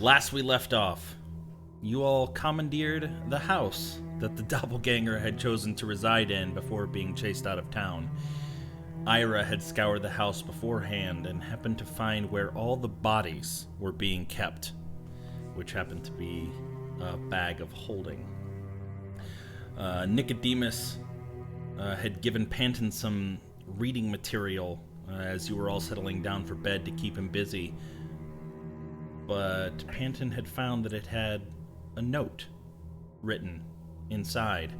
Last we left off, you all commandeered the house that the doppelganger had chosen to reside in before being chased out of town. Ira had scoured the house beforehand and happened to find where all the bodies were being kept, which happened to be a bag of holding. Nicodemus had given Panton some reading material as you were all settling down for bed to keep him busy. But Panton had found that it had a note written inside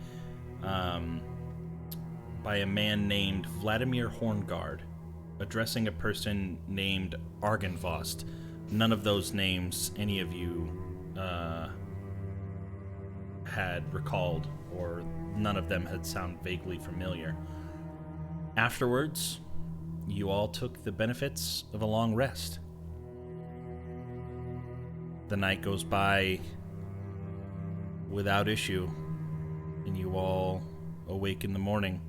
by a man named Vladimir Horngard, addressing a person named Argenvost. None of those names any of you had recalled, or none of them had sounded vaguely familiar. Afterwards, you all took the benefits of a long rest. The night goes by without issue, and you all awake in the morning,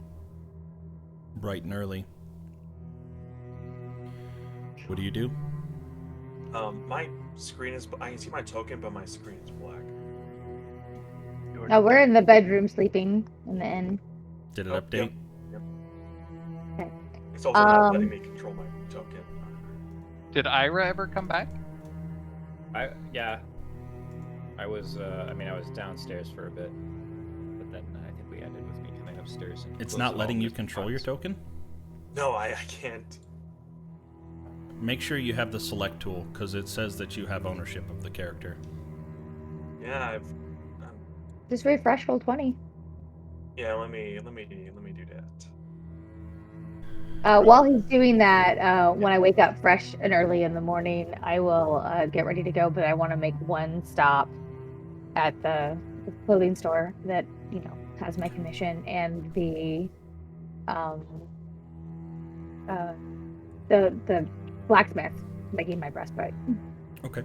bright and early. What do you do? My screen is... I can see my token, but my screen is black. No, we're in the bedroom sleeping in the inn. Did it update? Yep. Okay. It's also not letting me control my token. Did Ira ever come back? I was downstairs for a bit, but then I think we ended with me coming upstairs. And It's not letting you control your token? No, I can't. Make sure you have the select tool, because it says that you have ownership of the character. Yeah, Just refresh Roll20. yeah. Let me do that. While he's doing that, when I wake up fresh and early in the morning, I will get ready to go, but I want to make one stop at the clothing store that, has my commission, and the blacksmith making my breastplate. Okay.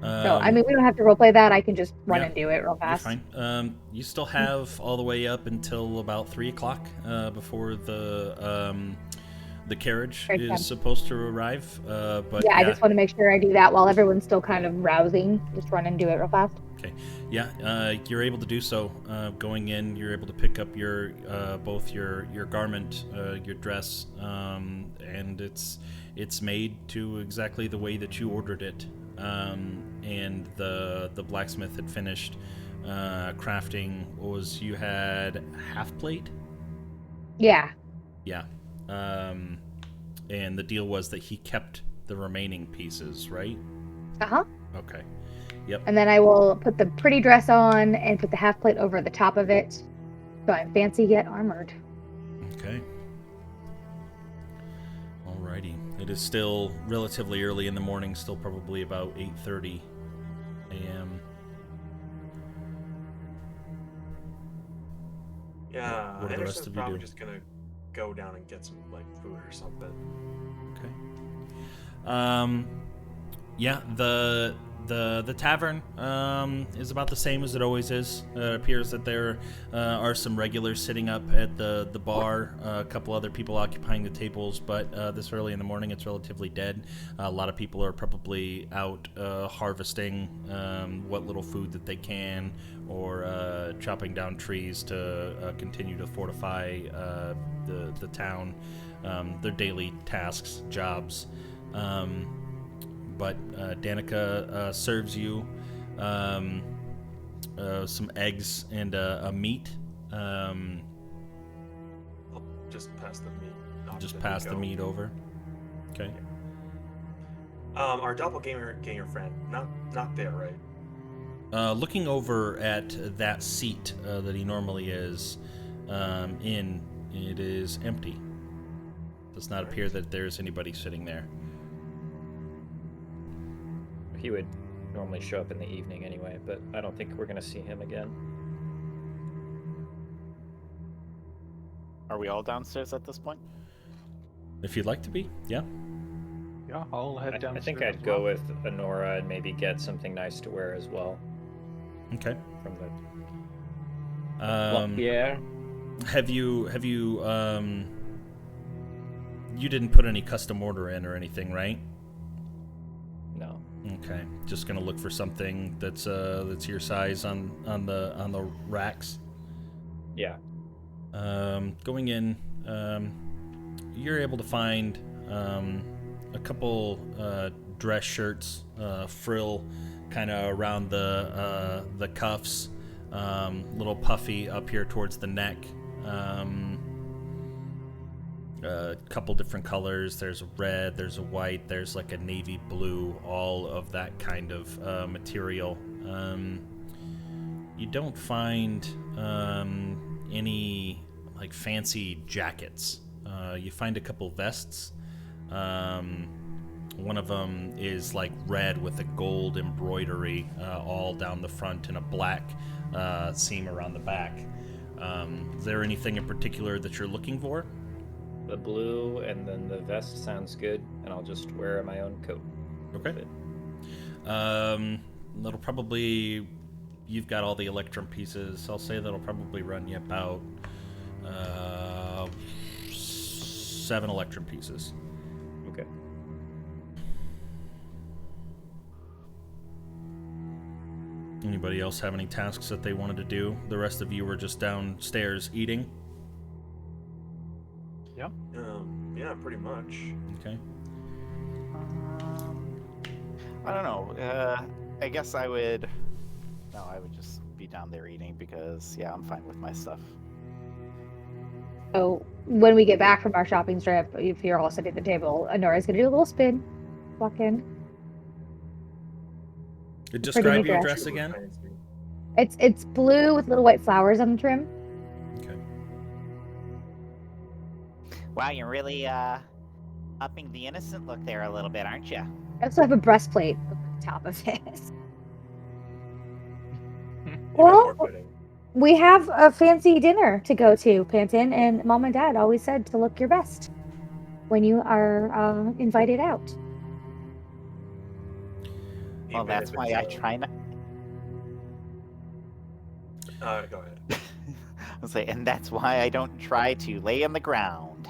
So, we don't have to roleplay that. I can just run and do it real fast. You're fine. You still have all the way up until about 3 o'clock before the carriage is supposed to arrive. But I just want to make sure I do that while everyone's still kind of rousing. Just run and do it real fast. Okay. Yeah, you're able to do so. Going in, you're able to pick up your both your garment, your dress, and it's made to exactly the way that you ordered it. And the blacksmith had finished crafting. You had half plate? Yeah. Yeah. And the deal was that he kept the remaining pieces, right? Uh-huh. Okay. Yep. And then I will put the pretty dress on and put the half plate over the top of it, so I'm fancy yet armored. Okay. Alrighty. It is still relatively early in the morning, still probably about 8:30 a.m. Yeah, What are the rest of you probably do? just gonna go down and get some food or something. Okay. Yeah, the tavern is about the same as it always is. It appears that there are some regulars sitting up at the bar, a couple other people occupying the tables, but this early in the morning it's relatively dead. A lot of people are probably out harvesting what little food that they can, or chopping down trees to continue to fortify the town, their daily tasks, jobs. But Danica serves you some eggs and a meat. I'll just pass the meat. Just pass the meat over. Okay. Our doppelganger friend, not there, right? Looking over at that seat that he normally is in, it is empty. Does not appear that there's anybody sitting there. He would normally show up in the evening anyway, but I don't think we're going to see him again. Are we all downstairs at this point? If you'd like to be, yeah. Yeah, I'll head downstairs. I think I'd go with Honora and maybe get something nice to wear as well. Okay. From the Yeah. Have you you didn't put any custom order in or anything, right? No. Okay, just gonna look for something that's your size on the racks. Yeah. Going in, you're able to find a couple dress shirts, frill kind of around the cuffs, little puffy up here towards the neck. A couple different colors. There's a red, there's a white, there's like a navy blue, all of that kind of material. You don't find any like fancy jackets. You find a couple vests. One of them is like red with a gold embroidery all down the front and a black seam around the back. Is there anything in particular that you're looking for? The blue and then the vest sounds good, and I'll just wear my own coat. Okay. That'll probably... You've got all the electrum pieces. I'll say that'll probably run you about 7 electrum pieces. Okay. Anybody else have any tasks that they wanted to do? The rest of you were just downstairs eating? Yeah, pretty much. Okay. I don't know. I guess I would... No, I would just be down there eating because, yeah, I'm fine with my stuff. So when we get back from our shopping trip, if you're all sitting at the table, Honora's gonna do a little spin, walk in. Describe your dress. dress again. It's blue with little white flowers on the trim. Okay. Wow, you're really upping the innocent look there a little bit, aren't you? I also have a breastplate on top of it. Well, we have a fancy dinner to go to, Panton, and Mom and Dad always said to look your best when you are invited out. Well, that's why I try not... Go ahead. I'll say, and that's why I don't try to lay on the ground.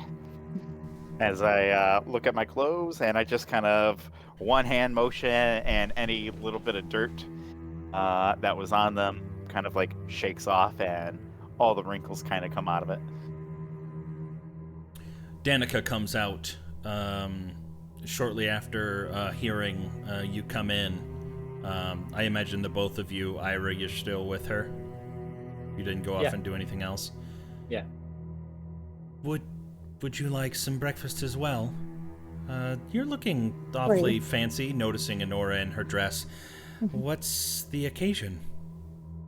As I look at my clothes, and I just kind of one-hand motion, and any little bit of dirt that was on them kind of like shakes off, and all the wrinkles kind of come out of it. Danica comes out shortly after hearing you come in. I imagine the both of you, Ira, you're still with her. You didn't go off and do anything else. Yeah. Would you like some breakfast as well? You're looking awfully fancy, noticing Honora in her dress. What's the occasion?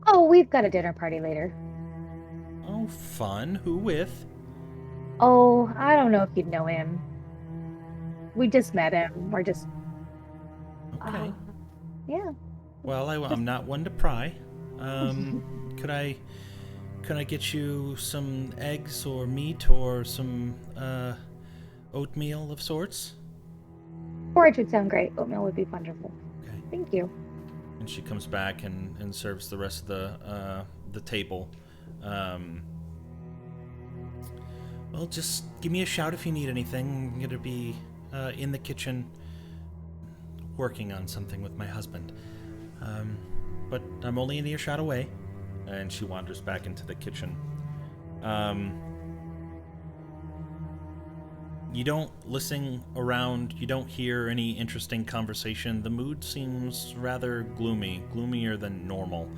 Oh, we've got a dinner party later. Oh, fun. Who with? Oh, I don't know if you'd know him. We just met him. We're just... Okay. Yeah. Well, I'm not one to pry. Could I get you some eggs or meat or some oatmeal of sorts? Porridge would sound great. Oatmeal would be wonderful. Okay. Thank you. And she comes back and serves the rest of the table. Well, just give me a shout if you need anything. I'm gonna be in the kitchen working on something with my husband. But I'm only an earshot away. And she wanders back into the kitchen. You don't listen around, you don't hear any interesting conversation. The mood seems rather gloomy, gloomier than normal.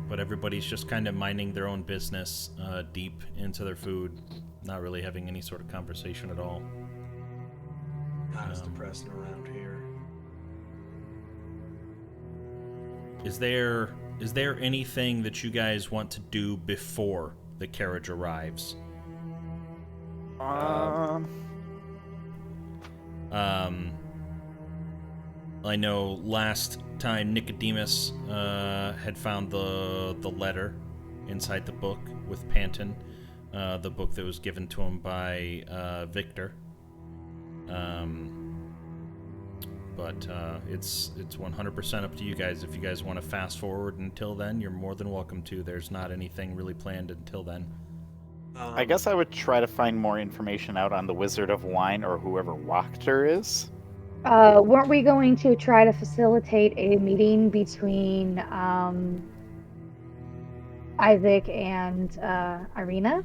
But everybody's just kind of minding their own business, deep into their food, not really having any sort of conversation at all. God, it's depressing around here. Is there anything that you guys want to do before the carriage arrives? I know last time Nicodemus had found the letter inside the book with Panton, the book that was given to him by Victor. But it's 100% up to you guys. If you guys want to fast forward until then, you're more than welcome to. There's not anything really planned until then. I guess I would try to find more information out on the Wizard of Wine or whoever Wachter is. Weren't we going to try to facilitate a meeting between Isaac and Irina?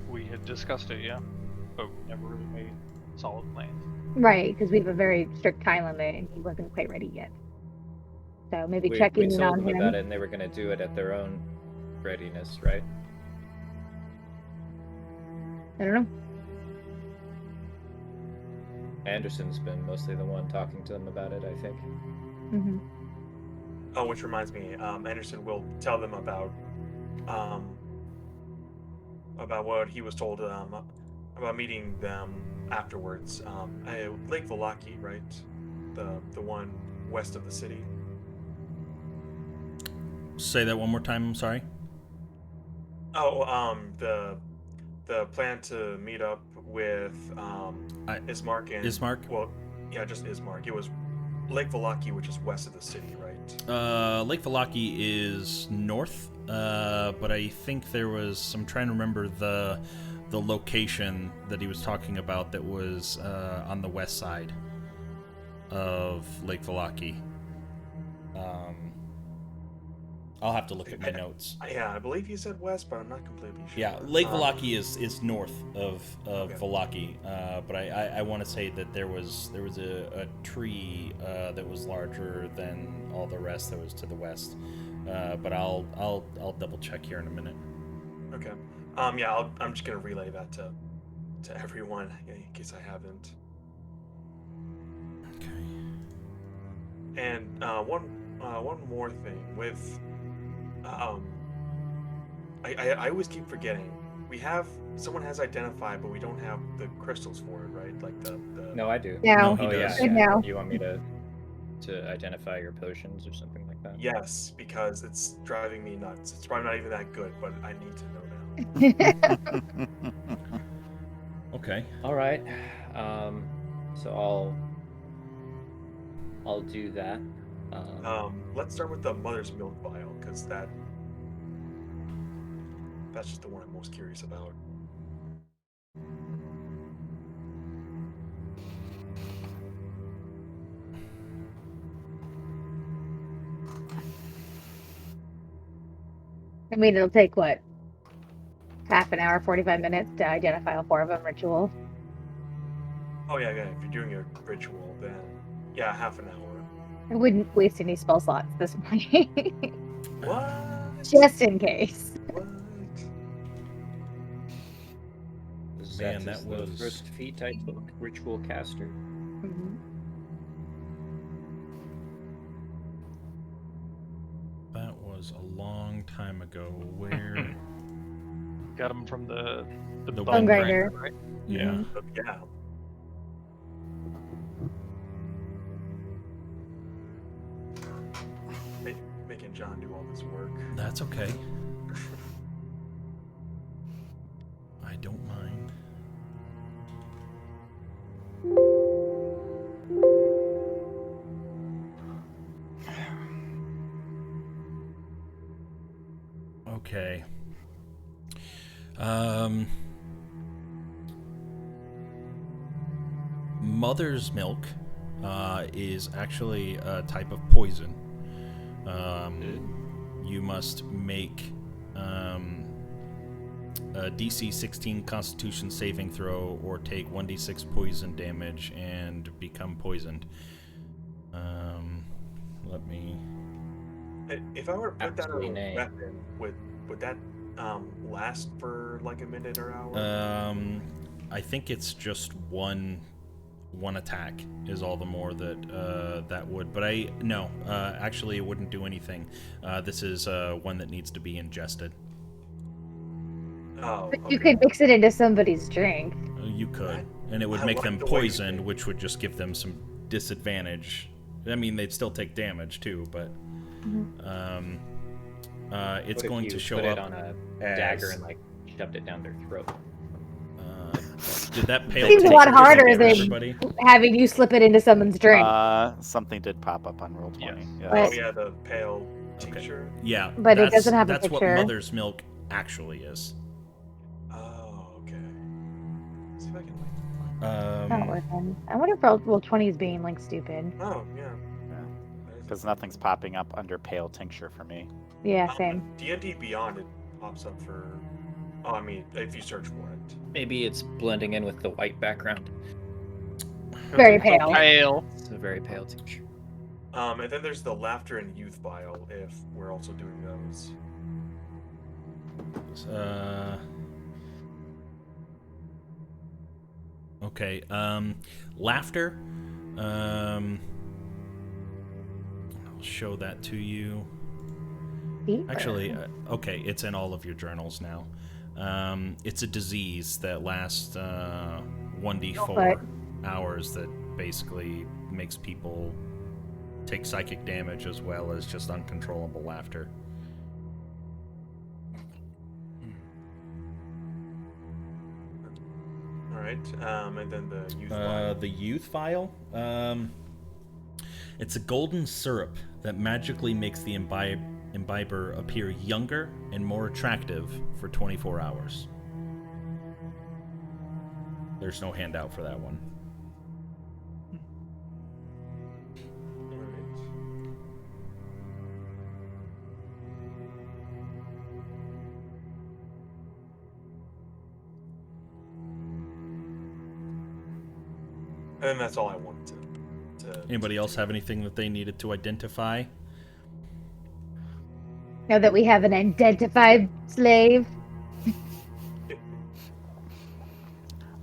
We had discussed it, yeah, but we never really made solid plans. Right, because we have a very strict time limit, and he wasn't quite ready yet. So maybe We checking in told on them him. about it, and they were going to do it at their own readiness, right? I don't know. Anderson's been mostly the one talking to them about it, I think. Mm-hmm. Oh, which reminds me, Anderson will tell them about what he was told about meeting them afterwards. Lake Vallaki, right? The one west of the city. Say that one more time. I'm sorry. Oh, the plan to meet up with Ismark and Ismark? Well, yeah, just Ismark. It was Lake Vallaki, which is west of the city, right? Lake Vallaki is north, but I think there was. I'm trying to remember the location that he was talking about that was on the west side of Lake Vallaki. I'll have to look at my notes. Yeah, I believe he said west, but I'm not completely sure. Yeah, Lake Vallaki is north of Okay. Vallaki, but I want to say that there was a tree that was larger than all the rest that was to the west. But I'll double check here in a minute. Okay. Yeah, I'm just gonna relay that to everyone in case I haven't. Okay. And one more thing with I always keep forgetting. Someone has identified, but we don't have the crystals for it, right? Like the No, I do. No. He Oh, yeah, does. Good yeah. now. You want me to identify your potions or something like that? Yes, because it's driving me nuts. It's probably not even that good, but I need to know now. Okay. All right. So I'll do that. Let's start with the mother's milk vial, because that's just the one I'm most curious about. I mean, it'll take what? Half an hour, 45 minutes to identify all 4 of them ritual. Oh yeah. If you're doing a ritual, then yeah, half an hour. I wouldn't waste any spell slots this morning. What? Just in case. What? Man, That that is the was- first feat I took, Ritual Caster. Mhm. That was a long time ago. Where? Got them from the The bone grinder. right? Yeah. Yeah. Making John do all this work. That's okay. I don't mind. Okay. Mother's milk is actually a type of poison. You must make a DC 16 Constitution saving throw or take 1d6 poison damage and become poisoned. Let me... If I were to put that Aptly on a named. weapon, would that last for like a minute or hour? I think it's just one attack is all the more that that would. But actually it wouldn't do anything. This is one that needs to be ingested. Oh, But okay. you could mix it into somebody's drink. You could, and it would I make like them the way you poisoned, think. which would just give them some disadvantage. I mean, they'd still take damage too, but it's What if going you to show put up it on a as- dagger and like shoved it down their throat. Did that pale Seems a take lot for harder than everybody? having you slip it into someone's drink. Something did pop up on Roll20. Yes. Yeah. But- Oh yeah, the pale Okay. tincture. Yeah, But it that's- doesn't have a that's picture. what mother's milk actually is. Oh, okay. See if I can find Not working. I wonder if roll 20 is being like stupid. Oh, yeah. Because nothing's popping up under pale tincture for me. Yeah, same. D&D Beyond, it pops up for... Oh, I mean, if you search for it. Maybe it's blending in with the white background. Very It's so pale. pale. It's a very pale tincture. And then there's the Laughter and Youth vial, if we're also doing those. Okay. Laughter. I'll show that to you. Actually, okay, it's in all of your journals now. It's a disease that lasts 1d4 hours that basically makes people take psychic damage as well as just uncontrollable laughter. All right. And then the youth vial. The youth vial. It's a golden syrup that magically makes the imbiber appear younger and more attractive for 24 hours. There's no handout for that one. And that's all I wanted to Anybody else have anything that they needed to identify? Now that we have an identified slave.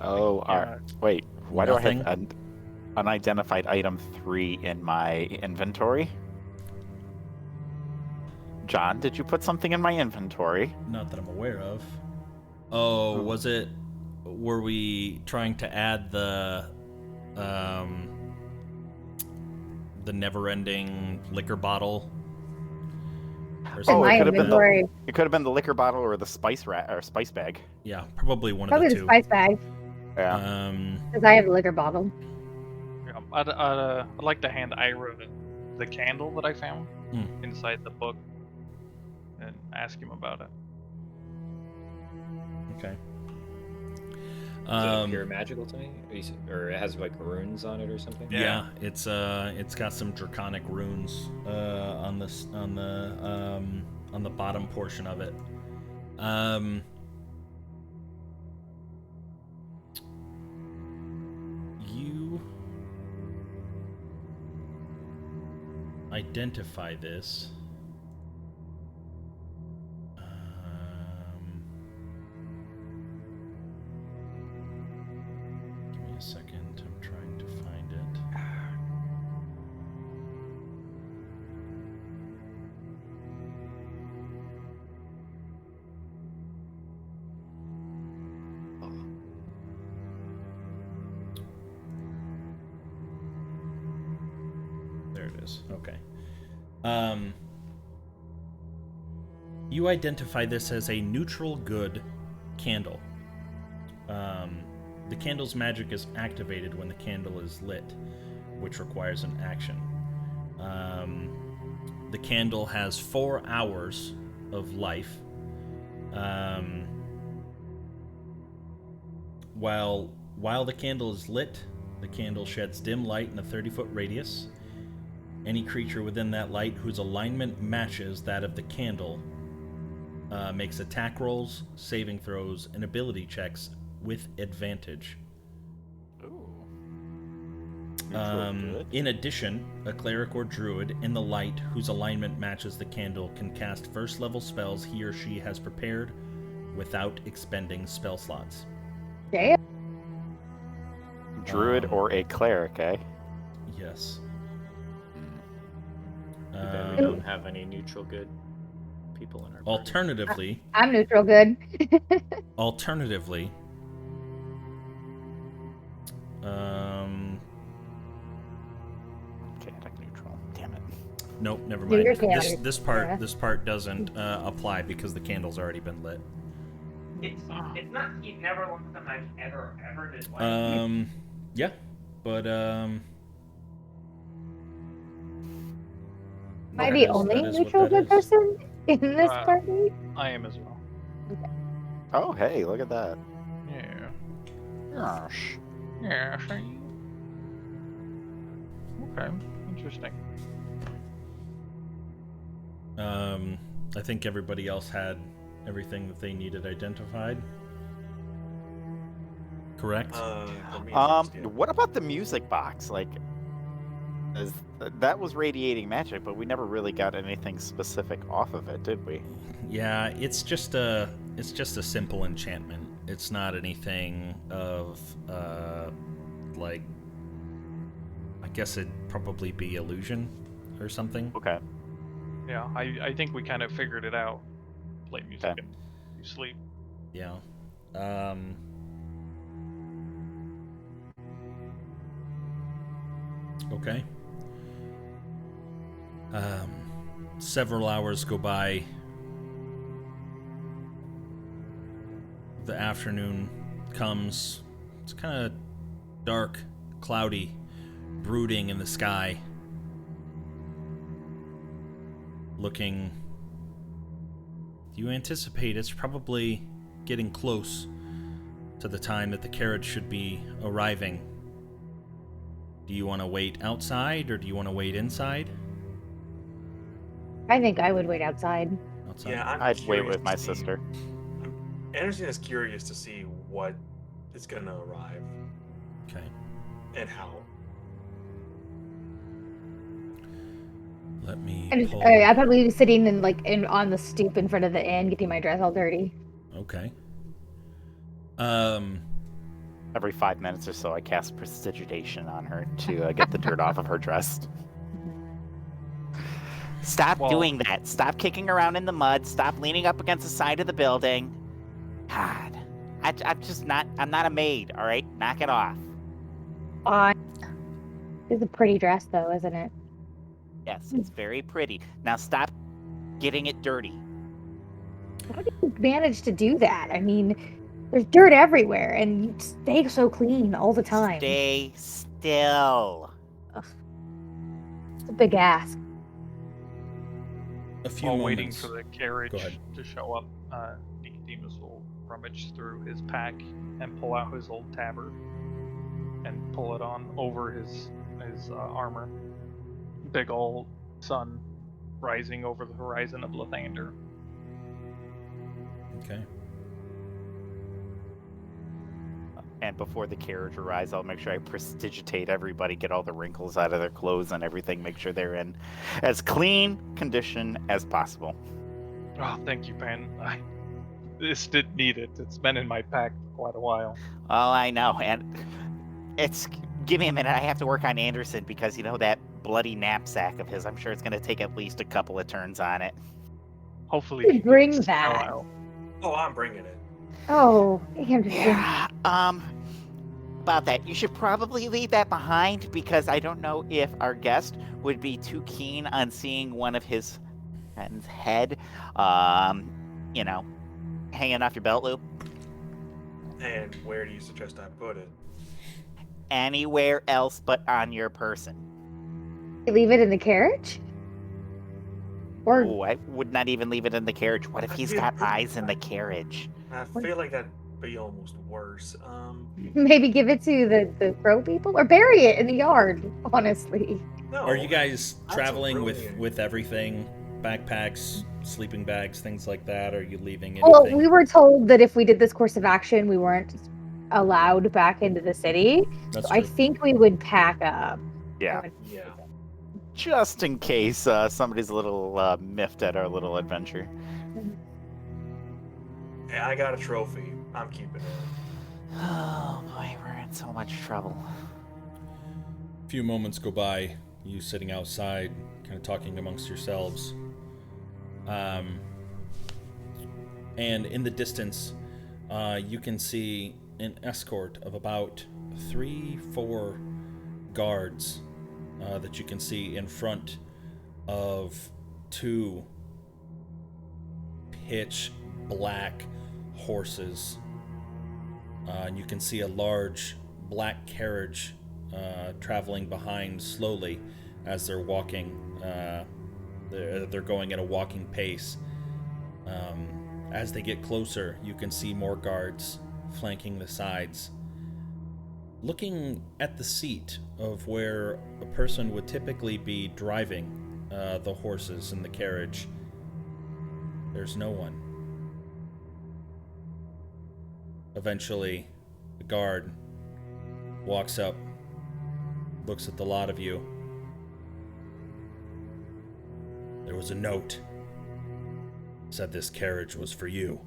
Oh, Yeah. wait. Why Nothing? do I have an unidentified item 3 in my inventory? John, did you put something in my inventory? Not that I'm aware of. Oh, was it... Were we trying to add the never-ending liquor bottle? Or In something? my it could have been inventory. It could have been the liquor bottle or the spice spice bag. Yeah, probably one Probably of the the two. spice bag, Yeah. because I have a liquor bottle. Yeah, I'd like to hand Ira the candle that I found inside the book and ask him about it. Okay. Does it appear magical to me? Or it has like runes on it or something? Yeah, it's got some draconic runes on the bottom portion of it. You identify this. Give me a second. I'm trying to find it. There it is. Okay. You identify this as a neutral good candle. The candle's magic is activated when the candle is lit, which requires an action. The candle has 4 hours of life. While the candle is lit, the candle sheds dim light in a 30-foot radius. Any creature within that light whose alignment matches that of the candle makes attack rolls, saving throws, and ability checks with advantage. Ooh. In addition, a cleric or druid in the light whose alignment matches the candle can cast first-level spells he or she has prepared without expending spell slots. Damn. Druid or a cleric, eh? Yes. Too bad we don't have any neutral good people in our party. Alternatively, I'm neutral good. Alternatively, Chaotic neutral. Damn it. nope, never Do your mind. chaotic, This yeah. part doesn't apply because the candle's already been lit. It's not. He's never looked at them I've ever did. Yeah, but Am I that the is- only that is what neutral that good is. person in this party? I am as well. Oh, hey, look at that. Yeah. Gosh. Yeah, sure. Okay, interesting. I think everybody else had everything that they needed identified. Correct? For me, at least, yeah. What about the music box? Like, that was radiating magic, but we never really got anything specific off of it, did we? Yeah, it's just a simple enchantment. It's not anything of like, I guess it'd probably be illusion or something. Okay. Yeah, I think we kind of figured it out. Play music Okay. and you sleep. Yeah. Okay. Several hours go by. The afternoon comes. It's kind of dark, cloudy, brooding in the sky. Looking. You anticipate it's probably getting close to the time that the carriage should be arriving. Do you want to wait outside or do you want to wait inside? I think I would wait outside. Outside. Yeah, I'd wait with my sister. Anderson is curious to see what is going to arrive Okay. and how. Let me And pull. I'd probably be sitting on the stoop in front of the inn, getting my dress all dirty. Okay. Every 5 minutes or so, I cast Prestidigitation on her to get the dirt off of her dress. Stop doing that. Stop kicking around in the mud. Stop leaning up against the side of the building. God. I'm not a maid, all right? Knock it off. It's a pretty dress, though, isn't it? Yes, it's very pretty. Now stop getting it dirty. How do you manage to do that? I mean, there's dirt everywhere, and you stay so clean all the time. Stay still. It's a big ask. A few While moments. waiting for the carriage Go ahead. to show up, Nicodemus will rummage through his pack and pull out his old tabard and pull it on over his armor. Big old sun rising over the horizon of Lathander. Okay. And before the carriage arrives, I'll make sure I prestidigitate everybody, get all the wrinkles out of their clothes and everything, make sure they're in as clean condition as possible. Oh, thank you, Pan. This didn't need it. It's been in my pack for quite a while. Oh, I know. And give me a minute. I have to work on Anderson because, that bloody knapsack of his, I'm sure it's going to take at least a couple of turns on it. Hopefully, You he can bring get the snow that. out. Oh, I'm bringing it. Oh, Anderson. Yeah, about that. You should probably leave that behind because I don't know if our guest would be too keen on seeing one of his friend's head, hanging off your belt loop. And where do you suggest I put it? Anywhere else but on your person. You leave it in the carriage? Or Oh, I would not even leave it in the carriage. What if he's got eyes in the carriage? I feel like that'd be almost worse. maybe give it to the crow people? Or bury it in the yard, honestly. No. Are you guys that's a traveling brilliant- with everything? Backpacks, sleeping bags, things like that? Are you leaving Well, anything? we were told that if we did this course of action, we weren't allowed back into the city. That's So I true. think we would pack up. Yeah. Yeah. Just in case somebody's a little miffed at our little adventure. Hey, I got a trophy. I'm keeping it. Oh boy, we're in so much trouble. A few moments go by, you sitting outside, kind of talking amongst yourselves. And in the distance, you can see an escort of about 3-4 guards that you can see in front of 2 pitch black horses. And you can see a large black carriage traveling behind slowly as they're walking. They're going at a walking pace. As they get closer, you can see more guards flanking the sides. looking at the seat of where a person would typically be driving the horses in the carriage, there's no one. Eventually, the guard walks up, looks at the lot of you. There was a note. Said this carriage was for you.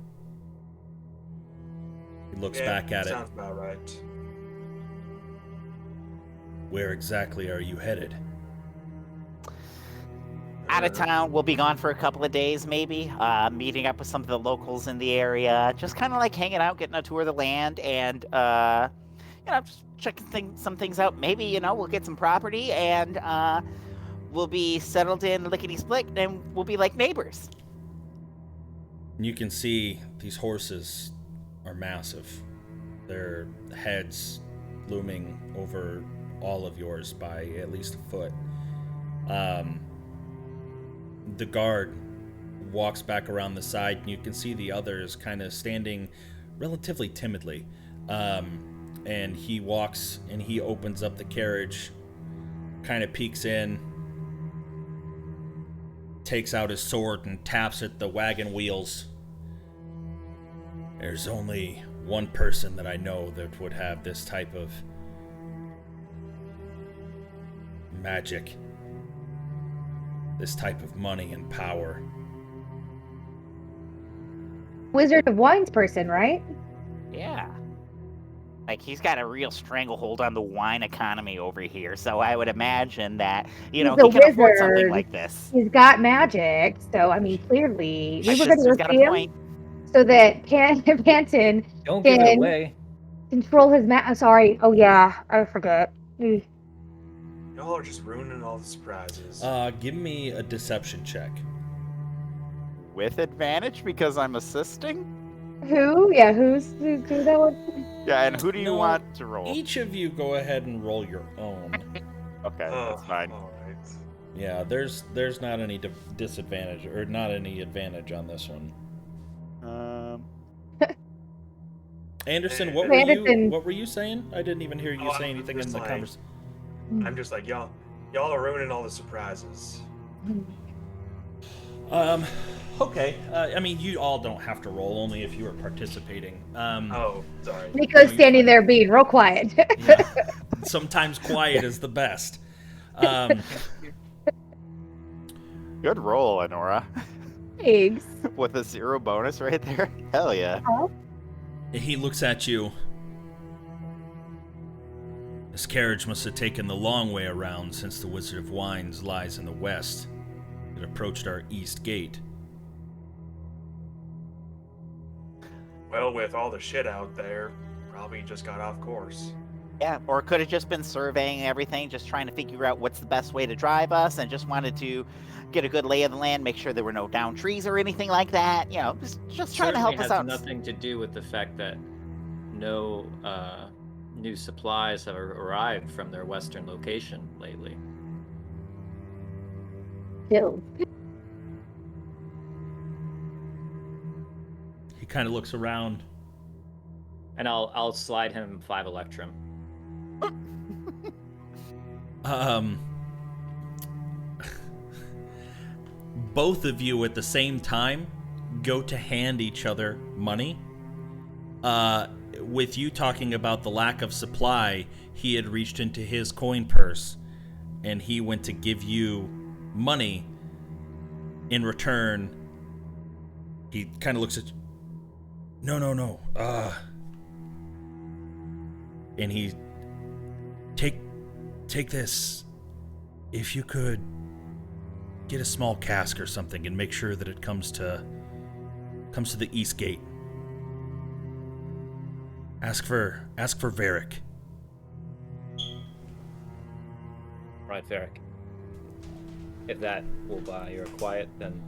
He looks back at it. Sounds about right. Where exactly are you headed? Out of town. We'll be gone for a couple of days, maybe. Meeting up with some of the locals in the area. Just kind of like hanging out, getting a tour of the land, and just checking some things out. Maybe we'll get some property, and we'll be settled in lickety-split, and we'll be like neighbors. You can see these horses are massive. Their heads looming over all of yours by at least a foot. The guard walks back around the side, and you can see the others kind of standing relatively timidly. And he walks and he opens up the carriage, kind of peeks in, takes out his sword and taps at the wagon wheels. There's only one person that I know that would have this type of magic, this type of money and power. Wizard of Wines person, right? Yeah. Like, he's got a real stranglehold on the wine economy over here, so I would imagine that, he can afford something like this. He's got magic, so, I mean, clearly... My sister's got a point. So that Panton Don't give it away. Control his sorry. Oh, yeah. I forget. Y'all are just ruining all the surprises. Give me a deception check. With advantage because I'm assisting? Who? Yeah, who's that one? Yeah, and who do you want to roll? Each of you go ahead and roll your own. Okay, that's fine. All right. Yeah, there's not any disadvantage or not any advantage on this one. Anderson, what were you saying? I didn't even hear you say anything in the conversation. I'm just like, y'all are ruining all the surprises. Okay. I mean, you all don't have to roll, only if you are participating. Oh, sorry. Nico's standing there being real quiet. Yeah. Sometimes quiet is the best. Good roll, Honora. Thanks. With a 0 bonus right there. Hell yeah. He looks at you. This carriage must have taken the long way around since the Wizard of Wines lies in the west. It approached our east gate. Well, with all the shit out there, probably just got off course. Yeah, or could have just been surveying everything, just trying to figure out what's the best way to drive us, and just wanted to get a good lay of the land, make sure there were no down trees or anything like that. Just trying to help us out. It has nothing to do with the fact that no new supplies have arrived from their western location lately. Ew. He kind of looks around. And I'll slide him 5 Electrum. Both of you at the same time go to hand each other money. With you talking about the lack of supply, he had reached into his coin purse and he went to give you money. In return, he kind of looks at you. No. And he take this. If you could get a small cask or something and make sure that it comes to the east gate. Ask for Varric. Right, Varric. If that will buy your quiet, then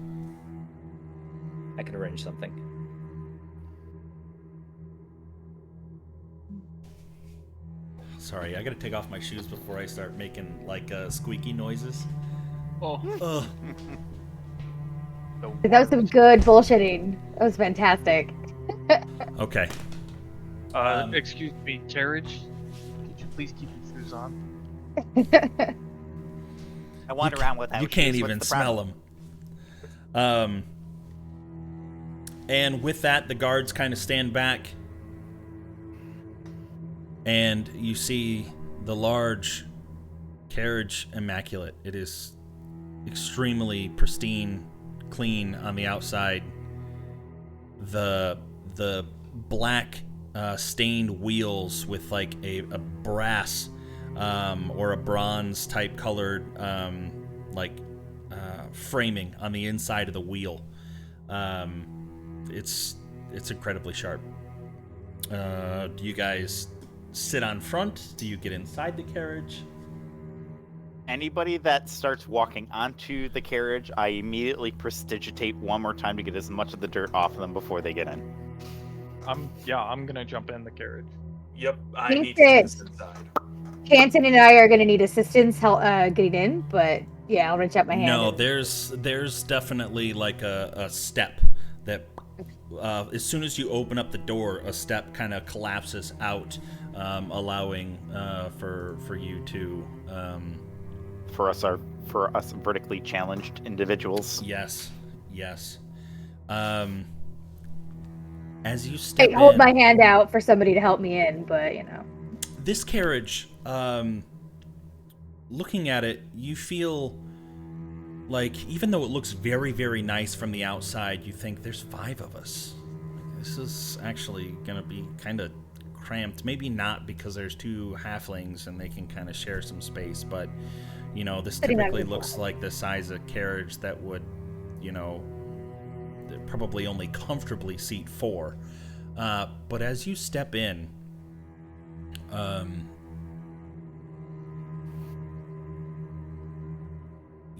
I can arrange something. Sorry, I gotta take off my shoes before I start making squeaky noises. Oh. That was some good bullshitting. That was fantastic. Okay. Excuse me, Carriage. Could you please keep your shoes on. I wander around without You can't shoes. What's even the smell problem? them. And with that, the guards kind of stand back, and you see the large carriage immaculate. It is extremely pristine, clean on the outside. The black stained wheels with like a brass or a bronze type colored framing on the inside of the wheel. It's incredibly sharp. Do you guys sit on front? Do you get inside the carriage? Anybody that starts walking onto the carriage, I immediately prestidigitate one more time to get as much of the dirt off of them before they get in. I'm gonna jump in the carriage. Yep, I He need to see this said- inside. Canton and I are going to need assistance getting in, but yeah, I'll reach out my hand. No, and- there's definitely like a step that as soon as you open up the door, a step kind of collapses out, allowing for you to For us vertically challenged individuals. yes. As you step I hold in, my hand out for somebody to help me in, but this carriage, looking at it, you feel like, even though it looks very, very nice from the outside, you think there's 5 of us. This is actually gonna be kind of cramped. Maybe not because there's 2 halflings and they can kind of share some space, but this typically looks like the size of carriage that would, probably only comfortably seat 4. But as you step in,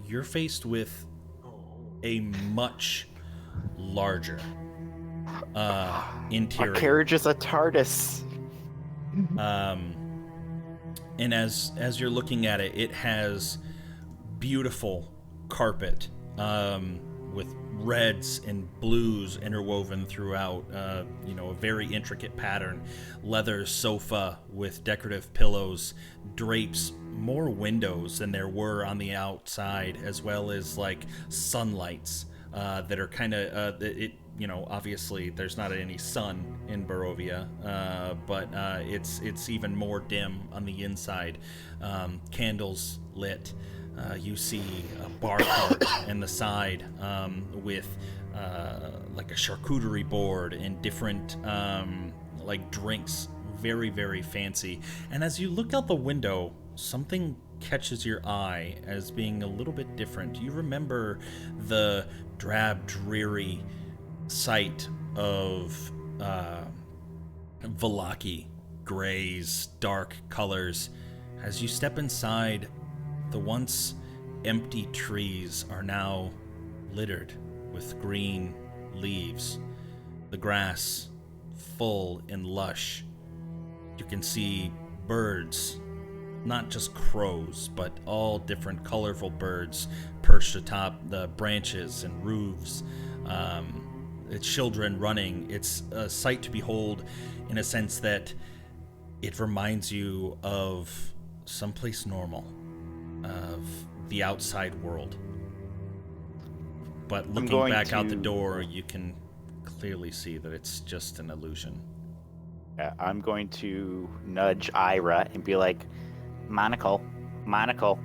you're faced with a much larger interior. Our carriage is a TARDIS. And as you're looking at it, it has beautiful carpet with reds and blues interwoven throughout, a very intricate pattern. Leather sofa with decorative pillows, drapes, more windows than there were on the outside, as well as like sunlights that are kind of obviously there's not any sun in Barovia, but it's even more dim on the inside. Candles lit. You see a bar cart in the side with like a charcuterie board and different like drinks, very, very fancy. And as you look out the window, something catches your eye as being a little bit different. You remember the drab, dreary sight of Vallaki, grays, dark colors. As you step inside, the once empty trees are now littered with green leaves. The grass full and lush. You can see birds, not just crows, but all different colorful birds perched atop the branches and roofs. Children running. It's a sight to behold in a sense that it reminds you of someplace normal, of the outside world. But looking back out the door, you can clearly see that it's just an illusion. I'm going to nudge Ira and be like, monocle. I'll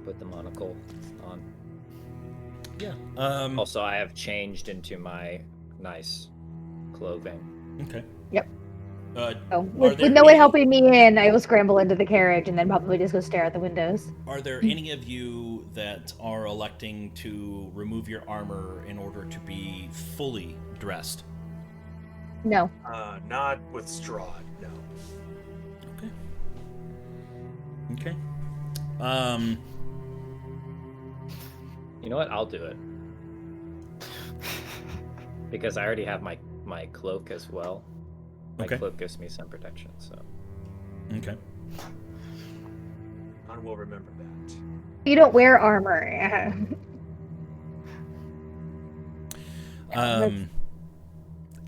put the monocle on. Yeah. Also, I have changed into my nice clothing. Okay. Yep. Are with there no one any- helping me in, I will scramble into the carriage and then probably just go stare at the windows. Are there any of you that are electing to remove your armor in order to be fully dressed? No. Not with Strahd, no. Okay. You know what? I'll do it. Because I already have my cloak as well. My cloak gives me some protection, so. Okay. I will remember that. You don't wear armor.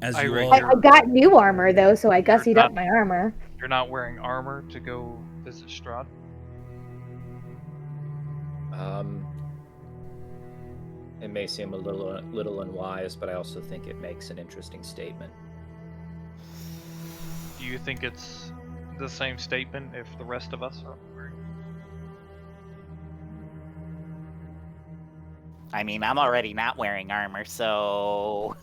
As I you read all, I got new armor though, so I gussied not- up my armor. You're not wearing armor to go visit Strahd? It may seem a little unwise, but I also think it makes an interesting statement. Do you think it's the same statement if the rest of us are wearing? I mean, I'm already not wearing armor, so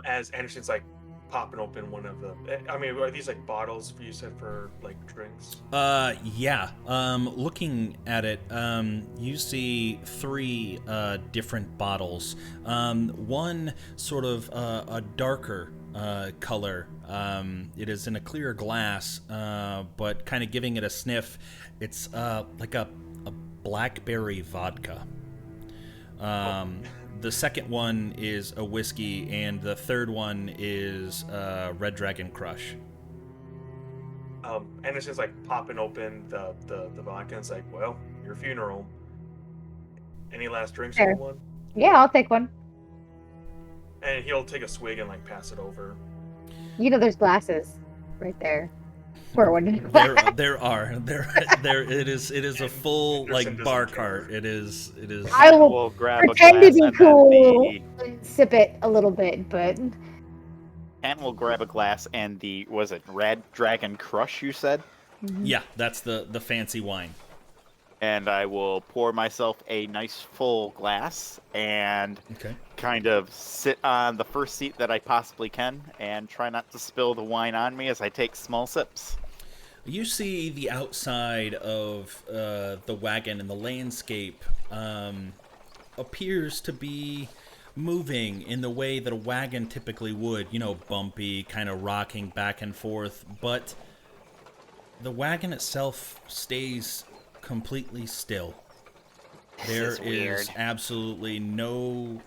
As Anderson's like popping open one of the, I mean, are these like bottles you said for like drinks? yeah. Looking at it, you see 3 different bottles. One sort of a darker color. It is in a clear glass, but kind of giving it a sniff. It's like a blackberry vodka. The second one is a whiskey, and the third one is Red Dragon Crush. Anderson's like popping open the vodka and it's like, well, your funeral. Any last drinks, Sure. anyone? Yeah, I'll take one. And he'll take a swig and like pass it over. You know, there's glasses right there. Pour one. There it is a full Anderson like doesn't bar care. cart. It is I will we'll grab a pretend to glass be and cool then and sip it a little bit, but Kent will grab a glass and was it Red Dragon Crush you said? Yeah, that's the fancy wine. And I will pour myself a nice full glass and Okay. kind of sit on the first seat that I possibly can and try not to spill the wine on me as I take small sips. You see the outside of the wagon, and the landscape appears to be moving in the way that a wagon typically would. You know, bumpy, kind of rocking back and forth. But the wagon itself stays completely still. There is weird. is absolutely no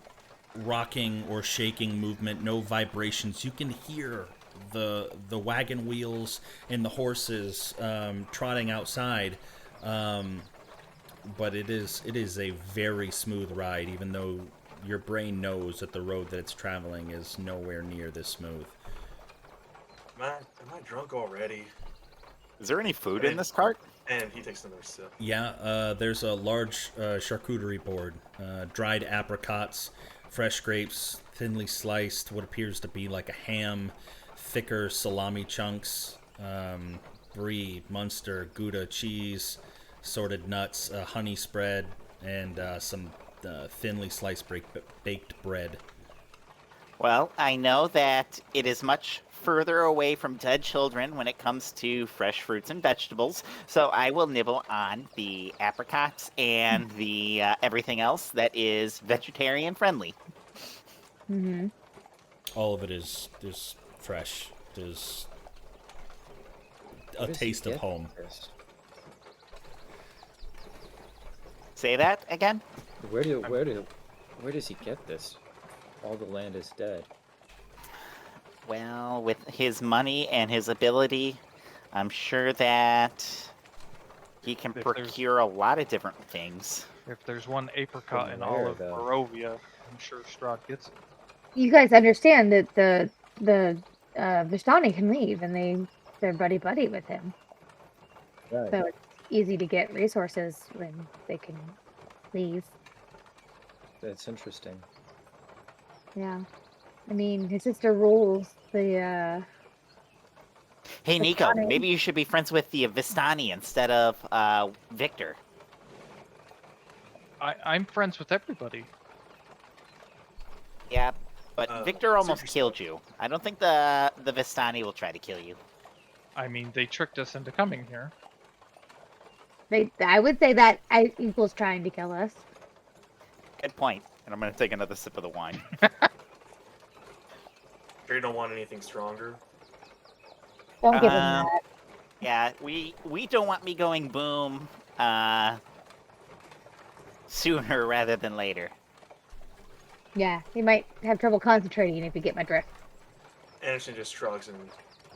rocking or shaking movement, no vibrations. You can hear the wagon wheels and the horses trotting outside, but it is a very smooth ride, even though your brain knows that the road that it's traveling is nowhere near this smooth. Am I drunk already? Is there any food in this cart? And he takes another sip. Yeah, there's a large charcuterie board, dried apricots, fresh grapes, thinly sliced, what appears to be like a ham, thicker salami chunks, brie, Munster, Gouda cheese, sorted nuts, honey spread, and some thinly sliced baked bread. Well, I know that it is much further away from dead children when it comes to fresh fruits and vegetables, so I will nibble on the apricots and the everything else that is vegetarian friendly. mm-hmm. All of it is fresh. There's a Where does he taste of get home. this? Say that again? Where does he get this? All the land is dead. Well, with his money and his ability, I'm sure that he can If there's- procure a lot of different things. If there's one apricot From in all where, of though? Barovia, I'm sure Strahd gets it. You guys understand that the Vistani can leave, and they're buddy with him, Right. so it's easy to get resources when they can leave. That's interesting. Yeah, I mean, his sister rules the. Hey, Nico, Vistani. maybe you should be friends with the Vistani instead of Victor. I'm friends with everybody. Yeah, but Victor almost seriously. killed you. I don't think the Vistani will try to kill you. I mean, they tricked us into coming here. I would say that equals trying to kill us. Good point. And I'm going to take another sip of the wine. Sure you don't want anything stronger? Don't give him Um, that. Yeah, we don't want me going boom sooner rather than later. Yeah, he might have trouble concentrating if you get my drift. Anderson just shrugs and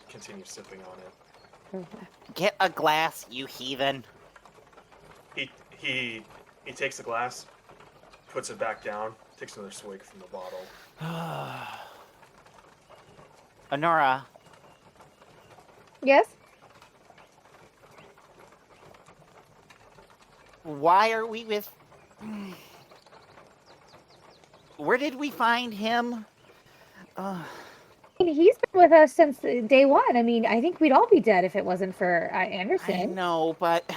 continues sipping on it. Get a glass, you heathen. He takes the glass, puts it back down, takes another swig from the bottle. Honora, Yes? why are we with... Where did we find him? He's been with us since day one. I mean, I think we'd all be dead if it wasn't for Anderson. I know, but...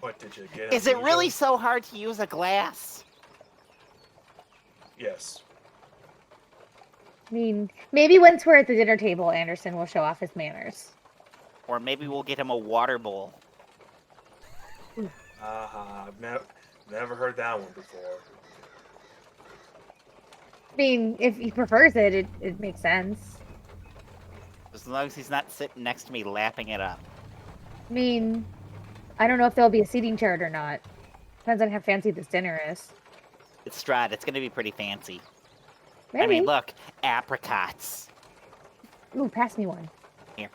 What did you get? Is it really amnesia? so hard to use a glass? Yes. I mean, maybe once we're at the dinner table, Anderson will show off his manners. Or maybe we'll get him a water bowl. I've never heard that one before. I mean, if he prefers it, it makes sense. As long as he's not sitting next to me lapping it up. I mean, I don't know if there'll be a seating chart or not. Depends on how fancy this dinner is. It's Strahd. It's going to be pretty fancy. Maybe. I mean, look. Apricots. Ooh, pass me one. Here.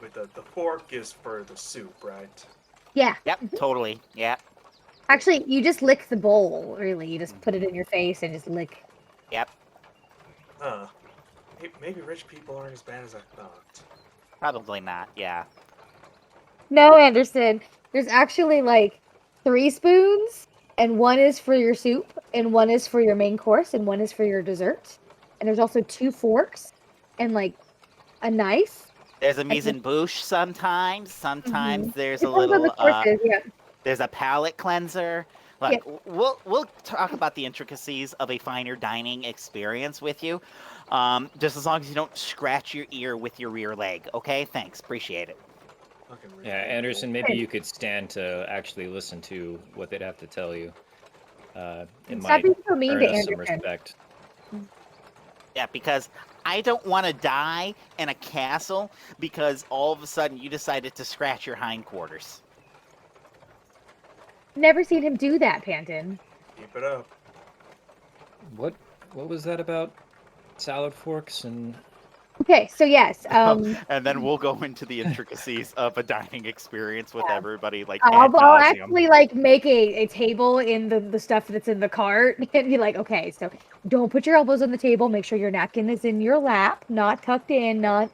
With the fork is for the soup, right? Yeah. Yep, totally. Yeah. Actually, you just lick the bowl, really. You just put it in your face and just lick. Yep. Huh. Maybe rich people aren't as bad as I thought. Probably not. Yeah. No, Anderson. There's actually like 3 spoons, and one is for your soup, and one is for your main course, and one is for your dessert. And there's also 2 forks, and like a knife. There's a mise en bouche sometimes. Sometimes there's a Depends on the little. courses, yeah. There's a palate cleanser. Look, we'll talk about the intricacies of a finer dining experience with you, just as long as you don't scratch your ear with your rear leg. Okay, thanks, appreciate it. Fucking rich Yeah, people. Anderson, maybe you could stand to actually listen to what they'd have to tell you. It Stop might being so mean earn to us some Anderson. respect. Yeah, because I don't want to die in a castle because all of a sudden you decided to scratch your hindquarters. Never seen him do that, Panton. Keep it up. What was that about salad forks and... Okay, so yes, And then we'll go into the intricacies of a dining experience with everybody, like, ad I'll nauseum. actually like make a table in the stuff that's in the cart and be like, okay, so don't put your elbows on the table. Make sure your napkin is in your lap, not tucked in, not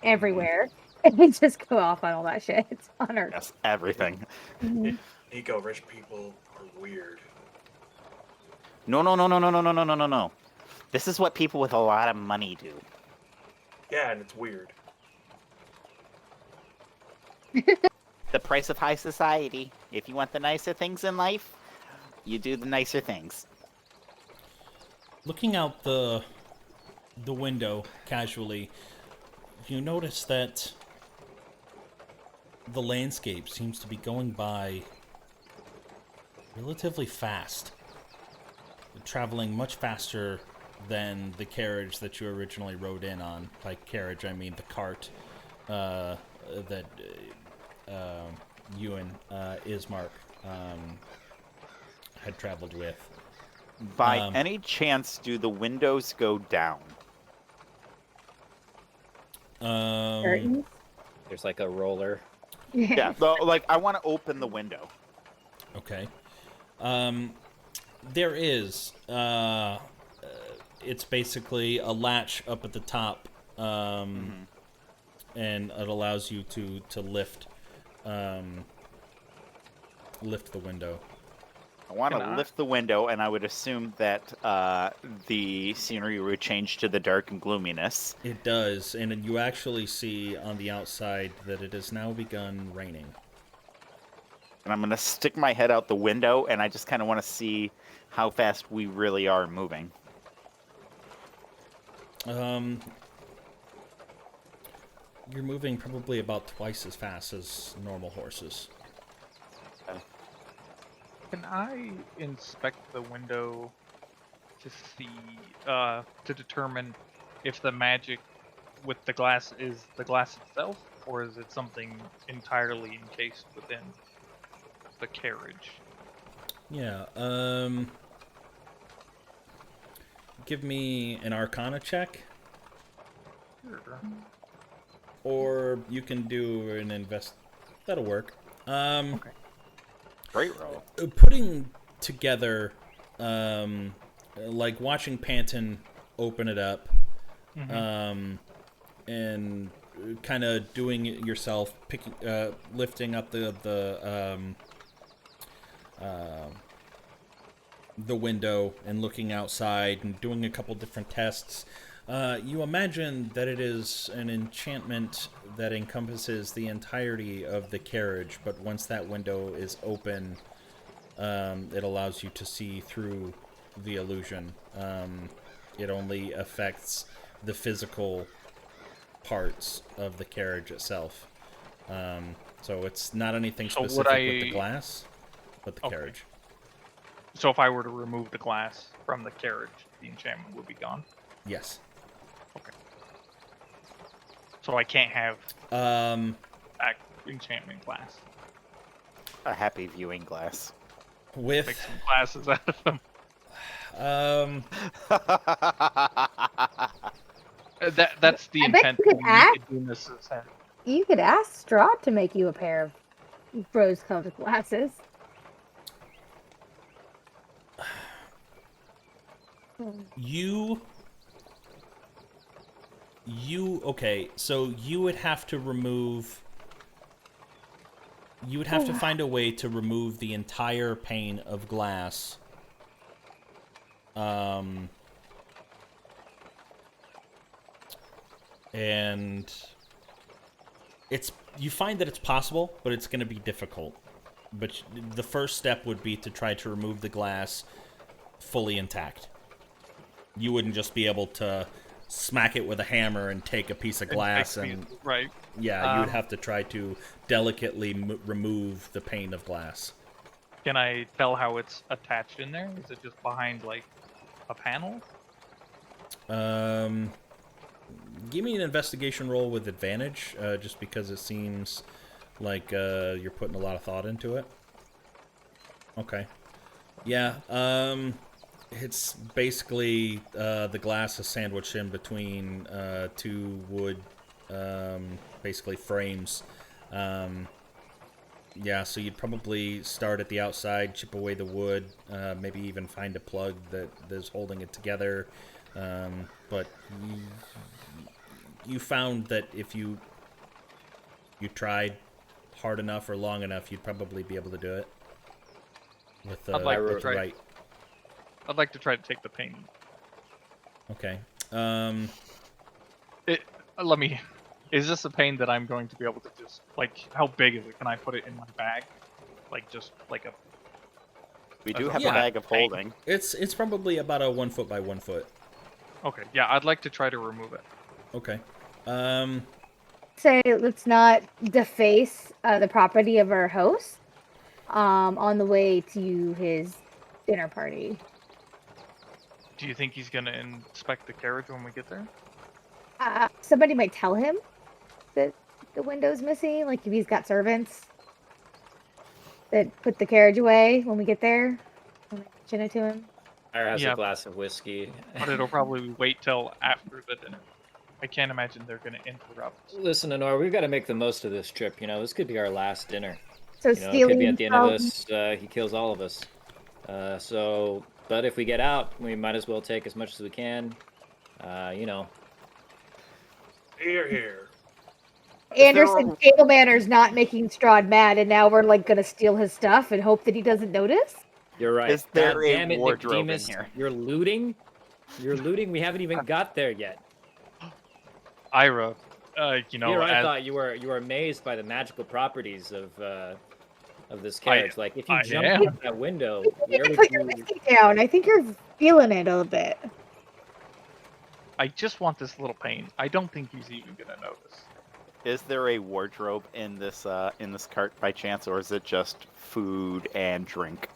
everywhere, and then just go off on all that shit. It's on Earth. Yes, everything. Mhm. Nico, rich people are weird. No. This is what people with a lot of money do. Yeah, and it's weird. The price of high society. If you want the nicer things in life, you do the nicer things. Looking out the window casually, you notice that the landscape seems to be going by relatively fast, traveling much faster than the carriage that you originally rode in on. By carriage, I mean the cart that you and Ismark had traveled with. By any chance, do the windows go down? Curtains? There's like a roller. Yeah, like, I want to open the window. Okay. There is. It's basically a latch up at the top, and it allows you to lift the window. I want to lift the window, and I would assume that the scenery would change to the dark and gloominess. It does, and you actually see on the outside that it has now begun raining. And I'm going to stick my head out the window, and I just kind of want to see how fast we really are moving. You're moving probably about twice as fast as normal horses. Can I inspect the window to see, to determine if the magic with the glass is the glass itself, or is it something entirely encased within the carriage? Yeah, give me an Arcana check, Sure. or you can do an invest. That'll work. Great roll. Putting together like watching Panton open it up, Mm-hmm. and kind of doing it yourself, lifting up the window and looking outside and doing a couple different tests. You imagine that it is an enchantment that encompasses the entirety of the carriage, but once that window is open, it allows you to see through the illusion. It only affects the physical parts of the carriage itself. So it's not anything So would specific with the I- glass, but the Okay. carriage. So if I were to remove the glass from the carriage, the enchantment would be gone. Yes. So I can't have Um, enchantment glass. A happy viewing glass. with Make some glasses out of them. That's the I bet intent. you could of act- Nicodemus's head. You could ask Strahd to make you a pair of rose-colored glasses. okay, so you would have to find a way to remove the entire pane of glass. And you find that it's possible, but it's going to be difficult. But the first step would be to try to remove the glass fully intact. You wouldn't just be able to smack it with a hammer and take a piece of glass and right. yeah, you would have to try to delicately remove the pane of glass. Can I tell how it's attached in there? Is it just behind like a panel? Give me an investigation roll with advantage, just because it seems like you're putting a lot of thought into it. Okay. Yeah, it's basically the glass is sandwiched in between two wood, basically frames. Yeah, so you'd probably start at the outside, chip away the wood, maybe even find a plug that is holding it together. But you found that if you tried hard enough or long enough, you'd probably be able to do it with the right. I'd like to try to take the pain. Okay. Let me. Is this a pain that I'm going to be able to just like? How big is it? Can I put it in my bag? Like just like a. We do have Yeah. a bag of holding. It's probably about a 1 foot by 1 foot. Okay, yeah, I'd like to try to remove it. Okay. Say let's not deface the property of our host on the way to his dinner party. Do you think he's gonna inspect the carriage when we get there? Somebody might tell him that the window's missing, like if he's got servants that put the carriage away when we get there. Mention it to him. Ira has Yeah. a glass of whiskey. But it'll probably wait till after the dinner. I can't imagine they're gonna interrupt. Listen, Honor, we've got to make the most of this trip. You know, this could be our last dinner. So You know, it could stealing be at the end of from this. He kills all of us. But if we get out, we might as well take as much as we can. You know. Here. Anderson table manners not making Strahd mad, and now we're like gonna steal his stuff and hope that he doesn't notice. You're right. Is there God a damn it, wardrobe in Nicodemus, here? You're looting. You're looting. We haven't even got there yet. Ira, you know, Here, I as, thought you were amazed by the magical properties of this carriage. Like if you I jump am. out that window, You need where to would put your you? whiskey down. I think you're feeling it a little bit. I just want this little pain. I don't think he's even gonna notice. Is there a wardrobe in this cart by chance, or is it just food and drink?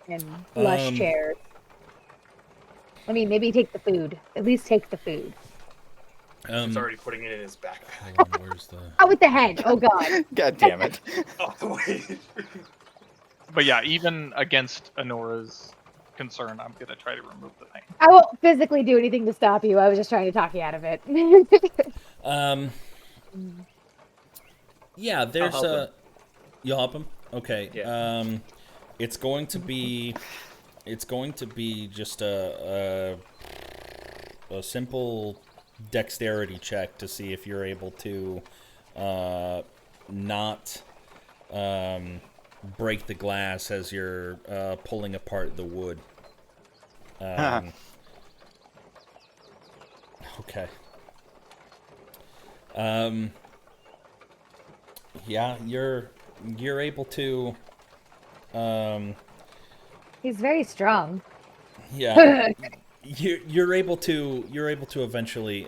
And lush chairs. I mean, maybe take the food. At least take the food. He's already putting it in his backpack. Hold on, where's the... Oh, with the head. Oh, God. God damn it! Oh, wait. But yeah, even against Honora's concern, I'm gonna try to remove the pain. I won't physically do anything to stop you. I was just trying to talk you out of it. Yeah, there's help a... him. You'll help him? Okay. Yeah. It's going to be it's going to be just a simple dexterity check to see if you're able to not break the glass as you're pulling apart the wood. Okay. Yeah, you're able to. He's very strong. Yeah, you're able to eventually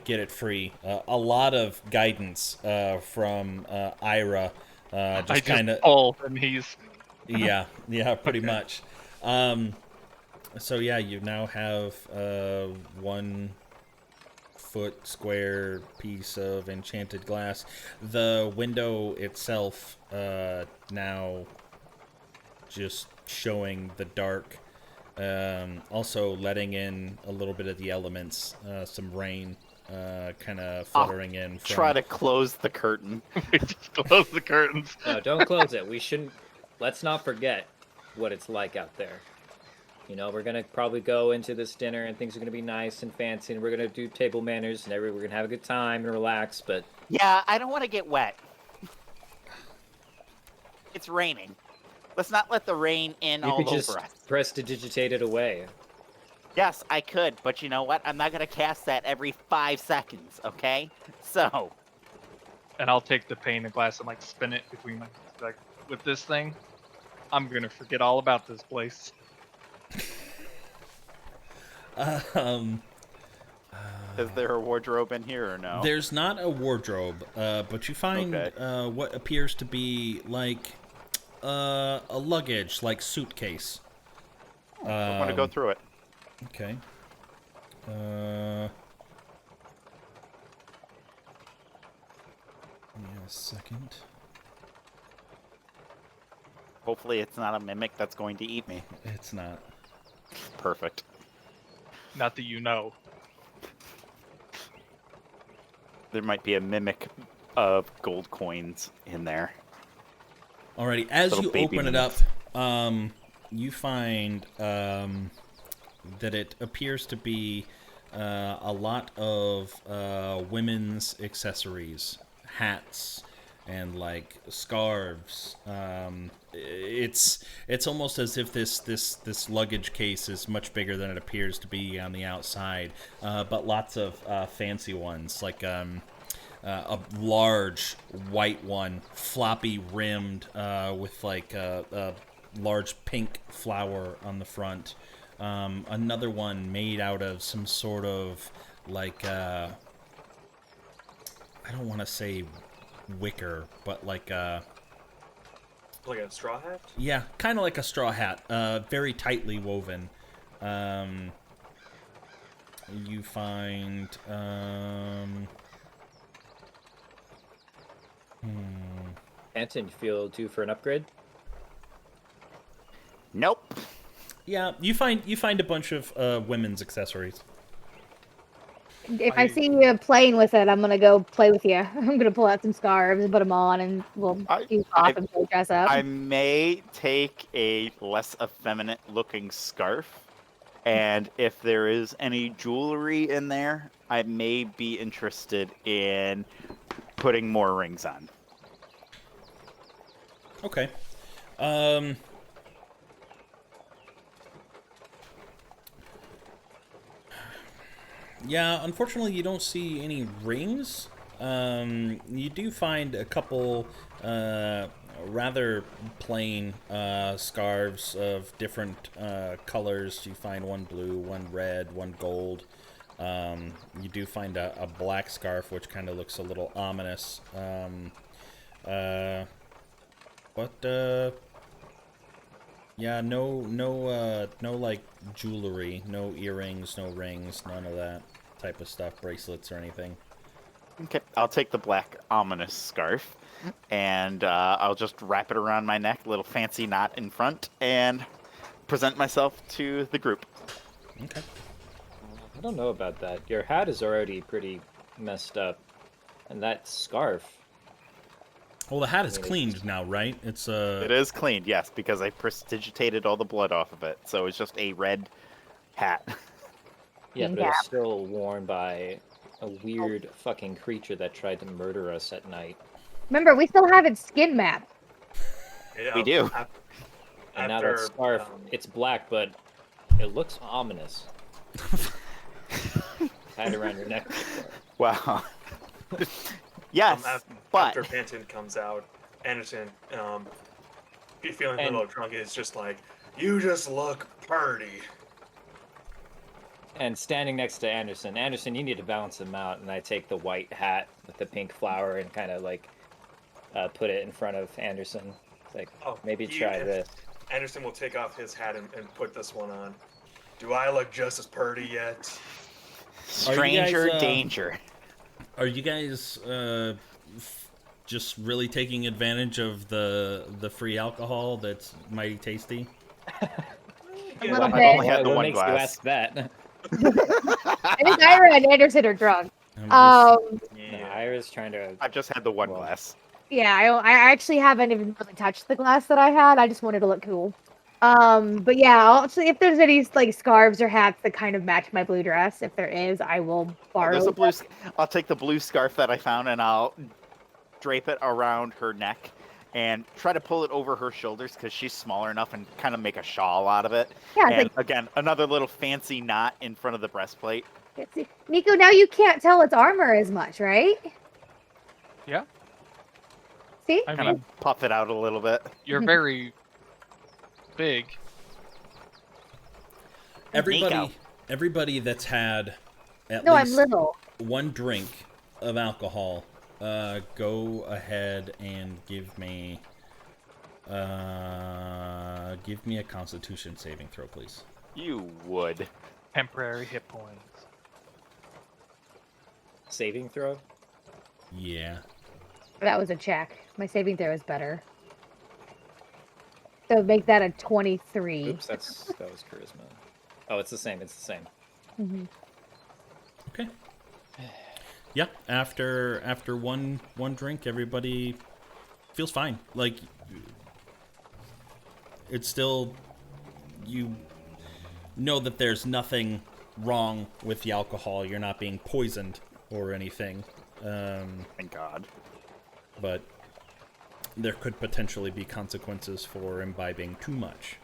get it free. A lot of guidance from Ira. I Just kind of. pull, and he's Yeah, pretty Okay. much. So yeah, you now have 1 foot square piece of enchanted glass. The window itself now just showing the dark, also letting in a little bit of the elements, some rain kind of fluttering in. From... Try to close the curtain. we just close the curtains. No, don't close it. We shouldn't. Let's not forget what it's like out there. You know, we're gonna probably go into this dinner and things are gonna be nice and fancy, and we're gonna do table manners and we're gonna have a good time and relax. But Yeah, I don't want to get wet. It's raining. Let's not let the rain in you all could over just us. prestidigitate it away. Yes, I could, but you know what? I'm not gonna cast that every 5 seconds, okay? So, And I'll take the pane of glass and like spin it between like with this thing. I'm gonna forget all about this place. is there a wardrobe in here or no? There's not a wardrobe, but you find what appears to be like a luggage, like suitcase. I want to go through it. Okay. Give me a second. Hopefully it's not a mimic that's going to eat me. It's not. Perfect. Not that you know. There might be a mimic of gold coins in there. Alrighty, as Little you baby open it up, mimics. you find that it appears to be a lot of women's accessories, hats, and like scarves. It's almost as if this luggage case is much bigger than it appears to be on the outside, but lots of fancy ones, like a large white one, floppy rimmed, with like a large pink flower on the front. Another one made out of some sort of like I don't want to say wicker, but like Like a straw hat? yeah, kind of like a straw hat, very tightly woven. You find Anton, you feel due for an upgrade? Nope. yeah, you find a bunch of women's accessories. If I see you playing with it, I'm gonna go play with you. I'm gonna pull out some scarves and put them on, and we'll do off and play dress up. I may take a less effeminate looking scarf, and if there is any jewelry in there, I may be interested in putting more rings on. Okay. Yeah, unfortunately, you don't see any rings. You do find a couple rather plain scarves of different colors. You find one blue, one red, one gold. You do find a black scarf, which kind of looks a little ominous. Yeah, no like jewelry, no earrings, no rings, none of that type of stuff, bracelets or anything. Okay, I'll take the black ominous scarf, and I'll just wrap it around my neck, a little fancy knot in front, and present myself to the group. Okay. I don't know about that. Your hat is already pretty messed up, and that scarf. Well, the hat is I mean, cleaned now, right? It's It is cleaned, yes, because I prestidigitated all the blood off of it, so it's just a red hat. Yeah, King but it was cap. still worn by a weird fucking creature that tried to murder us at night. Remember, we still have its skin map. Yeah, We do. And now that after, scarf, it's black, but it looks ominous. Tied around your neck. Wow. Yes, but after Benton comes out, Anderson, feeling a little drunk, is just like, "You just look pretty." And standing next to Anderson, you need to balance him out. And I take the white hat with the pink flower and kind of like put it in front of Anderson. It's like, maybe try this. Anderson will take off his hat and put this one on. Do I look just as pretty yet? stranger guys, danger. Are you guys just really taking advantage of the free alcohol that's mighty tasty? A little I've bit. only had the what one makes you glass. ask that? I think Ira and Anderson are drunk. I'm just- No, Ira's trying to. I've just had the one Well, glass. Yeah, I actually haven't even really touched the glass that I had. I just wanted to look cool. But yeah, I'll see if there's any like scarves or hats that kind of match my blue dress. If there is, I will borrow. There's a blue. them. I'll take the blue scarf that I found and I'll drape it around her neck and try to pull it over her shoulders because she's smaller enough and kind of make a shawl out of it. Yeah, it's And again, another little fancy knot in front of the breastplate. like, see, Nico, now you can't tell it's armor as much, right? Yeah. See? I Kind mean, of puff it out a little bit. you're very big. Everybody that's had at No, I'm least little. one drink of alcohol, go ahead and give me a Constitution saving throw, please. You would. Temporary hit points. Saving throw? Yeah. That was a check. My saving throw is better. So make that a 23. Oops, that was charisma. Oh, it's the same. It's the same. Mm-hmm. Okay. Yeah. After one drink, everybody feels fine. Like it's still, you know that there's nothing wrong with the alcohol. You're not being poisoned or anything. Thank God. But there could potentially be consequences for imbibing too much.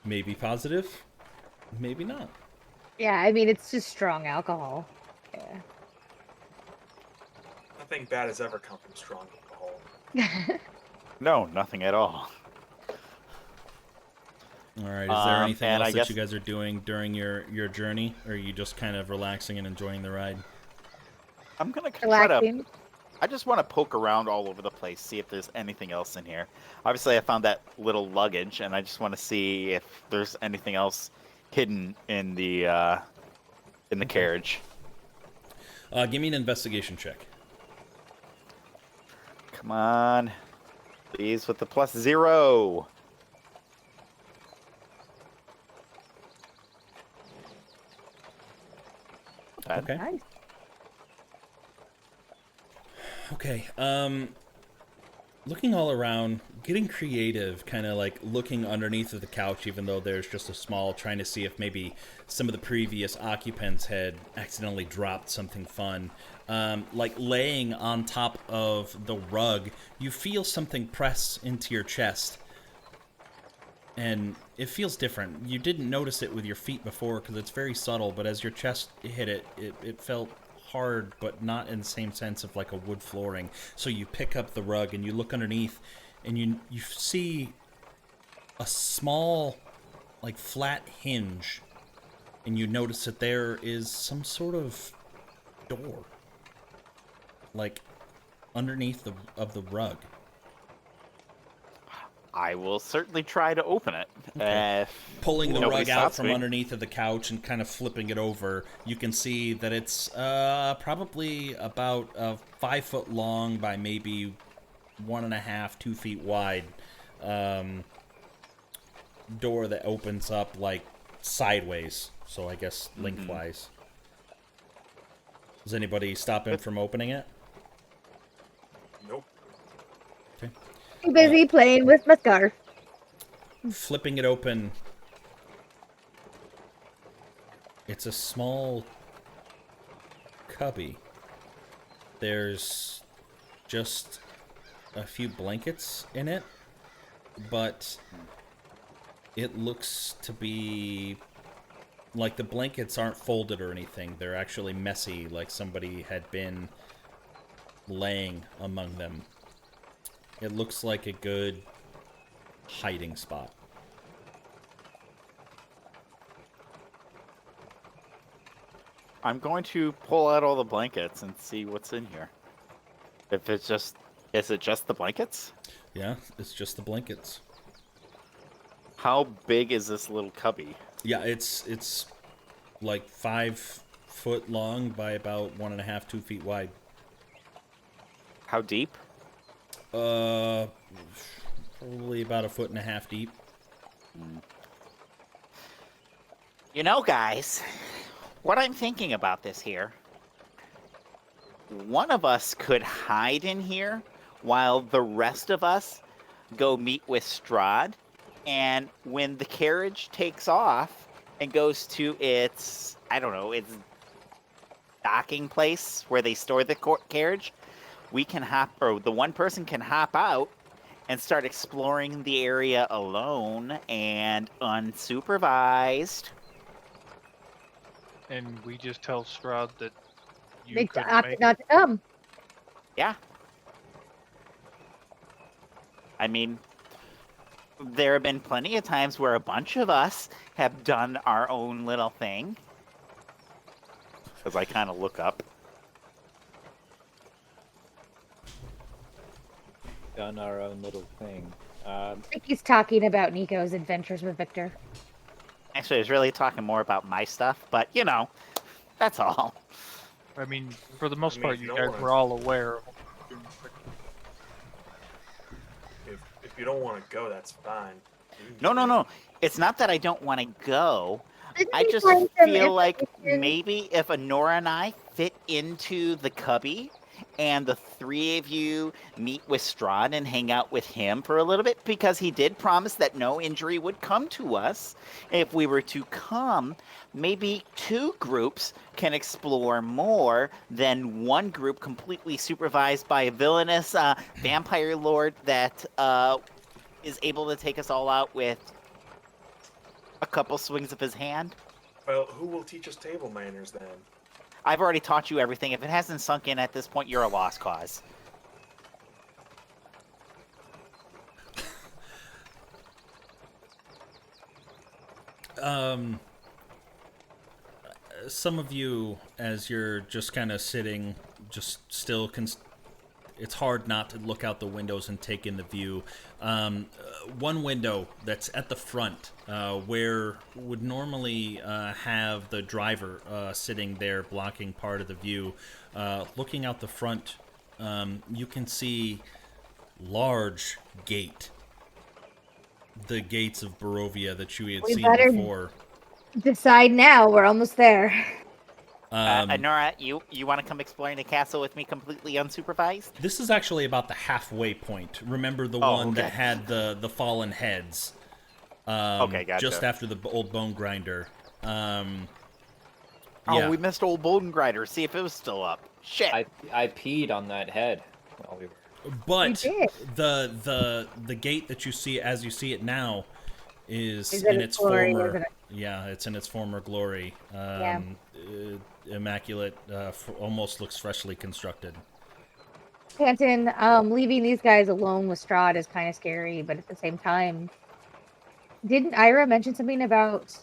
Maybe positive, maybe not. Yeah, I mean, it's just strong alcohol. Yeah. Nothing bad has ever come from strong alcohol. No, nothing at all. All right, is there anything and else I that guess- you guys are doing during your journey, or are you just kind of relaxing and enjoying the ride? I'm gonna try to. Relaxing. I just want to poke around all over the place, see if there's anything else in here. Obviously, I found that little luggage, and I just want to see if there's anything else hidden in the carriage. Give me an investigation check. Come on, please, with the +0. Okay. Nice. Okay. Looking all around, getting creative, kind of like looking underneath of the couch, even though there's just a small, trying to see if maybe some of the previous occupants had accidentally dropped something fun. Like laying on top of the rug, you feel something press into your chest. And it feels different. You didn't notice it with your feet before because it's very subtle, but as your chest hit it, it felt hard, but not in the same sense of like a wood flooring. So you pick up the rug and you look underneath, and you see a small, like flat hinge, and you notice that there is some sort of door, like underneath of the rug. I will certainly try to open it. Okay. Pulling the Nobody rug out stops from me. underneath of the couch and kind of flipping it over, you can see that it's probably about 5 foot long by maybe 1.5, 2 feet wide. Door that opens up like sideways, so I guess lengthwise. Does anybody stop him from opening it? Too busy playing with my scarf. Flipping it open, it's a small cubby. There's just a few blankets in it, but it looks to be like the blankets aren't folded or anything. They're actually messy, like somebody had been laying among them. It looks like a good hiding spot. I'm going to pull out all the blankets and see what's in here. If it's just... Is it just the blankets? Yeah, it's just the blankets. How big is this little cubby? Yeah, it's like 5 foot long by about 1.5, 2 feet wide. How deep? Probably about 1.5 foot deep. You know, guys, what I'm thinking about this here, one of us could hide in here while the rest of us go meet with Strahd, and when the carriage takes off and goes to its, I don't know, its docking place where they store the carriage, we can hop, or the one person can hop out and start exploring the area alone and unsupervised. And we just tell Strahd that you Make couldn't opt make not to come. Yeah. I mean, there have been plenty of times where a bunch of us have done our own little thing. As I kind of look up. Done our own little thing. I think he's talking about Nico's adventures with Victor. Actually, I was really talking more about my stuff, but you know, that's all. I mean, for the most I mean, part, you no guys one- were all aware. If you don't want to go, that's fine. No. It's not that I don't want to go. Didn't I we just find some feel like information? maybe if Honora and I fit into the cubby and the three of you meet with Strahd and hang out with him for a little bit, because he did promise that no injury would come to us if we were to come, maybe two groups can explore more than one group completely supervised by a villainous vampire lord that is able to take us all out with a couple swings of his hand. Well, who will teach us table manners then? I've already taught you everything. If it hasn't sunk in at this point, you're a lost cause. Some of you, as you're just kind of sitting, just still it's hard not to look out the windows and take in the view. One window that's at the front, where would normally have the driver sitting there blocking part of the view. Looking out the front, you can see large gate. The gates of Barovia that you had We seen better- before. Decide now. We're almost there. Nora, you want to come exploring the castle with me completely unsupervised? This is actually about the halfway point. Remember the Oh, one that okay. had the fallen heads? Okay, gotcha. Just after the old bone grinder. Oh, Yeah. we missed old Bolden Grinder. See if it was still up. Shit. I peed on that head while we were. But You did. the gate that you see as you see it now is Is it in its its glory, former. isn't it? Yeah, it's in its former glory. Yeah. Immaculate. Almost looks freshly constructed. Panton, leaving these guys alone with Strahd is kind of scary, but at the same time, didn't Ira mention something about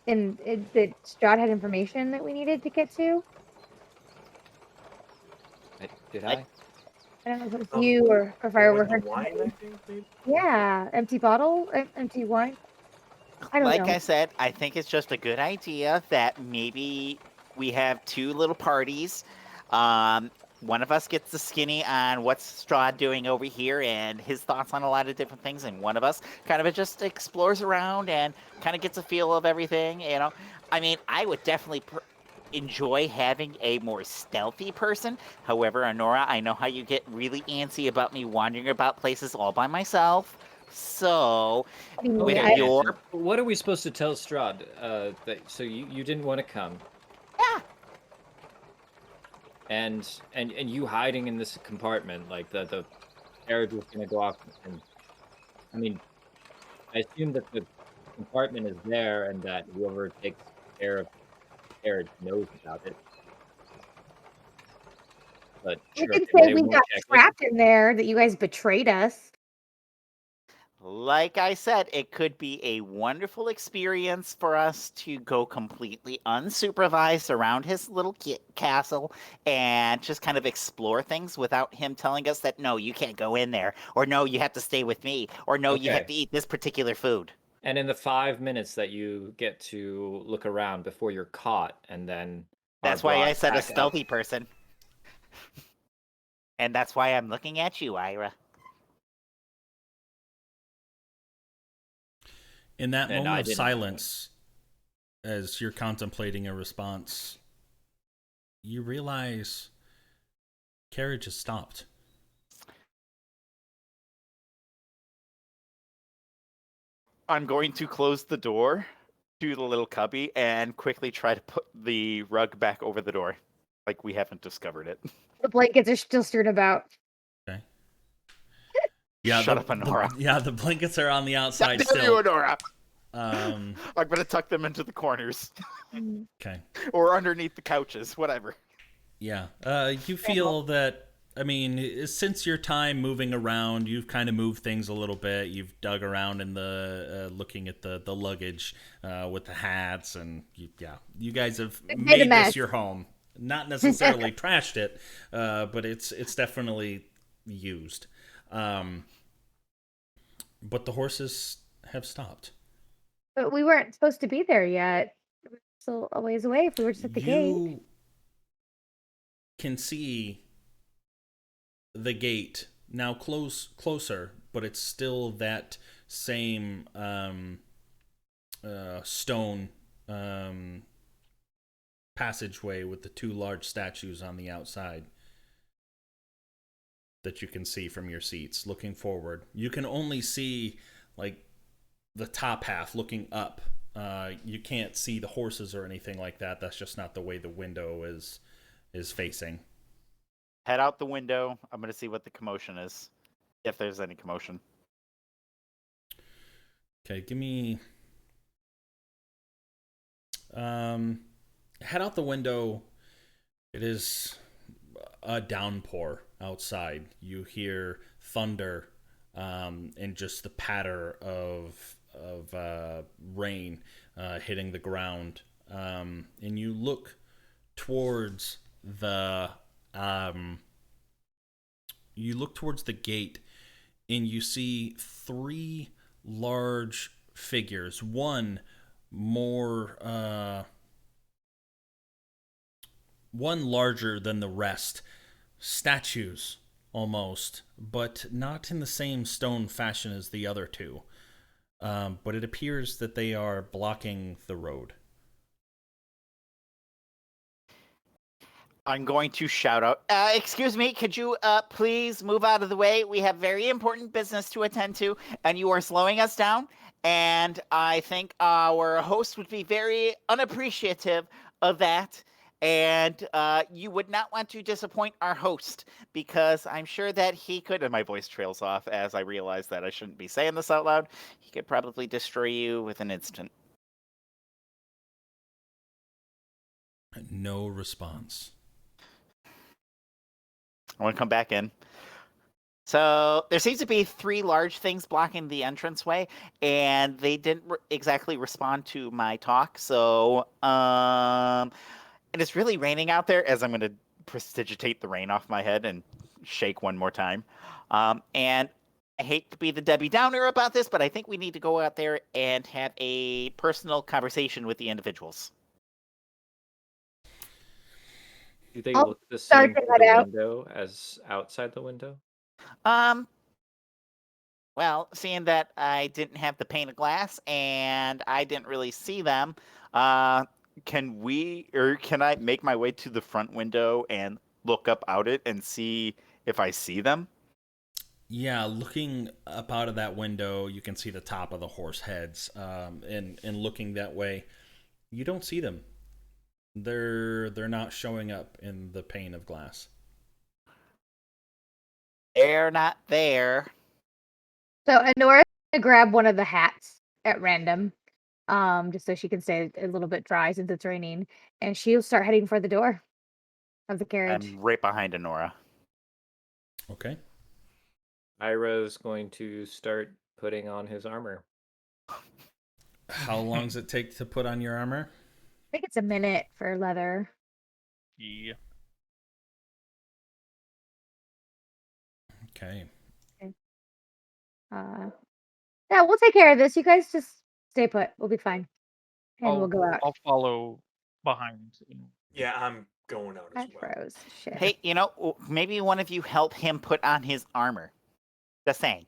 that Strahd had information that we needed to get to? Did I? I don't know if it was you or if I Or overheard. the wine, somebody. I think, maybe? Yeah, empty bottle, empty wine. I don't Like know. I said, I think it's just a good idea that maybe we have two little parties. One of us gets the skinny on what's Strahd doing over here and his thoughts on a lot of different things, and one of us kind of just explores around and kind of gets a feel of everything, you know. I mean, I would definitely enjoy having a more stealthy person. However, Honora, I know how you get really antsy about me wandering about places all by myself. So, with Okay, your and what are we supposed to tell Strahd? That so you didn't want to come, yeah, and you hiding in this compartment, like the carriage was gonna go off, and I mean, I assume that the compartment is there, and that whoever takes care of the carriage knows about it. But We sure, can okay, say they we won't got check it. trapped in there, that you guys betrayed us. like I said, it could be a wonderful experience for us to go completely unsupervised around his little castle and just kind of explore things without him telling us that, no, you can't go in there, or no, you have to stay with me, or no, you have to Okay. eat this particular food. And in the 5 minutes that you get to look around before you're caught, and then are That's why I brought said a back up. stealthy person. And that's why I'm looking at you, Ira. In that And moment I of didn't silence, as you're contemplating a response, you realize Carriage has stopped. I'm going to close the door to the little cubby and quickly try to put the rug back over the door. Like we haven't discovered it. The blankets are still strewn about. Okay. Yeah, Shut up, Honora. the blankets are on the outside Damn you, still. Honora! Um, I'm gonna tuck them into the corners okay. or underneath the couches, whatever. Yeah. You feel that, I mean, since your time moving around, you've kind of moved things a little bit. You've dug around in the, looking at the luggage with the hats, and you guys have made a made mess. this your home. Not necessarily trashed it, but it's definitely used. But the horses have stopped. But we weren't supposed to be there yet. We were still a ways away if we were just at the gate. You can see the gate now closer, but it's still that same stone passageway with the two large statues on the outside that you can see from your seats looking forward. You can only see like the top half looking up. You can't see the horses or anything like that. That's just not the way the window is facing. Head out the window. I'm gonna see what the commotion is, if there's any commotion. Okay, give me. Head out the window. It is a downpour outside. You hear thunder, and just the patter of rain hitting the ground. And you look towards the gate, and you see three large figures. One larger than the rest. Statues, almost, but not in the same stone fashion as the other two. But it appears that they are blocking the road. I'm going to shout out, excuse me, could you please move out of the way? We have very important business to attend to, and you are slowing us down. And I think our host would be very unappreciative of that. And you would not want to disappoint our host, because I'm sure that he could, and my voice trails off as I realize that I shouldn't be saying this out loud, he could probably destroy you with an instant. No response. I want to come back in. So there seems to be three large things blocking the entranceway, and they didn't exactly respond to my talk. So, and it's really raining out there, as I'm going to prestidigitate the rain off my head and shake one more time. And I hate to be the Debbie Downer about this, but I think we need to go out there and have a personal conversation with the individuals. Do they I'll look the start same to through head the out. window as outside the window? Well, seeing that I didn't have the pane of glass and I didn't really see them, can I make my way to the front window and look up out it and see if I see them? Yeah, looking up out of that window, you can see the top of the horse heads. And looking that way, you don't see them. They're not showing up in the pane of glass. They're not there. So Anora's gonna grab one of the hats at random, just so she can stay a little bit dry since it's raining, and she'll start heading for the door of the carriage. I'm right behind Honora. Okay. Ira's going to start putting on his armor. How long does it take to put on your armor? I think it's a minute for leather. Yeah. Okay. Yeah, we'll take care of this. You guys just stay put. We'll be fine, and we'll go out. I'll follow behind. Yeah, I'm going out as I well. froze. Shit. Hey, maybe one of you help him put on his armor. Just saying.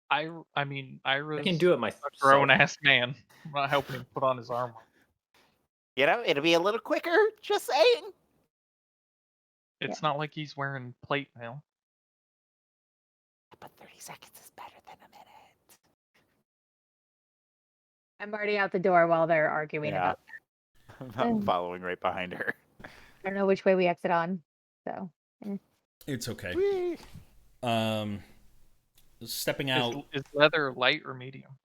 I mean, Ira's I can do it a myself. grown-ass man. I'm not helping him put on his armor. It'll be a little quicker. Just saying. It's not like he's wearing plate mail. But 30 seconds is better than a minute. I'm already out the door while they're arguing Yeah. about. I'm following right behind her. I don't know which way we exit on, so. It's okay. Whee! Stepping out. Is leather light or medium?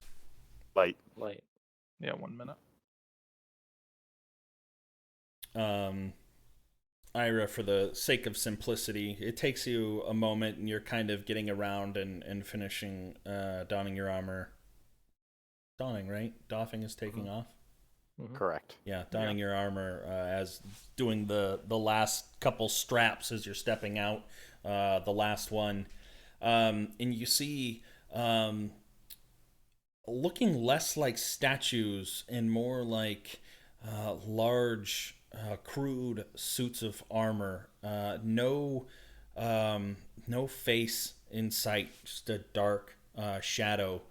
Light. Yeah, 1 minute. Ira, for the sake of simplicity, it takes you a moment and you're kind of getting around and finishing donning your armor. Donning, right? Doffing is taking off. Correct. Yeah, donning your armor as doing the last couple straps as you're stepping out, the last one. And you see looking less like statues and more like large, crude suits of armor. No face in sight, just a dark shadow.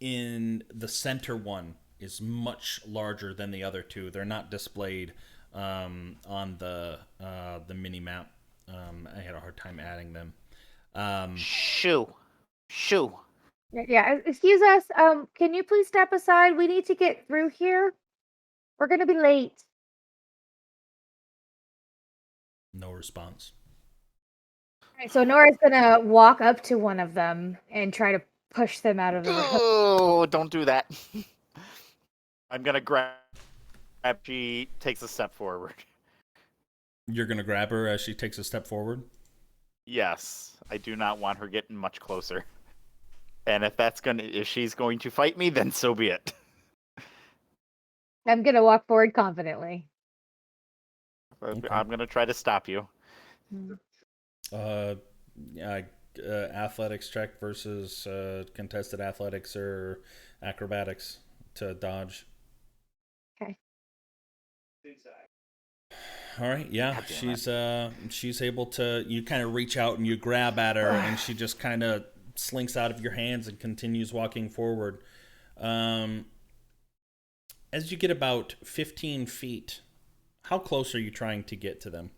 In the center one is much larger than the other two. They're not displayed on the mini map. I had a hard time adding them. Shoo. Yeah, excuse us. Can you please step aside? We need to get through here. We're gonna be late. No response. All right, so Nora's gonna walk up to one of them and try to push them out of the road. Oh, don't do that. I'm gonna grab. She takes a step forward. You're gonna grab her as she takes a step forward? Yes, I do not want her getting much closer. And if she's going to fight me, then so be it. I'm gonna walk forward confidently. Okay. I'm gonna try to stop you. Athletics check versus contested athletics or acrobatics to dodge. Okay. All right, yeah, she's able to. You kind of reach out and you grab at her, and she just kind of slinks out of your hands and continues walking forward. As you get about 15 feet, how close are you trying to get to them?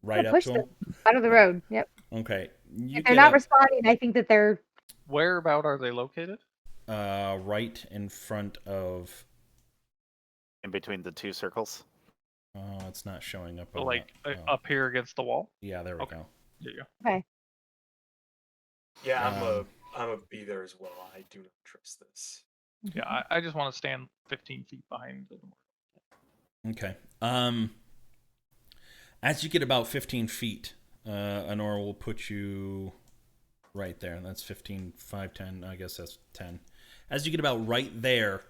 Right up to them? Out of the road. Yep. Okay. If they're not responding, I think that they're. Whereabout are they located? Right in front of. In between the two circles. Oh, it's not showing up. So up here against the wall? Yeah, there we go. There you go. Okay. Yeah, I'm a be there as well. I do not trust this. Yeah, I just want to stand 15 feet behind them. Okay. As you get about 15 feet, Honora will put you right there. That's 15, 5, 10. I guess that's 10. As you get about right there,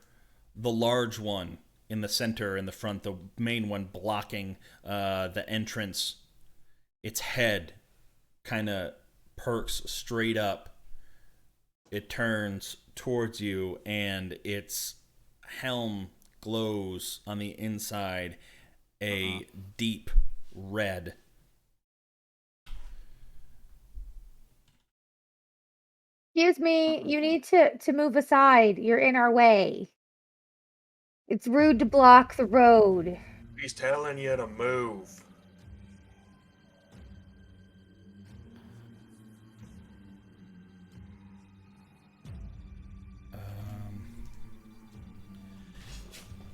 the large one in the center, in the front, the main one blocking the entrance, its head kind of perks straight up. It turns towards you, and its helm glows on the inside a deep red. Excuse me, you need to move aside. You're in our way. It's rude to block the road. He's telling you to move.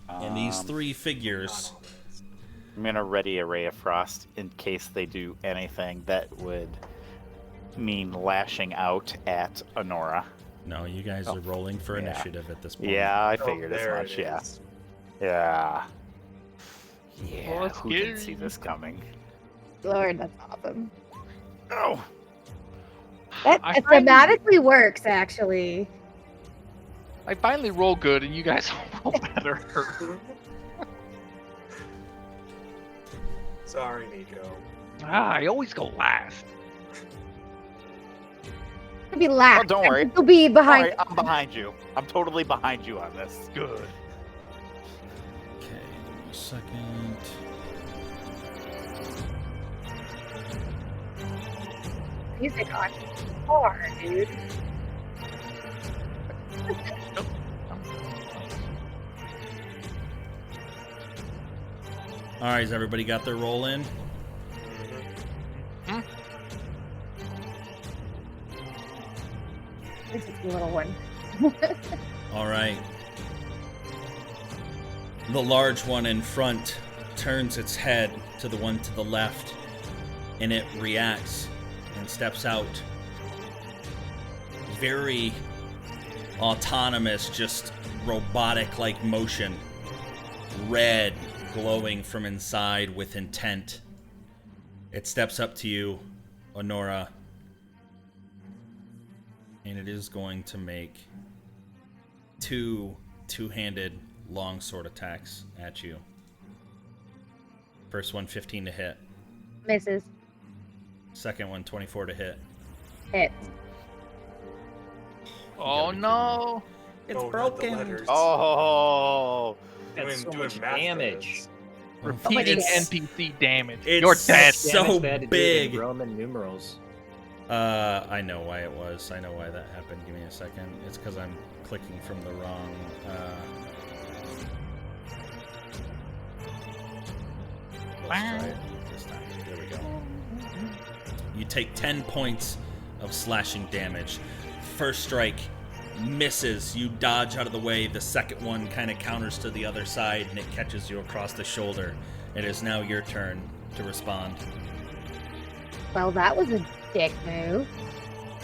And these three figures. I'm gonna ready a Ray of Frost in case they do anything that would mean lashing out at Honora. No, you guys are rolling for yeah. initiative at this point. Yeah, I Oh, figured as there much. it Yeah. is. Yeah. Yeah. that's Who didn't scary. see this coming? Lord, that's awesome. Oh. That I find- thematically works, actually. I finally roll good, and you guys all roll better. Sorry, Nico. I always go last. It'll be last. Oh, don't worry. You'll be behind. Alright, I'm behind you. I'm totally behind you on this. Good. Okay, give me a second. Music on hard, dude. All right, has everybody got their roll in? This is the little one. All right. The large one in front turns its head to the one to the left, and it reacts and steps out. Very autonomous, just robotic-like motion. Red, glowing from inside with intent. It steps up to you, Honora, and it is going to make two-handed longsword attacks at you. First one, 15 to hit. Misses. Second one, 24 to hit. Hit. Oh no! It's Oh, not the broken. letters. Oh. That's so Doing much math damage. is- Repeated It's- NPC damage. it's You're dead. so Damage they had to do it in big. Roman numerals. I know why it was. I know why that happened. Give me a second. It's because I'm clicking from the wrong. Let's try it this time. There we go. You take 10 points of slashing damage. First strike misses. You dodge out of the way. The second one kind of counters to the other side, and it catches you across the shoulder. It is now your turn to respond. Well, that was a dick move.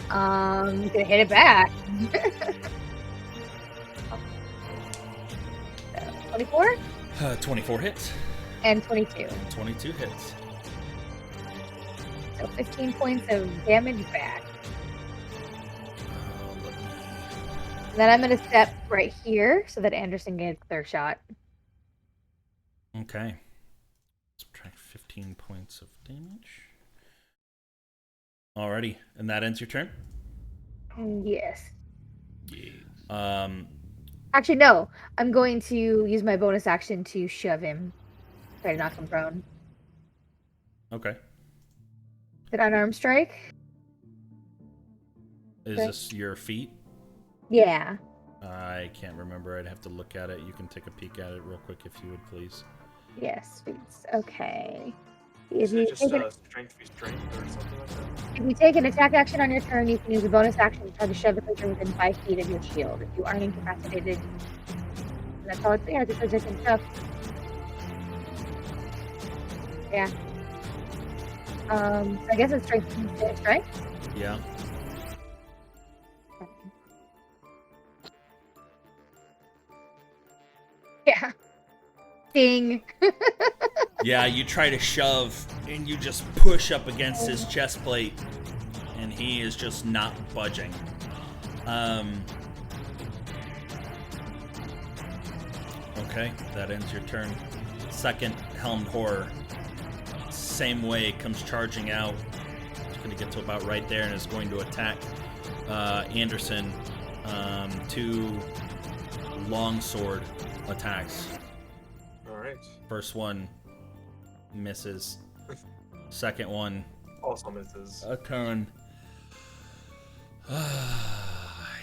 Gonna hit it back. 24 24 hits. and 22. 22 hits. So 15 points of damage back. Let me- Then I'm gonna step right here so that Anderson gets their shot. Okay. Subtract 15 points of damage. Alrighty, and that ends your turn? Yes. Yeah. Actually, no. I'm going to use my bonus action to shove him. Try to knock him prone. Okay. Is it unarmed strike? Is Okay. this your feat? Yeah. I can't remember. I'd have to look at it. You can take a peek at it real quick if you would, please. Yes, feats. Okay. Is If you, it just take strength v strength or something like that? if you take an attack action on your turn, you can use a bonus action to try to shove the creature within 5 feet of your shield. If you are incapacitated, that's all it's there. Just resistant stuff. Yeah. So I guess it's strength, right? Yeah. Yeah. Ding. Yeah, you try to shove, and you just push up against his chest plate, and he is just not budging. Okay, that ends your turn. Second helmed horror. Same way, comes charging out. It's going to get to about right there and is going to attack Anderson. Two longsword attacks. Alright. First one misses. Second one, Also misses. a turn.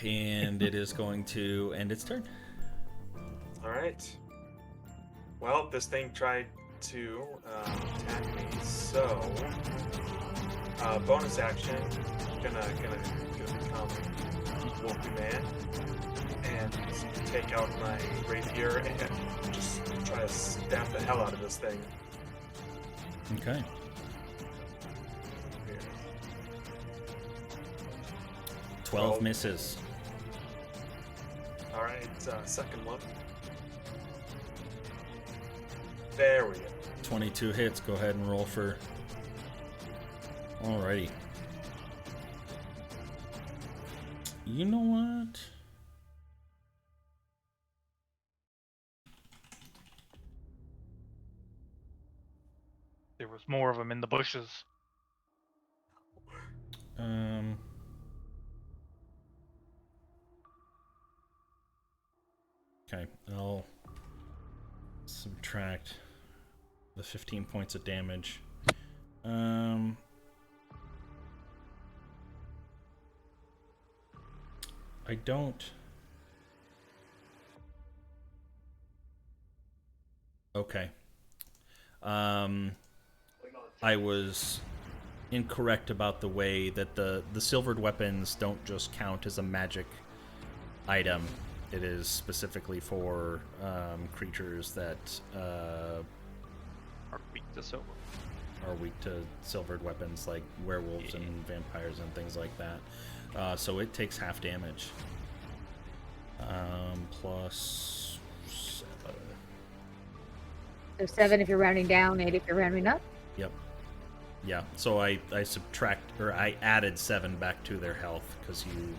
And it is going to end its turn. Alright. Well, this thing tried to attack me, so bonus action, gonna become Wolfie Man and take out my rapier and just try to stab the hell out of this thing. Okay. Here. 12 misses. All right, second one. There we go. 22 hits. Go ahead and roll for. Alrighty. You know what? There was more of them in the bushes. Okay, I'll subtract the 15 points of damage. I don't. Okay. I was incorrect about the way that the silvered weapons don't just count as a magic item. It is specifically for creatures that Are weak to silver. are weak to silvered weapons, like werewolves and vampires and things like that. So it takes half damage. Plus 7. So 7 if you're rounding down, 8 if you're rounding up. Yep. Yeah. So I added 7 back to their health because you.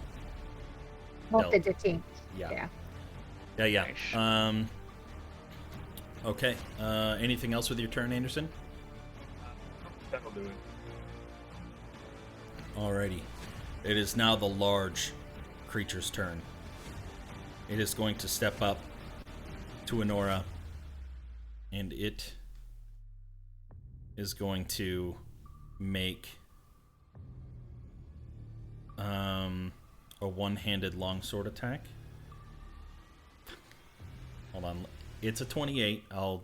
Both dealt. the 15. Yeah. Yeah. Yeah. Nice. Okay. Anything else with your turn, Anderson? That'll do it. Alrighty. It is now the large creature's turn. It is going to step up to Honora, and it is going to make a one-handed longsword attack. Hold on. It's a 28. I'll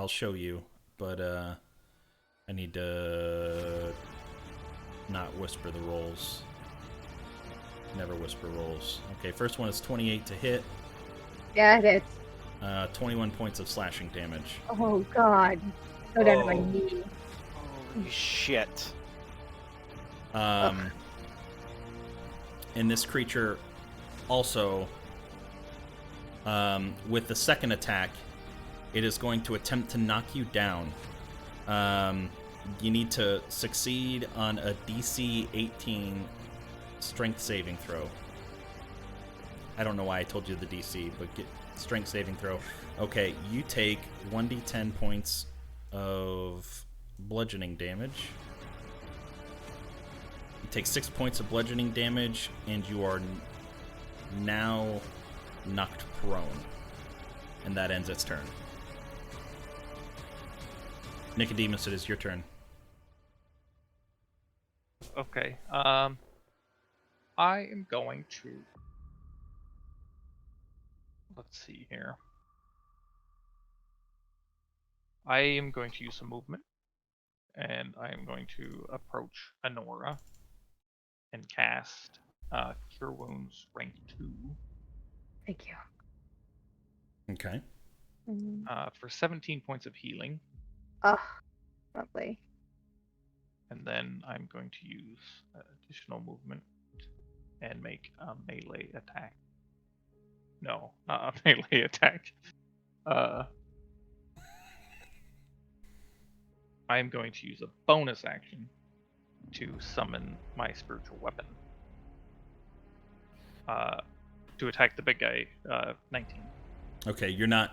show you, but I need to not whisper the rolls. Never whisper rolls. Okay, first one is 28 to hit. Yeah, it's 21 points of slashing damage. oh god. Go down to my Oh. knee. Holy shit. And this creature also, with the second attack, it is going to attempt to knock you down. You need to succeed on a DC 18 strength saving throw. I don't know why I told you the DC, but get strength saving throw. Okay, you take 1d10 points of bludgeoning damage. You take 6 points of bludgeoning damage, and you are now knocked prone. And that ends its turn. Nicodemus, it is your turn. Okay. I am going to. Let's see here. I am going to use some movement, and I am going to approach Honora and cast Cure Wounds rank 2 Thank you. Okay. for 17 points of healing, Oh, lovely. and then I'm going to use additional movement and make a melee attack. No, not a melee attack. I'm going to use a bonus action to summon my spiritual weapon. To attack the big guy, 19. Okay, you're not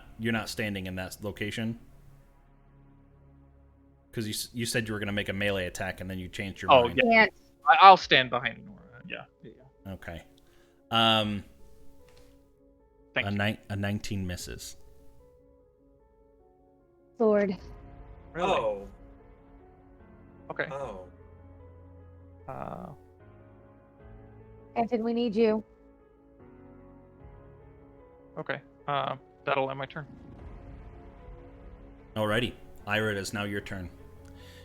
standing in that location? Because you said you were going to make a melee attack and then you changed your mind. Yeah. Can't. I'll stand behind Nora. Yeah. Okay. Thank you. A 19 misses. Sword. Really? Oh. Okay. Oh. Anton, we need you. Okay. That'll end my turn. Alrighty, Ira, it is now your turn.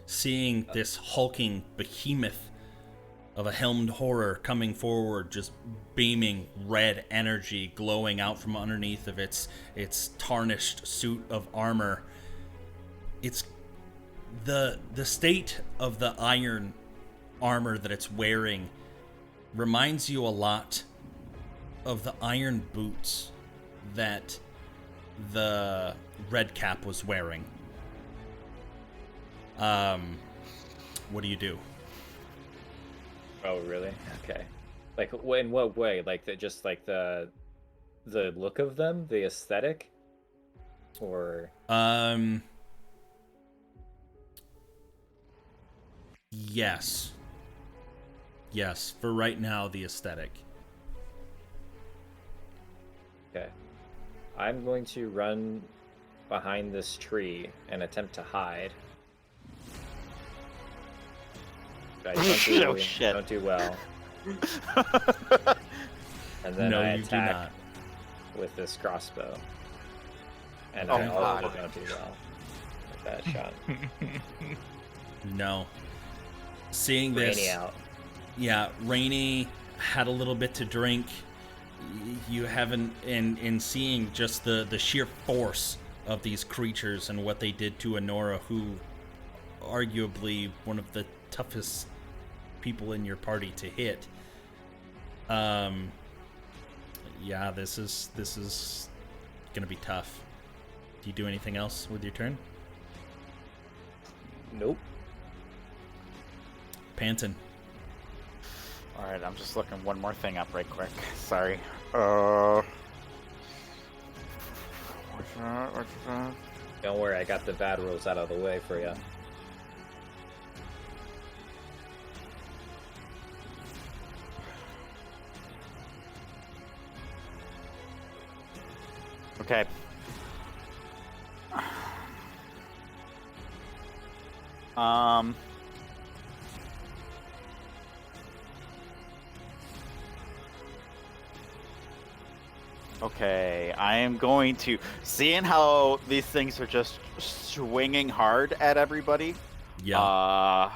Seeing this hulking behemoth of a helmed horror coming forward, just beaming red energy glowing out from underneath of its tarnished suit of armor. It's the state of the iron armor that it's wearing reminds you a lot of the iron boots that the Red Cap was wearing. What do you do? Oh, really? Okay. Like, in what way? Like, just like the look of them, the aesthetic, or Yes. Yes, for right now, the aesthetic. okay. I'm going to run behind this tree and attempt to hide. I Oh, shit. don't do well. And then No, I you do attack not. with this crossbow. And Oh, I also God. don't do well with that shot. No. Seeing this, Rainy out. yeah, Rainy had a little bit to drink. You haven't, in seeing just the sheer force of these creatures and what they did to Honora, who arguably one of the toughest people in your party to hit. Yeah, this is gonna be tough. Do you do anything else with your turn? Nope. Panton. All right, I'm just looking one more thing up right quick. Sorry. What's that? Don't worry, I got the bad rules out of the way for you. Okay. Okay, I am going to... Seeing how these things are just swinging hard at everybody, Yeah.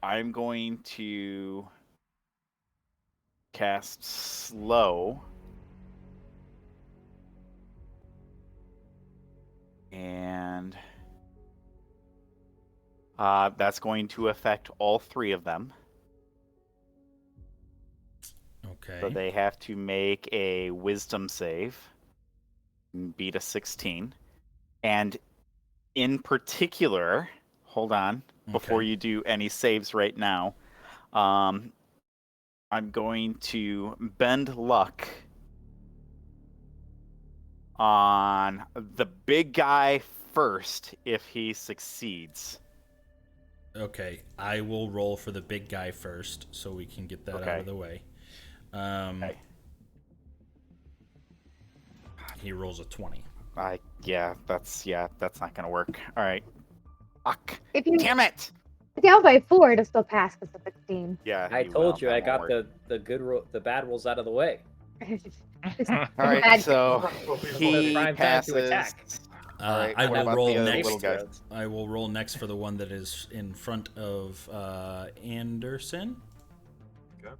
I'm going to cast Slow. And that's going to affect all three of them. Okay. So they have to make a wisdom save, beat a 16. And in particular, hold on, before Okay. you do any saves right now, I'm going to bend luck on the big guy first if he succeeds. Okay, I will roll for the big guy first, so we can get that out Okay. of the way. Okay. He rolls a 20. That's not gonna work. All right. Fuck. If you Damn it. down by 4, it'll still pass because of 16. Yeah. I you told will. you, That I won't got work. the bad rules out of the way. All right. So he Prime time to passes. attack. All right. I what will about roll the other next. little guy? I will roll next for the one that is in front of Anderson. Okay.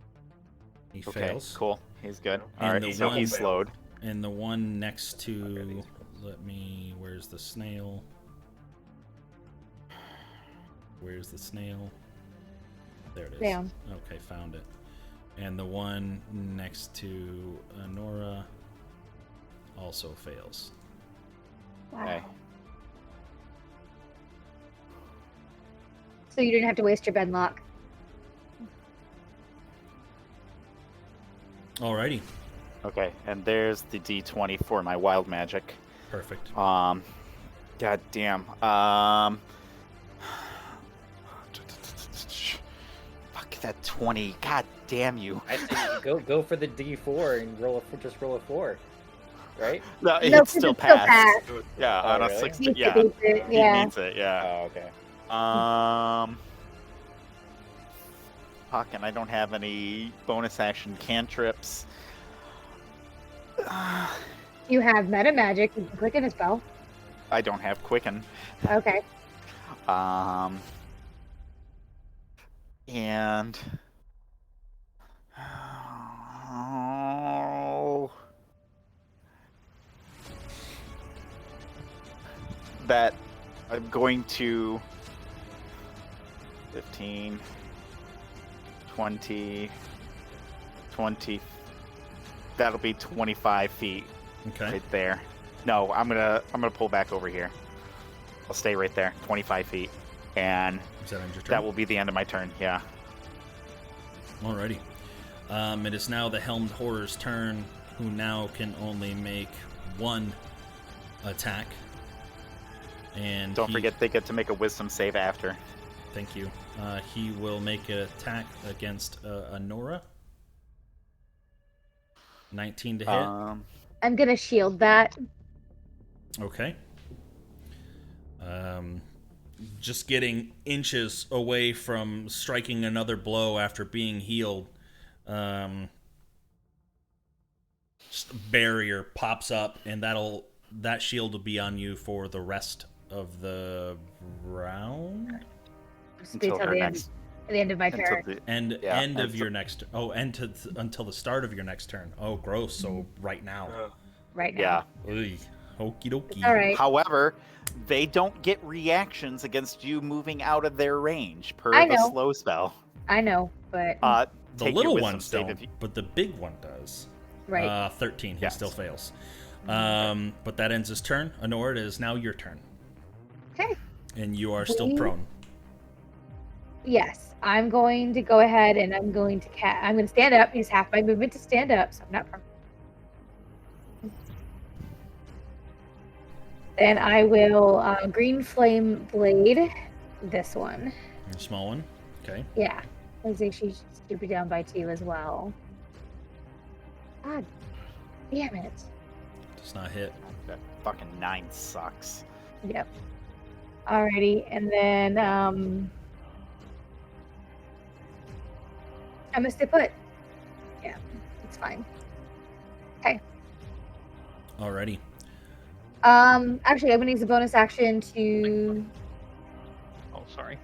He Okay. fails. Cool. He's good. And All the right. So one- he's slowed. And the one next to, where's the snail? Where's the snail? There it is. Down. Okay, found it. And the one next to Honora also fails. Wow. Okay. So you didn't have to waste your bed lock. Alrighty. Okay. And there's the D20 for my wild magic. Perfect. God damn. Fuck that 20. God damn you. I said go for the D4 and just roll a 4, right? No, No, it's 'cause still it's passed. Yeah, Oh, on a really? 60. Needs to Yeah, beat it, he yeah. needs it. Yeah. Oh, okay. Fuck, and I don't have any bonus action cantrips. You have meta magic. You can click in a spell. I don't have Quicken. Okay. And that I'm going to 15, 20, 20. That'll be 25 feet Okay. right there. No, I'm gonna pull back over here. I'll stay right there, 25 feet, and Is that on your turn? that will be the end of my turn. Yeah. Alrighty. It is now the Helmed Horror's turn, who now can only make one attack. And Don't forget they get to make a Wisdom save after. Thank you. He will make an attack against Anora. 19 to hit. I'm gonna shield that. Okay. Just getting inches away from striking another blow after being healed. Just a barrier pops up, and that shield will be on you for the rest of the round. Until her next. The end of my Until turn. the- End Yeah, of your next. Oh, until the start of your next turn. Oh, gross. So right now. Right now. Yeah. Oy, Okie dokie. All right. However, they don't get reactions against you moving out of their range per I the know. slow spell. I know, but The Take your little wisdom ones save don't, if you- but the big one does. right. 13. He Yes. still fails. But that ends his turn. Honor, it is now your turn. Okay. And you are still We- prone. Yes, I'm going to go ahead and I'm going to I'm going to stand up. Use half my movement to stand up, so I'm not. Then I will green flame blade this one. A small one. Okay. Yeah, I think she should be down by 2 as well. God damn it. Does not hit. That fucking 9 sucks. Yep. Alrighty, and then I'm gonna stay put. Yeah, it's fine. Okay. Alrighty. Actually, I'm gonna use a bonus action to. Oh, sorry.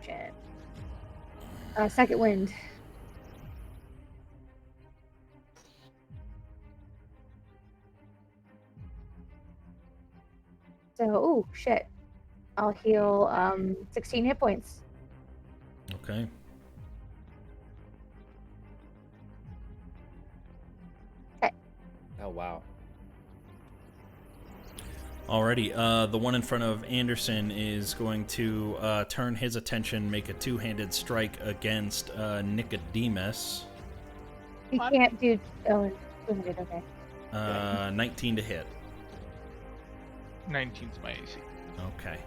Shit. Second wind. So, oh shit. I'll heal 16 hit points. Okay. Oh wow. Alrighty. The one in front of Anderson is going to turn his attention, make a two-handed strike against Nicodemus. You can't do. Oh, 200, okay. 19 to hit. 19's my AC. Okay.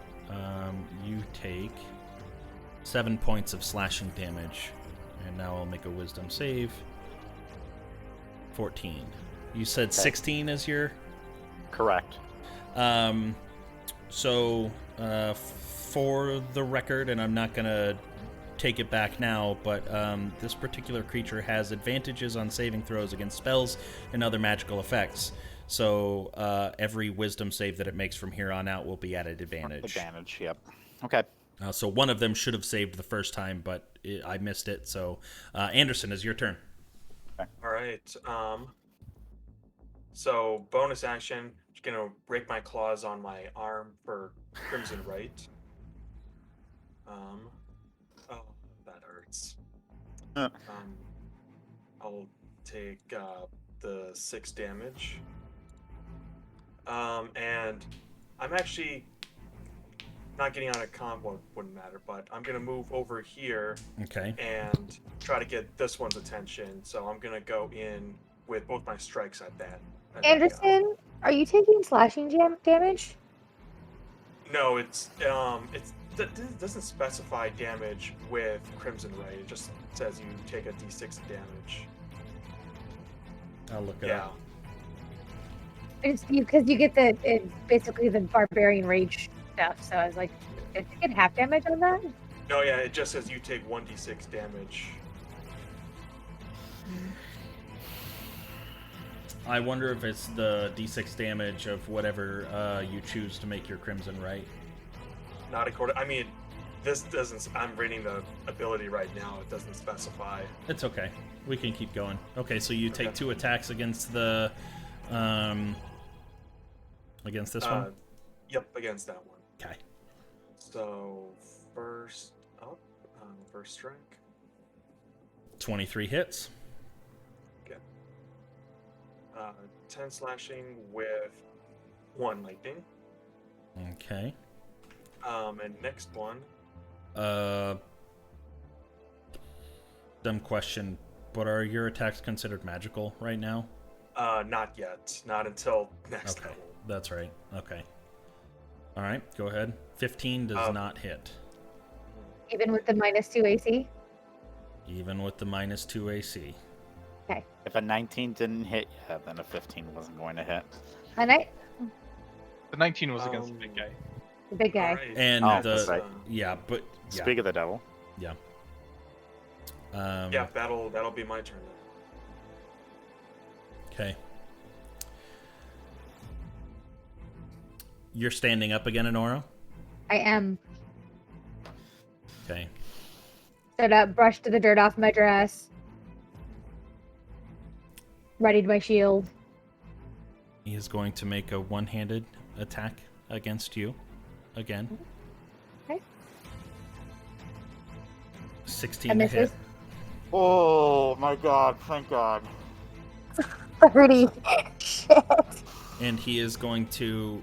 You take 7 points of slashing damage. And now I'll make a wisdom save. 14. You said 16 is your... Correct. So, for the record, and I'm not going to take it back now, but this particular creature has advantages on saving throws against spells and other magical effects. So every wisdom save that it makes from here on out will be at an advantage. Advantage, yep. Okay. So one of them should have saved the first time, but I missed it. So Anderson, is your turn. All right. So bonus action, just gonna break my claws on my arm for Crimson Right. Oh, that hurts. I'll take the 6 damage. And I'm actually not getting on a combo, well, wouldn't matter, but I'm gonna move over here Okay. and try to get this one's attention. So I'm gonna go in with both my strikes at that. Anderson, are you taking slashing damage? No, it doesn't specify damage with Crimson Ray. It just says you take a d6 damage. I'll look it Yeah. up. It's because you get basically the barbarian rage stuff. So I was like, did you get half damage on that? No, yeah, it just says you take 1d6 damage. I wonder if it's the d6 damage of whatever you choose to make your crimson, right? Not according. I mean, this doesn't. I'm reading the ability right now. It doesn't specify. It's okay. We can keep going. Okay, so you take Okay. 2 attacks against the against this one. Yep, against that one. Okay. So first up, first strike. 23 hits. 10 slashing with 1 lightning. Okay. And next one. Dumb question, but are your attacks considered magical right now? Not yet. Not until next Okay, level. that's right. Okay. All right, go ahead. 15 does not hit. Even with the -2 AC? Even with the -2 AC. Okay. If a 19 didn't hit, yeah, then a 15 wasn't going to hit. And I, The 19 was against the big guy. the big guy. Alright. And Oh, the that's right. yeah, but yeah, Speak of the devil. yeah. Yeah, that'll be my turn then. Okay. You're standing up again, Honora? I am. Okay. Stood up, brushed the dirt off my dress. Readied my shield. He is going to make a one-handed attack against you again. Okay. 16 I to misses. hit. Oh my god, thank god. 30. Shit. And he is going to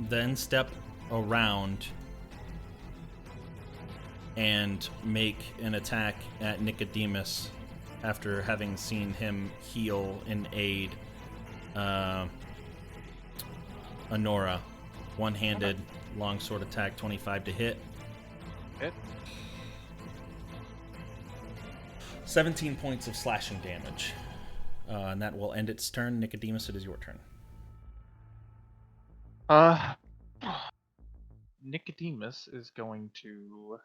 then step around and make an attack at Nicodemus after having seen him heal and aid Honora. One-handed longsword attack, 25 to hit. Hit. 17 points of slashing damage. And that will end its turn. Nicodemus, it is your turn. Nicodemus is going to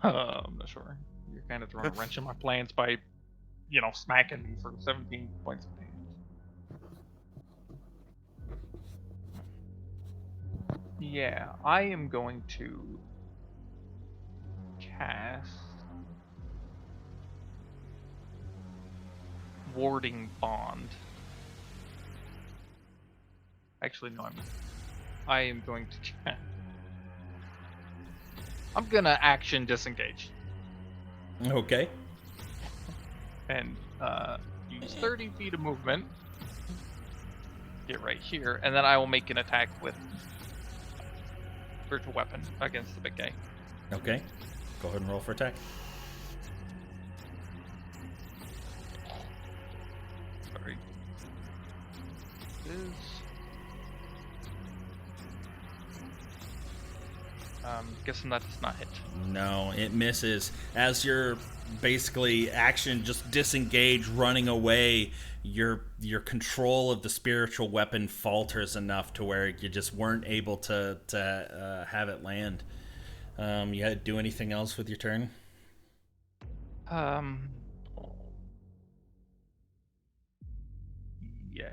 I'm not sure. You're kind of throwing a wrench in my plans by, smacking me for 17 points of damage. Yeah, I am going to cast Warding Bond. Actually, no, I am going to. I'm gonna action disengage Okay. and use 30 feet of movement. Get right here, and then I will make an attack with spiritual weapon against the big guy. Okay. Go ahead and roll for attack. Sorry. Guessing that does not hit. No, it misses. As you're basically action just disengage, running away, your control of the spiritual weapon falters enough to where you just weren't able to have it land. You had to do anything else with your turn? Yeah.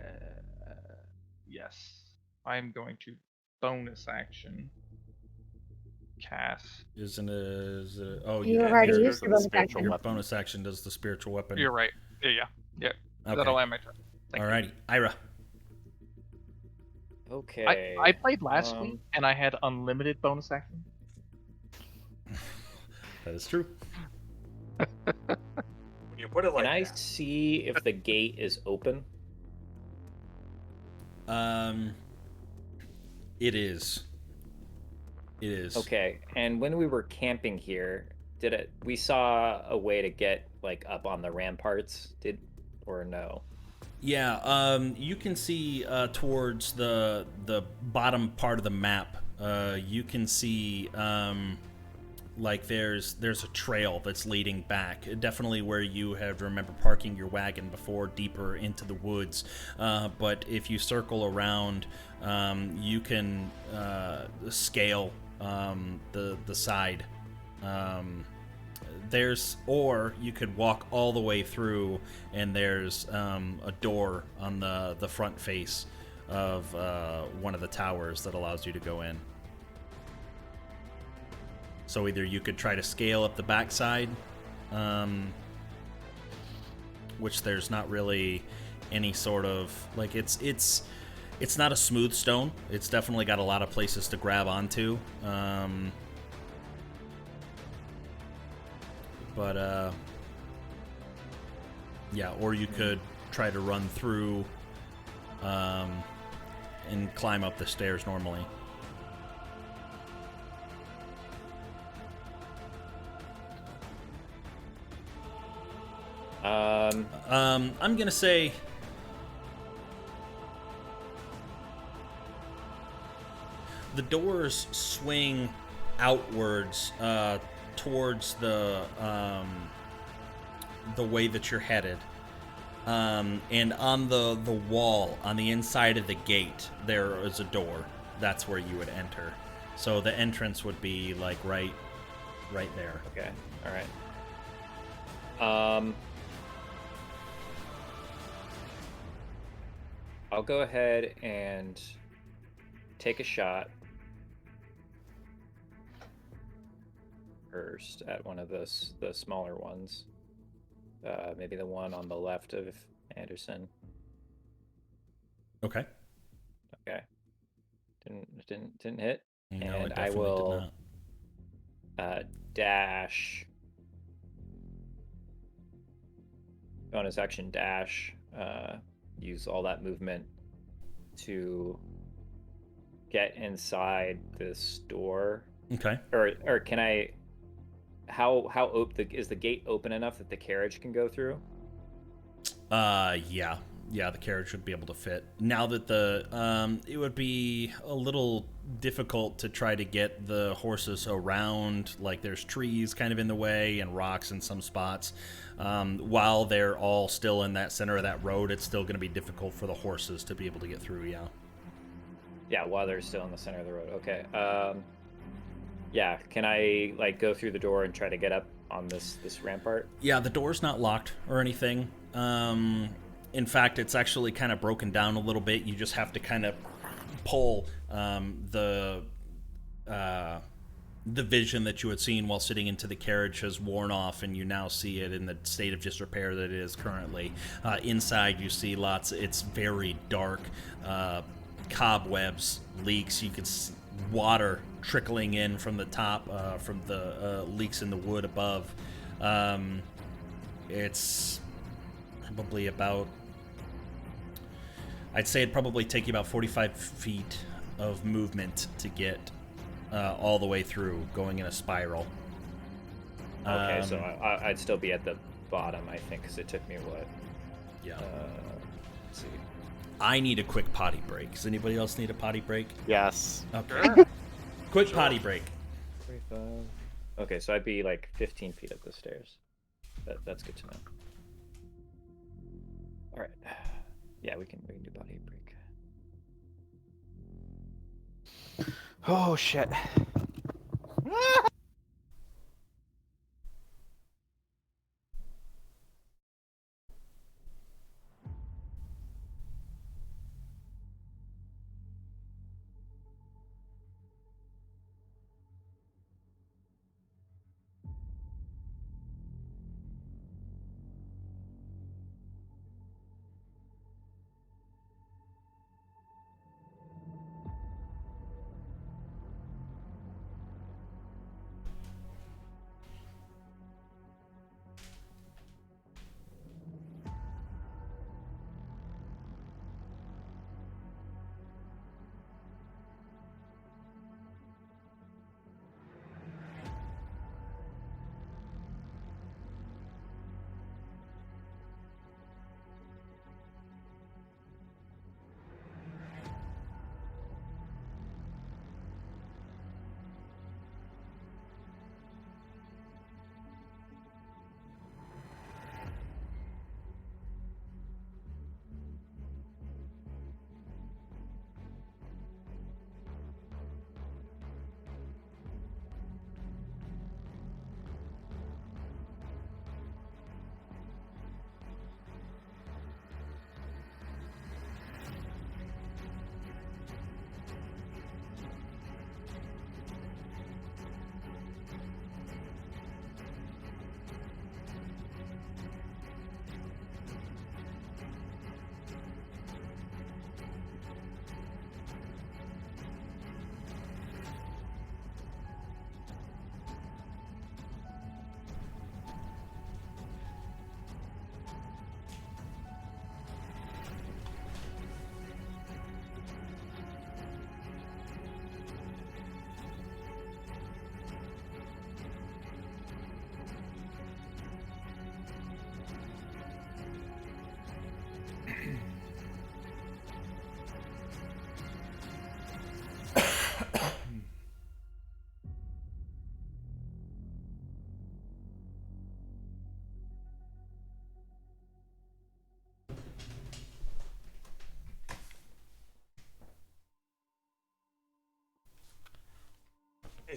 Yes. I'm going to bonus action cast. Is it oh, You had already your- used your bonus spiritual action. Your weapon. bonus action does the spiritual weapon. You're right. Yeah. Okay. That'll end my turn. Thank you. Alrighty, Ira. Okay. I played last week and I had unlimited bonus action. That is true. When you put it like Can I that, see if the gate is open? It is. It is. Okay. And when we were camping here, we saw a way to get like up on the ramparts? Or no? Yeah, you can see towards the bottom part of the map. You can see like there's a trail that's leading back, definitely where you have remember parking your wagon before, deeper into the woods. But if you circle around, you can scale the side. Or you could walk all the way through, and there's a door on the front face of one of the towers that allows you to go in. So either you could try to scale up the backside, which there's not really any sort of like it's not a smooth stone. It's definitely got a lot of places to grab onto. Yeah, or you could try to run through and climb up the stairs normally. I'm gonna say the doors swing outwards towards the way that you're headed, and on the wall on the inside of the gate there is a door. That's where you would enter. So the entrance would be like right there. Okay. All right. I'll go ahead and take a shot first at one of the smaller ones. Maybe the one on the left of Anderson. Okay. Okay. Didn't hit. No, and it I definitely will did not. dash. Bonus action dash. Use all that movement to get inside this door. Okay. Or can I? How is the gate open enough that the carriage can go through? Yeah, the carriage would be able to fit. Now that it would be a little difficult to try to get the horses around. Like there's trees kind of in the way and rocks in some spots. While they're all still in that center of that road, it's still going to be difficult for the horses to be able to get through. Yeah. Yeah, while they're still in the center of the road. Okay. Yeah. Can I like go through the door and try to get up on this rampart? Yeah, the door's not locked or anything. In fact, it's actually kind of broken down a little bit. You just have to kind of pull the vision that you had seen while sitting into the carriage has worn off, and you now see it in the state of disrepair that it is currently. Inside, you see lots. It's very dark. Cobwebs, leaks. You could see water trickling in from the top, from the leaks in the wood above. It's probably about, I'd say it'd probably take you about 45 feet of movement to get all the way through, going in a spiral. Okay, so I'd still be at the bottom, I think, because it took me what? Yeah. Let's see. I need a quick potty break. Does anybody else need a potty break? Yes. Okay. Quick potty break. 45. Okay, so I'd be like 15 feet up the stairs. That's good to know. All right. Yeah, we can do body break. Oh shit.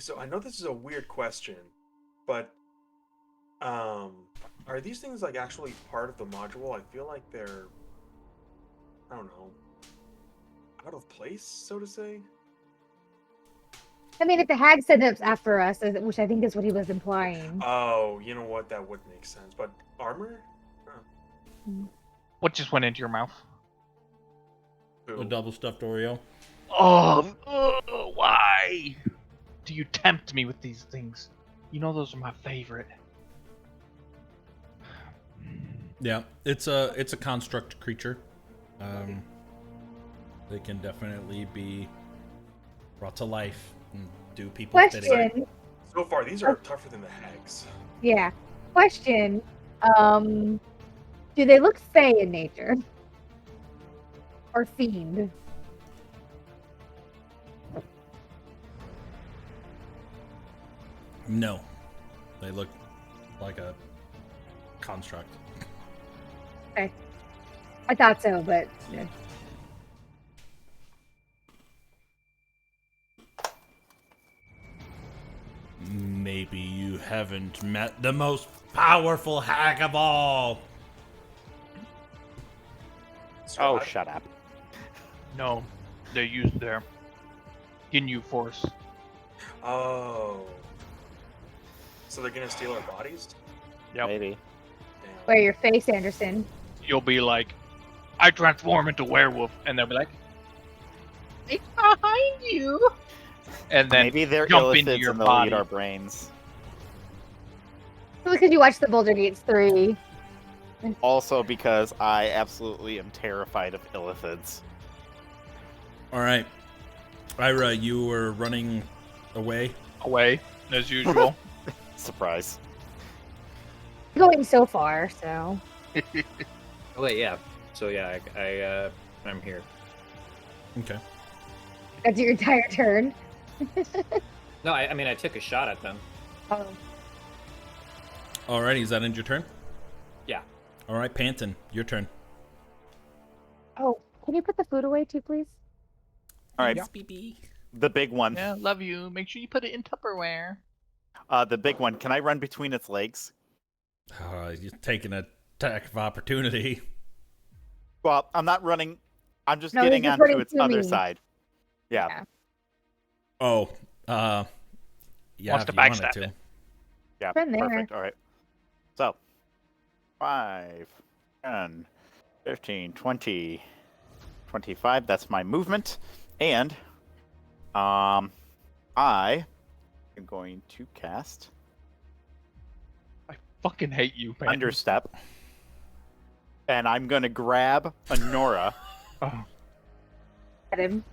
so I know this is a weird question, but are these things like actually part of the module? I feel like they're, I don't know, out of place, so to say. I mean, if the hag said it's after us, which I think is what he was implying. Oh, you know what? That would make sense. But armor? What just went into your mouth? A double stuffed Oreo. Oh, why do you tempt me with these things? You know those are my favorite. Yeah, it's a construct creature. They can definitely be brought to life and do people's bidding. Question. So far, these are tougher than the hags. Yeah. Question. Do they look fey in nature? Or fiend? No, they look like a construct. Okay. I thought so, but yeah. Maybe you haven't met the most powerful hag of all. Oh, Strahd? shut up. No, they used their Ginyu force. Oh. So they're gonna steal our bodies? Yep. Maybe. Damn. Where your face, Anderson? You'll be like, I transform into werewolf, and they'll be like, it's behind you. And then Maybe they're jump into illithids your and they'll body. eat our brains. Because you watched the Boulder Gates 3. Also because I absolutely am terrified of illithids. All right, Ira, you were running away. Away, as usual. Surprise. Going so far, so. Oh, wait, yeah. So yeah, I'm here. Okay. That's your entire turn. No, I mean I took a shot at them. Oh. Alrighty, is that end your turn? Yeah. All right, Panton, your turn. Oh, can you put the food away too, please? All right, BB. the big one. Yeah, love you. Make sure you put it in Tupperware. The big one. Can I run between its legs? You're taking an attack of opportunity. Well, I'm not running. I'm just No, getting he's just onto running its to other me. side. Yeah. Yeah. Oh, yeah, Wants if to you wanted backstab to. it. Yeah, Been there. perfect. All right. So, 5, 10, 15, 20, 25. That's my movement. And I am going to cast I fucking hate you, man. Understep. And I'm going to grab Honora. Oh, At him.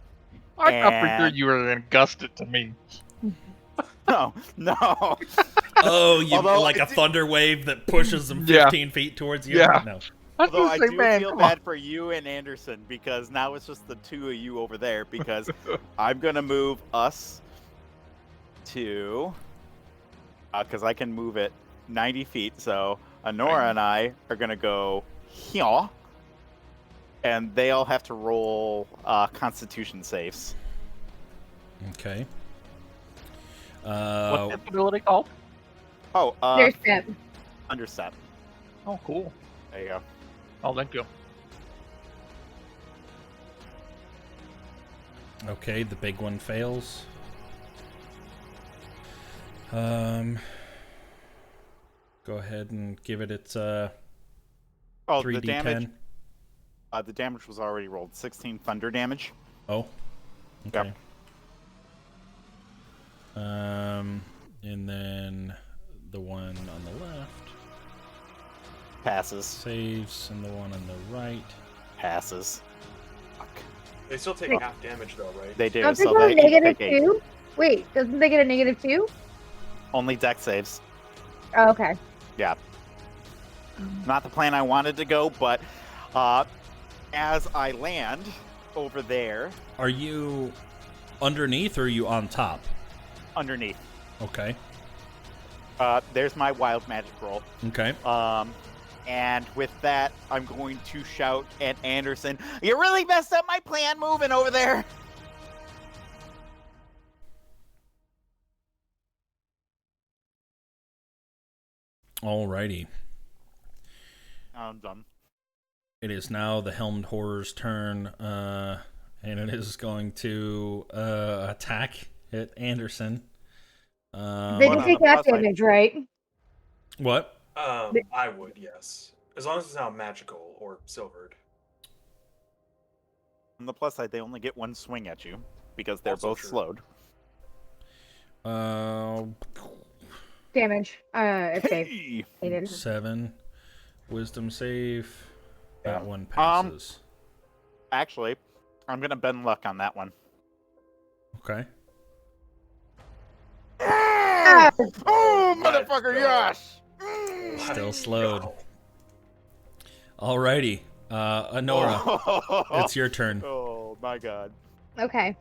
I thought for sure And- you were gonna gust it to me. No. Oh, you Although like a it's- thunder wave that pushes them Yeah. 15 feet towards you? Yeah. No. Although I say, do man, feel come bad for you and Anderson because now it's just the two of you over there because I'm going to move us to... Because I can move it 90 feet. So Honora and I are going to go here. And they all have to roll Constitution saves. Okay. What's this ability called? Oh, There's step. Understep. Oh, cool. There you go. Oh, thank you. Okay, the big one fails. Go ahead and give it its Oh, the 3d10. damage. The damage was already rolled. 16 thunder damage. Oh. Okay. Yep. And then the one on the left Passes. saves, and the one on the right. Passes. Fuck. They still take Wait. half damage, though, right? They do. Don't they So go they to each negative take 8. 2? Wait, doesn't they get a negative 2? Only deck saves. Oh, okay. Yeah. Not the plan I wanted to go, but as I land over there, Are you underneath or are you on top? underneath, Okay. there's my wild magic roll. Okay. And with that, I'm going to shout at Anderson, "You really messed up my plan moving over there!" Alrighty. I'm done. It is now the Helmed Horror's turn, and it is going to attack at Anderson. They But can on take the that plus side- damage, right? What? I would, yes. As long as it's not magical or silvered. On the plus side, they only get one swing at you because they're Also both true. slowed. Damage. It's safe. Hey! Hated. 7. Wisdom save. Yeah. That one passes. Actually, I'm gonna bend luck on that one. Okay. Oh, Let's motherfucker! go. Yes. Still slowed. Alrighty. Honora, it's your turn. Oh my god. Okay.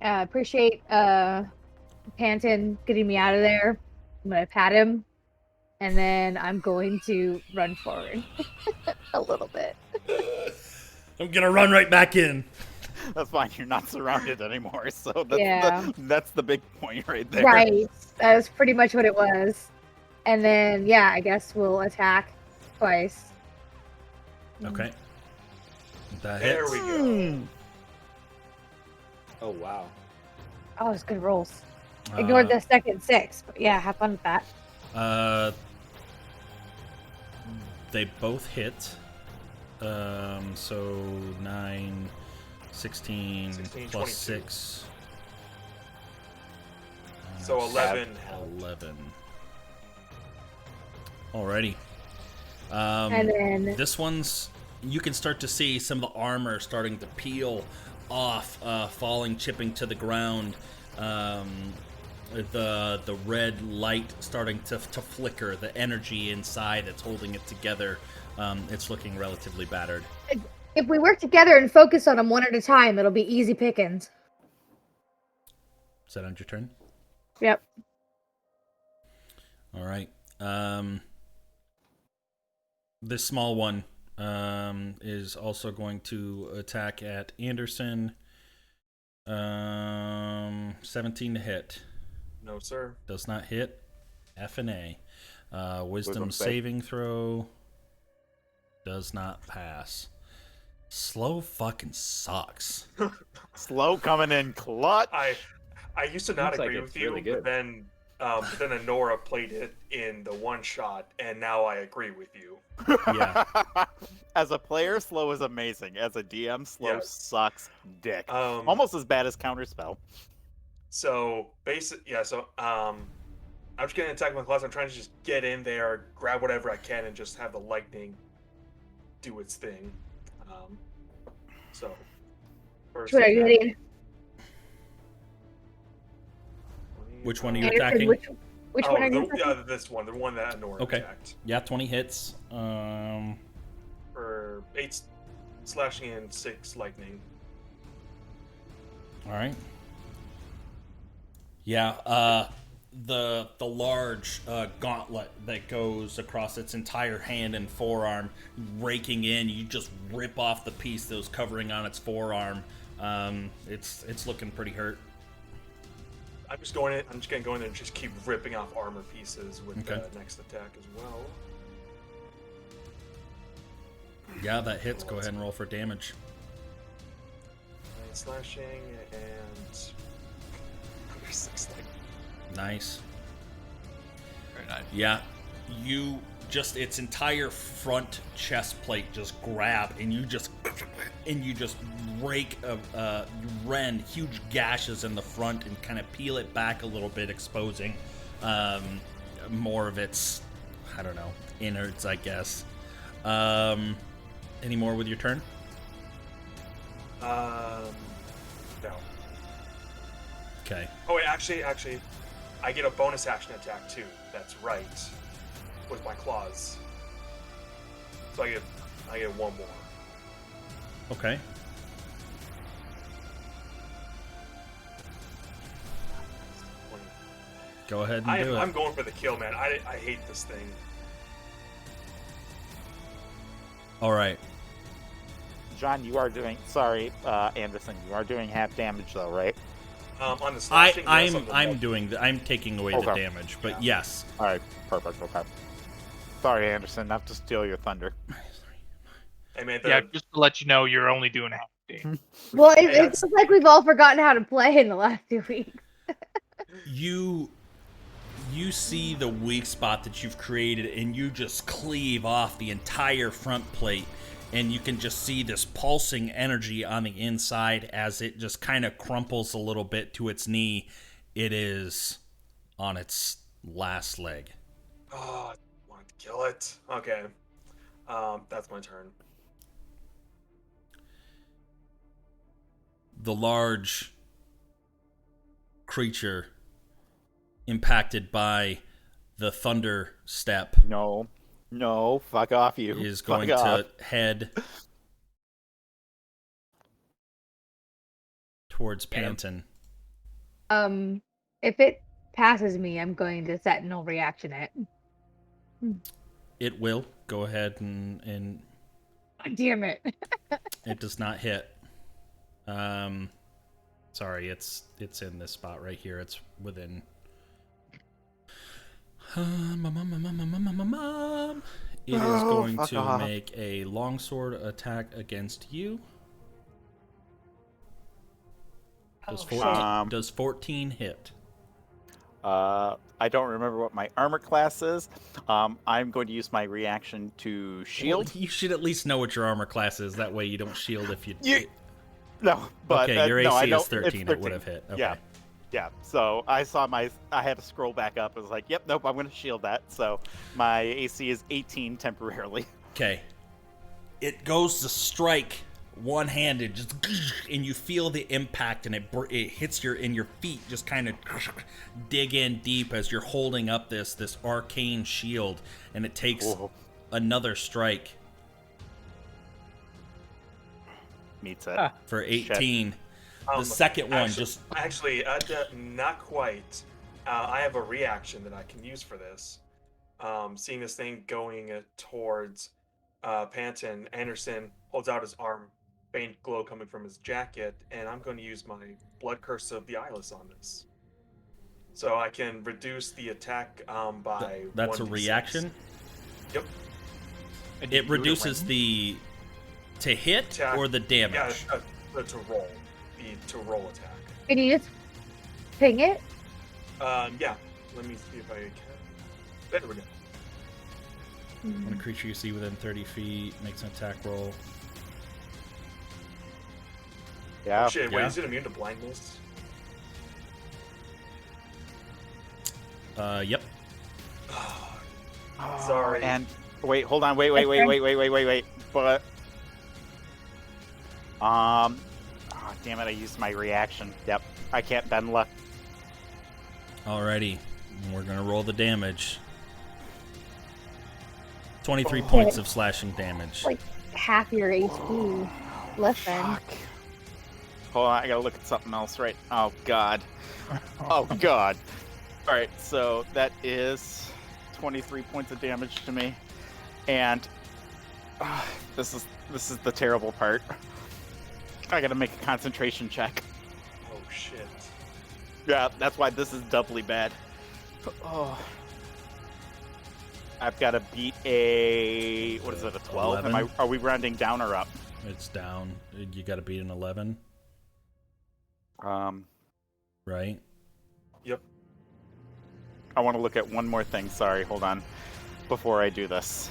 Appreciate Panton getting me out of there. I'm gonna pat him, and then I'm going to run forward a little bit. I'm gonna run right back in. That's fine. You're not surrounded anymore, so that's, Yeah. that's the big point right there. Right. That was pretty much what it was. And then, yeah, I guess we'll attack twice. Okay. That There hits. we go. Oh wow. Oh, it's good rolls. Ignore the second 6, but yeah, have fun with that. They both hit. So 9, 16, 16, plus 22. 6. So 11. 11. Alrighty. And then This one's, you can start to see some of the armor starting to peel off, falling, chipping to the ground. The red light starting to flicker, the energy inside that's holding it together. It's looking relatively battered. if we work together and focus on them one at a time, it'll be easy pickings. Is that on your turn? Yep. All right. This small one is also going to attack at Anderson. 17 to hit. No, sir. Does not hit. F and A. Wisdom Wisdom save. saving throw. Does not pass. Slow fucking sucks. Slow coming in clutch. I used to not Looks like agree it's with you, really good. but then Honora played it in the one shot, and now I agree with you. Yeah. As a player, slow is amazing. As a DM, slow Yes. sucks dick. Almost. Almost as bad as counterspell. So I'm just gonna attack my class. I'm trying to just get in there, grab whatever I can, and just have the lightning do its thing. So first What are you attack, hitting? 20, Which one are you Anderson, attacking? which one are you attacking? Yeah, this one, the one that Honora Okay. attacked. Yeah, 20 hits. For 8 slashing and 6 lightning. All right. Yeah, the large gauntlet that goes across its entire hand and forearm, raking in. You just rip off the piece that was covering on its forearm. It's looking pretty hurt. I'm just gonna go in there and just keep ripping off armor pieces with the next attack as well. Yeah, that hits. Go ahead and roll for damage. 9 slashing and 6 lightning. Nice. Very nice. Yeah, you just, its entire front chest plate just grab and you just rend huge gashes in the front and kind of peel it back a little bit, exposing more of its, I don't know, innards, I guess. Any more with your turn? No. Okay. Oh wait, actually, I get a bonus action attack too. That's right, with my claws. So I get one more. Okay. Go ahead and do it. I'm going for the kill, man. I hate this thing. All right. John, you are doing. Sorry, Anderson. You are doing half damage though, right? On the slashing, yes, on the I'm taking away the Okay. damage, but yes. All right, perfect. Okay. Sorry, Anderson, not to steal your thunder. I mean, Yeah, just to let you know, you're only doing half a game. Well, Hey, it that's- feels like we've all forgotten how to play in the last 2 weeks. You see the weak spot that you've created, and you just cleave off the entire front plate, and you can just see this pulsing energy on the inside as it just kind of crumples a little bit to its knee. It is on its last leg. Oh, I want to kill it. Okay. That's my turn. The large creature impacted by the thunder step No, fuck off, you. is Fuck going off. to head towards Panton. If it passes me, I'm going to Sentinel reaction it. It will go ahead and Damn it. it does not hit. Sorry, it's in this spot right here. It's within. It is going fuck to off. make a longsword attack against you. Does 14 hit? I don't remember what my armor class is. I'm going to use my reaction to shield. Well, you should at least know what your armor class is. That way you don't shield if you. No, but okay, your AC no, I know is 13. It would have hit. Okay. Yeah. So I saw I had to scroll back up. I was like, yep, nope, I'm going to shield that. So my AC is 18 temporarily. Okay. It goes to strike one-handed, just, and you feel the impact, and it hits your feet. Just kind of dig in deep as you're holding up this arcane shield, and it takes another strike Meets it. for 18. The second one Actually, not quite. I have a reaction that I can use for this. Seeing this thing going towards Panton, Anderson holds out his arm, faint glow coming from his jacket, and I'm going to use my Blood Curse of the Eyeless on this. So I can reduce the attack by That's a 1d6. reaction? Yep. It reduces the... To hit Attack. or the damage? Yeah, to roll. To roll attack. Can you just ping it? Yeah. Let me see if I can. There we go. When a creature you see within 30 feet makes an attack roll. Yeah. Oh, shit, wait, Yeah. is it immune to blindness? Yep. Sorry. And wait, hold on. Wait. But oh, damn it! I used my reaction. Yep, I can't bend left. Alrighty. We're gonna roll the damage. 23 points of slashing damage. Like half your HP. Less than. Fuck. Hold on, I gotta look at something else. Right? Oh god. Oh god. All right, so that is 23 points of damage to me, and this is the terrible part. I gotta make a concentration check. Oh shit. Yeah, that's why this is doubly bad. Oh. I've got to beat a... What is it, a 12? 11. Are we rounding down or up? It's down. You gotta beat an 11, right? Yep. I want to look at one more thing. Sorry, hold on. Before I do this.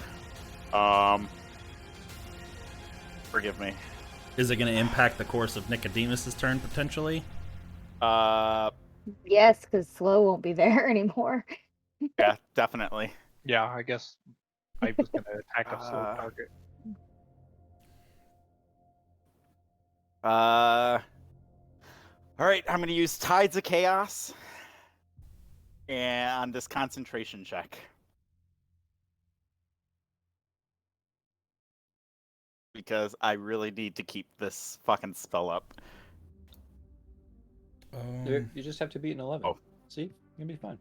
Forgive me. Is it gonna impact the course of Nicodemus's turn, potentially? Yes, because slow won't be there anymore. Yeah, definitely. Yeah, I guess I was going to attack a slow target. All right, I'm going to use Tides of Chaos and this concentration check. Because I really need to keep this fucking spell up. You just have to beat an 11. Oh. See? You'll be fine.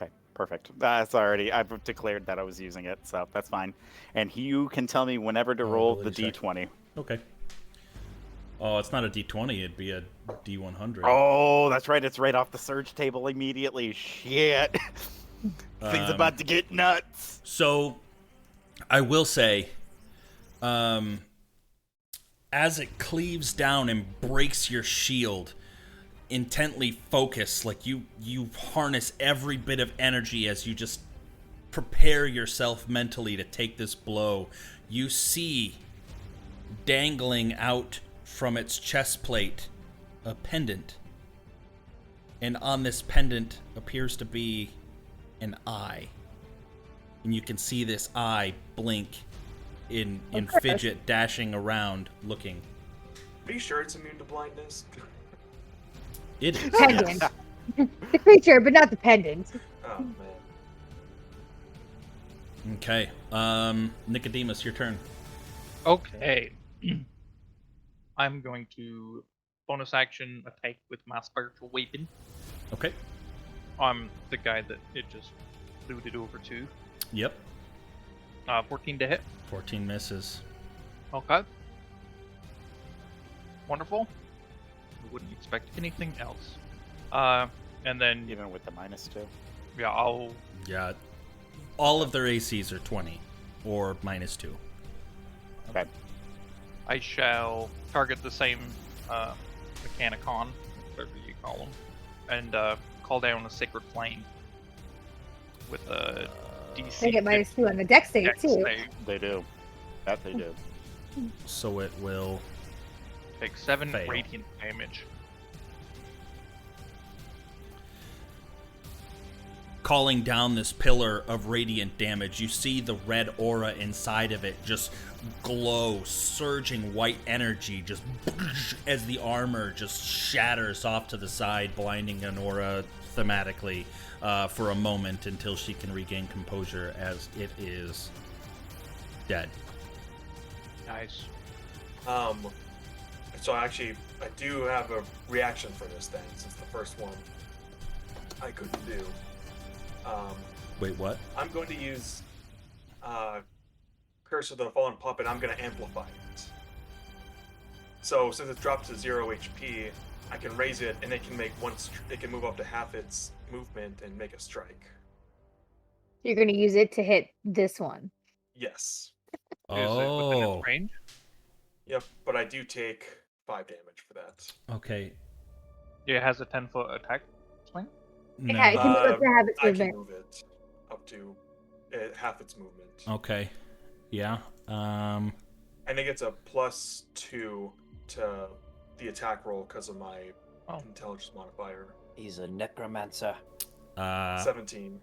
Okay, perfect. That's already... I've declared that I was using it, so that's fine. And you can tell me whenever to roll the ability check. d20. Okay. Oh, it's not a D20. It'd be a D100. Oh, that's right. It's right off the surge table immediately. Shit. Things about to get nuts. So, I will say, as it cleaves down and breaks your shield, intently focus, like you harness every bit of energy as you just prepare yourself mentally to take this blow. You see, dangling out from its chest plate, a pendant. And on this pendant appears to be an eye. And you can see this eye blink in fidget, dashing around, looking. Are you sure it's immune to blindness? It is. Pendant. The creature, but not the pendant. Oh man. Okay. Nicodemus, your turn. Okay. I'm going to bonus action attack with my spiritual weapon. Okay. I'm the guy that it just looted over to. Yep. 14 to hit. 14 misses. Okay. Wonderful. I wouldn't expect anything else. And then, Even with the -2. yeah, I'll... Yeah. All of their ACs are 20 or -2. Okay. I shall target the same Mechanicon, whatever you call them, and call down a Sacred Flame with a DC. They get -2 on the dex save, Dex too. save. They do. That they do. So it will. Take 7 Fail. radiant damage. Calling down this pillar of radiant damage, you see the red aura inside of it just glow, surging white energy, just as the armor just shatters off to the side, blinding Honora thematically for a moment until she can regain composure as it is dead. Nice. So actually, I do have a reaction for this thing, since the first one I couldn't do. Wait, what? I'm going to use Curse of the Fallen Puppet. I'm going to amplify it. So since it drops to 0 HP, I can raise it, and it can make it can move up to half its movement and make a strike. You're going to use it to hit this one. Yes. Is it within Oh, its range? Yep. But I do take 5 damage for that. okay. It has a 10-foot attack swing? No. Yeah, it can move up to half its I can movement. move it up to half its movement. Okay. Yeah. And it gets a +2 to the attack roll because of my intelligence modifier. He's a necromancer. 17.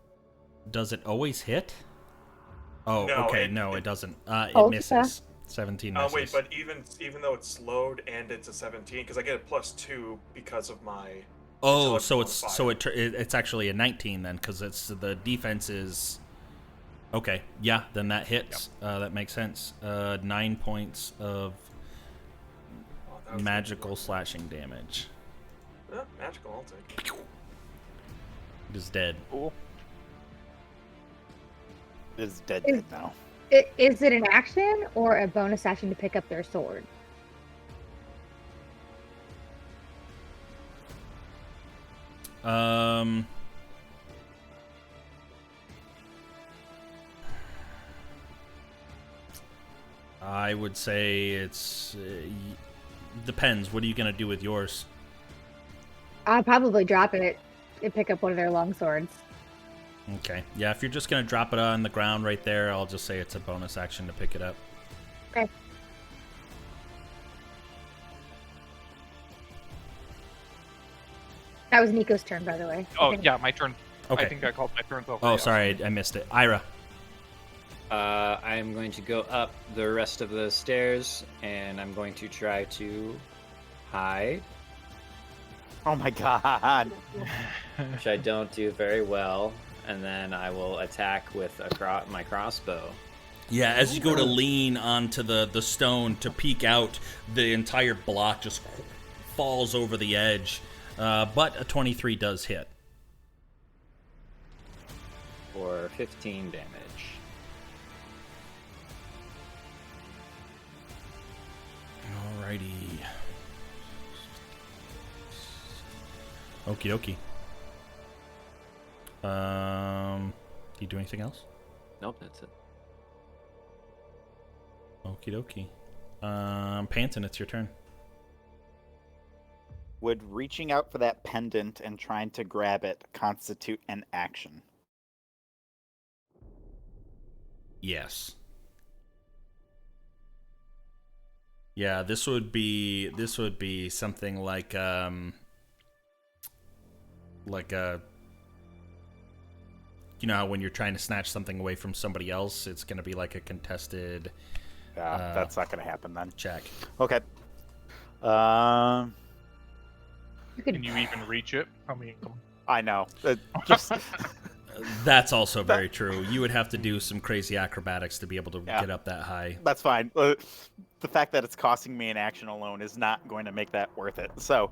Does it always hit? Oh, No, okay. it- No, it- it doesn't. It Oh, misses. 17 Oh misses. wait, but even though it's slowed and it's a 17, because I get a +2 because of my. Oh, intelligence so modifier. it's actually a 19 then, because it's the defense is. Okay, yeah, then that hits. That makes sense. 9 points of Oh, that was magical slashing damage. Magical, I'll take. It is dead. Cool. It's dead now. Is it an action or a bonus action to pick up their sword? I would say it's depends. What are you gonna do with yours? I'll probably drop it and pick up one of their long swords. Okay, yeah. If you're just gonna drop it on the ground right there, I'll just say it's a bonus action to pick it up. Okay. That was Nico's turn, by the way. Oh, Okay. yeah, my turn. Okay. I think I called my turn over. Oh, yeah. sorry, I missed it. Ira. I'm going to go up the rest of the stairs, and I'm going to try to hide, Oh my god. which I don't do very well. And then I will attack with my crossbow. Yeah, as you go to lean onto the stone to peek out, the entire block just falls over the edge. But a 23 does hit. For 15 damage. Alrighty. Okie dokie. Do you do anything else? Nope, that's it. Okie dokie. Panton, it's your turn. Would reaching out for that pendant and trying to grab it constitute an action? Yes. Yeah, this would be something like a you know how when you're trying to snatch something away from somebody else, it's going to be like a contested That's not going to happen then. check. Okay. Can you even reach it? I mean, I know. Just That's also very true. You would have to do some crazy acrobatics to be able to Yeah. get up that high. that's fine. The fact that it's costing me an action alone is not going to make that worth it. So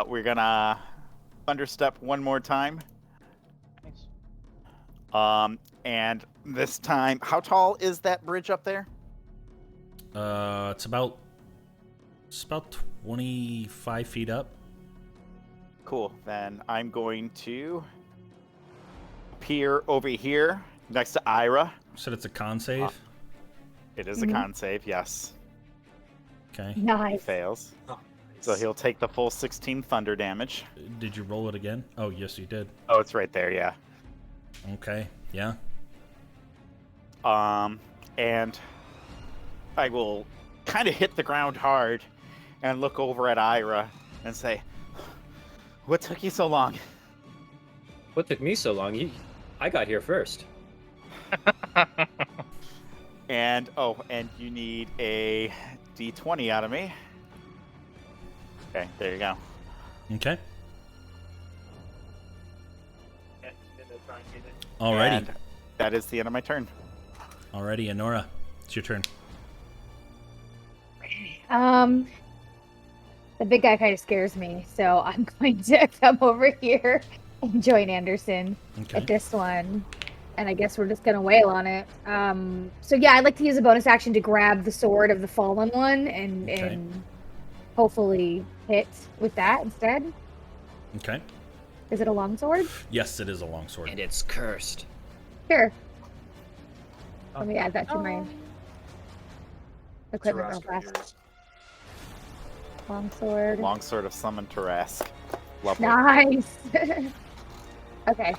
we're gonna thunderstep one more time. nice. And this time, how tall is that bridge up there? It's about 25 feet up. Cool. Then I'm going to appear over here next to Ira. Said it's a con save. It is a con save, yes. Okay. He Nice. fails. Oh, So he'll take the full 16 thunder damage. Did you roll it again? Oh, yes, you did. Oh, it's right there, yeah. Okay. Yeah. And I will kind of hit the ground hard and look over at Ira and say, "What took you so long?" What took me so long? I got here first. And you need a D20 out of me. Okay, there you go. Okay. Yeah, then they'll try and get it. Alrighty. And that is the end of my turn. Alrighty, Anora, it's your turn. The big guy kind of scares me, so I'm going to come over here and join Anderson Okay. at this one. And I guess we're just gonna wail on it. So yeah, I'd like to use a bonus action to grab the sword of the fallen one and Okay. and hopefully hit with that instead. Okay. Is it a long sword? Yes, it is a long sword. And it's cursed. Sure. Let me add that to my equipment real Tarrasque fast. yours. Long sword. Longsword of Summon Tarrasque. Lovely. Nice. Okay.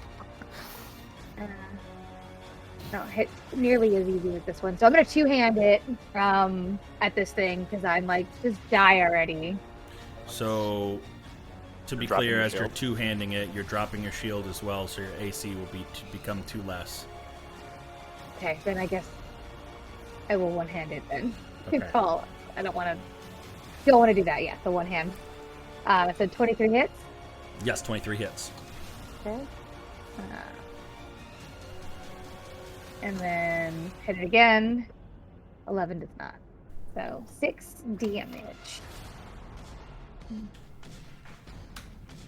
Don't hit nearly as easy with this one. So I'm gonna two-hand it at this thing because I'm like, just die already. So, to be You're dropping clear, your as you're shield. two-handing it, you're dropping your shield as well, so your AC will become 2 less. Okay, then I guess I will one-hand it then. Okay. Call. I don't want to do that yet. The one hand. So 23 hits. Yes, 23 hits. Okay. And then hit it again. 11 does not. So 6 damage.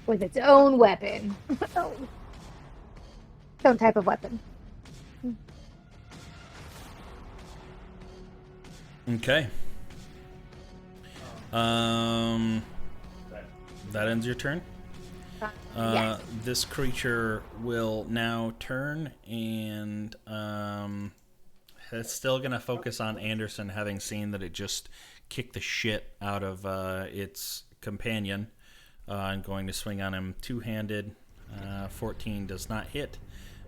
With its own weapon. Its own type of weapon. Okay. That ends your turn. Yes. This creature will now turn and it's still gonna focus on Anderson, having seen that it just kicked the shit out of its companion, and going to swing on him two-handed. 14 does not hit.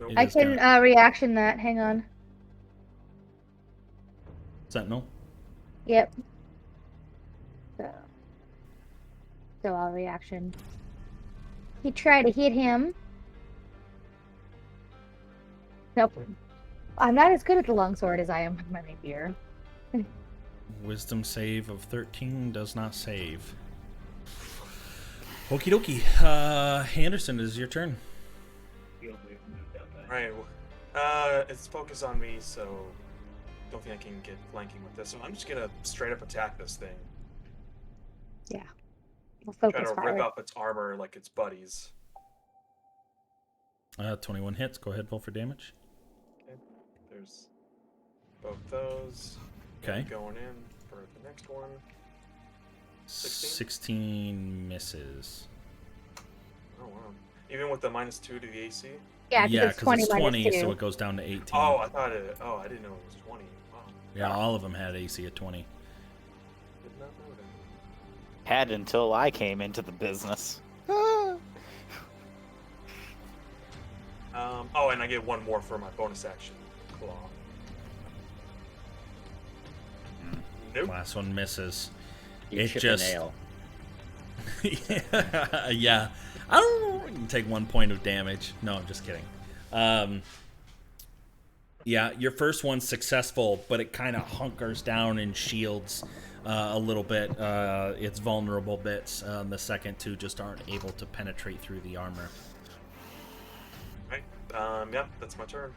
Nope. It I is can gonna- reaction that. Hang on. Sentinel. Yep. So I'll reaction. He tried to hit him. Nope. I'm not as good at the longsword as I am with my rapier. Wisdom save of 13 does not save. Okie dokie. Anderson, it is your turn. Right. It's focused on me, so don't think I can get flanking with this. So I'm just gonna straight up attack this thing. Yeah. We'll Try focus to hard. rip up its armor like its buddies. 21 hits. Go ahead, roll for damage. There's both those. Okay. Going in for the next one. 16 misses. Oh wow. Even with the -2 to the AC. Yeah, Yeah, it's 20 it's minus 20, 2. so it goes down to 18. Oh, I thought it. Oh, I didn't know it was 20. Wow. Yeah, all of them had AC at 20. Did not know that. Had until I came into the business. Oh, and I get one more for my bonus action. Claw. Nope. Last one misses. You It chip just- a nail. Yeah. I don't know. You can take 1 point of damage. No, I'm just kidding. Yeah, your first one's successful, but it kind of hunkers down and shields a little bit its vulnerable bits. The second two just aren't able to penetrate through the armor. Right. Yeah, that's my turn.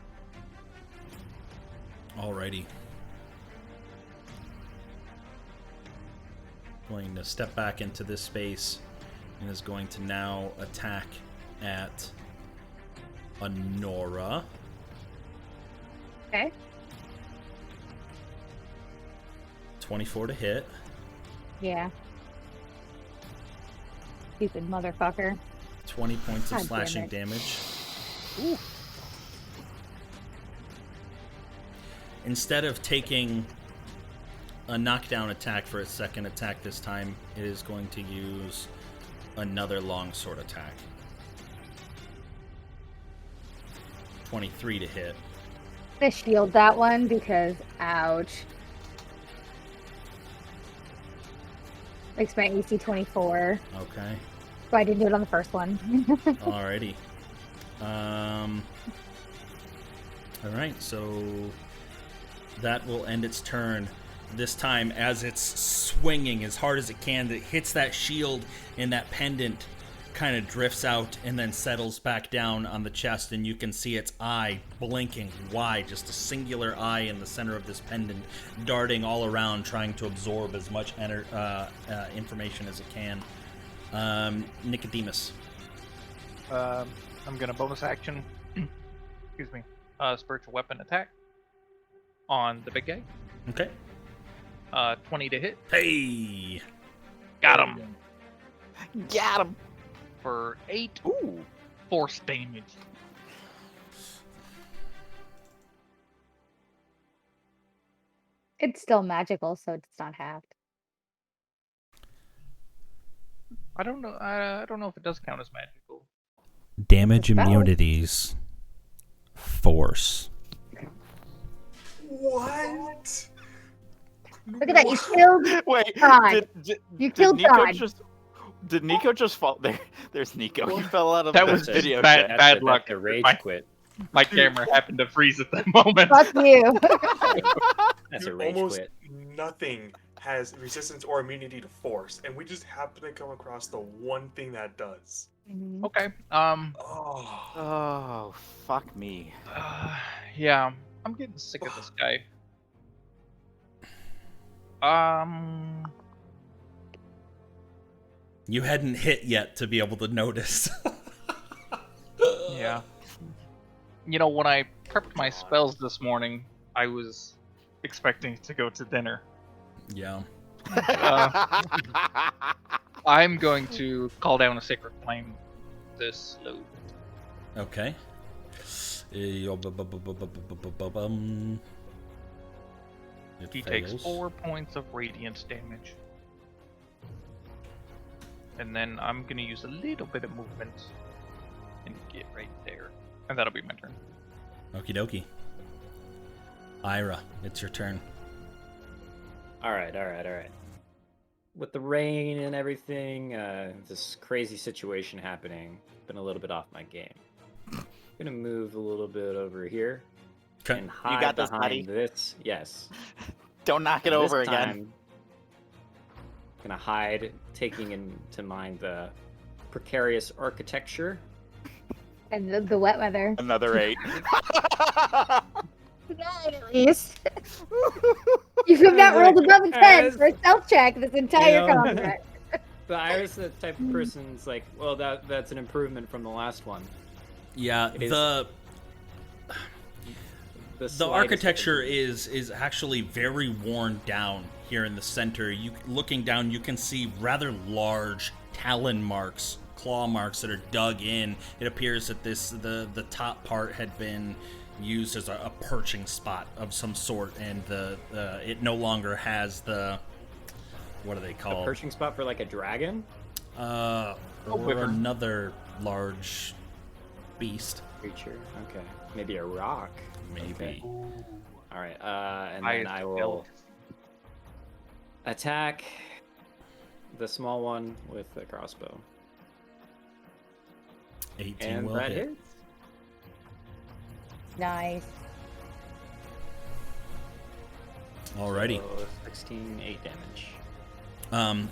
Alrighty. Going to step back into this space and is going to now attack at Honora. Okay. 24 to hit. Yeah. Stupid motherfucker. 20 points of God damn slashing it. damage. Instead of taking a knockdown attack for its second attack this time, it is going to use another longsword attack. 23 to hit. I'm gonna shield that one because, ouch. Makes my AC 24. Okay. So I didn't do it on the first one. Alrighty. Alright, so that will end its turn. This time, as it's swinging as hard as it can, it hits that shield, and that pendant kind of drifts out and then settles back down on the chest, and you can see its eye blinking wide, just a singular eye in the center of this pendant, darting all around, trying to absorb as much information as it can. Nicodemus. I'm gonna bonus action. Excuse me. Spiritual weapon attack on the big guy. Okay. 20 to hit. Hey! Got him Got him. for 8 Ooh. force damage. It's still magical, so it's not halved. I don't know. I don't know if it does count as magical. Damage Spell. immunities. Force. What? Look at that, you killed Wait, God. did You killed Nico God. did Nico just fall? There's Nico. He fell out of That the was video bad- chat. bad luck. The rage My- quit. My camera happened to freeze at that moment. Fuck you. That's Dude, a rage almost quit. nothing has resistance or immunity to force, and we just happen to come across the one thing that does. Mhm. Okay. Oh. Oh, fuck me. Yeah. I'm getting sick of this guy. You hadn't hit yet to be able to notice. Yeah. You know, when I prepped my spells this morning, I was expecting to go to dinner. Yeah. I'm going to call down a sacred flame this load. Okay. It He fails. takes 4 points of radiant damage. And then I'm going to use a little bit of movement and get right there. And that'll be my turn. Okie dokie. Ira, it's your turn. All right. With the rain and everything, this crazy situation happening, been a little bit off my game. Gonna move a little bit over here Okay. and hide got this, behind buddy. this. Yes. Don't knock it And over this again. time, gonna hide, taking into mind the precarious architecture. And the wet weather. Another 8. 9 at least. You have not rolled above a 10 for a stealth check this entire Yeah. combat. But Iris, the type of person's like, well, that's an improvement from the last one. Yeah, It is- the slightest architecture bit. is actually very worn down here in the center. You looking down, you can see rather large talon marks claw marks that are dug in. It appears that the top part had been used as a perching spot of some sort, and it no longer has the, what are they A called? perching spot for like a dragon? Or another large beast. Creature. Okay. Maybe a rock. Maybe. Okay. All right. And then I will built. attack the small one with the crossbow. 18 And will that hit. hits. Nice. Alrighty. So 16, 8 damage.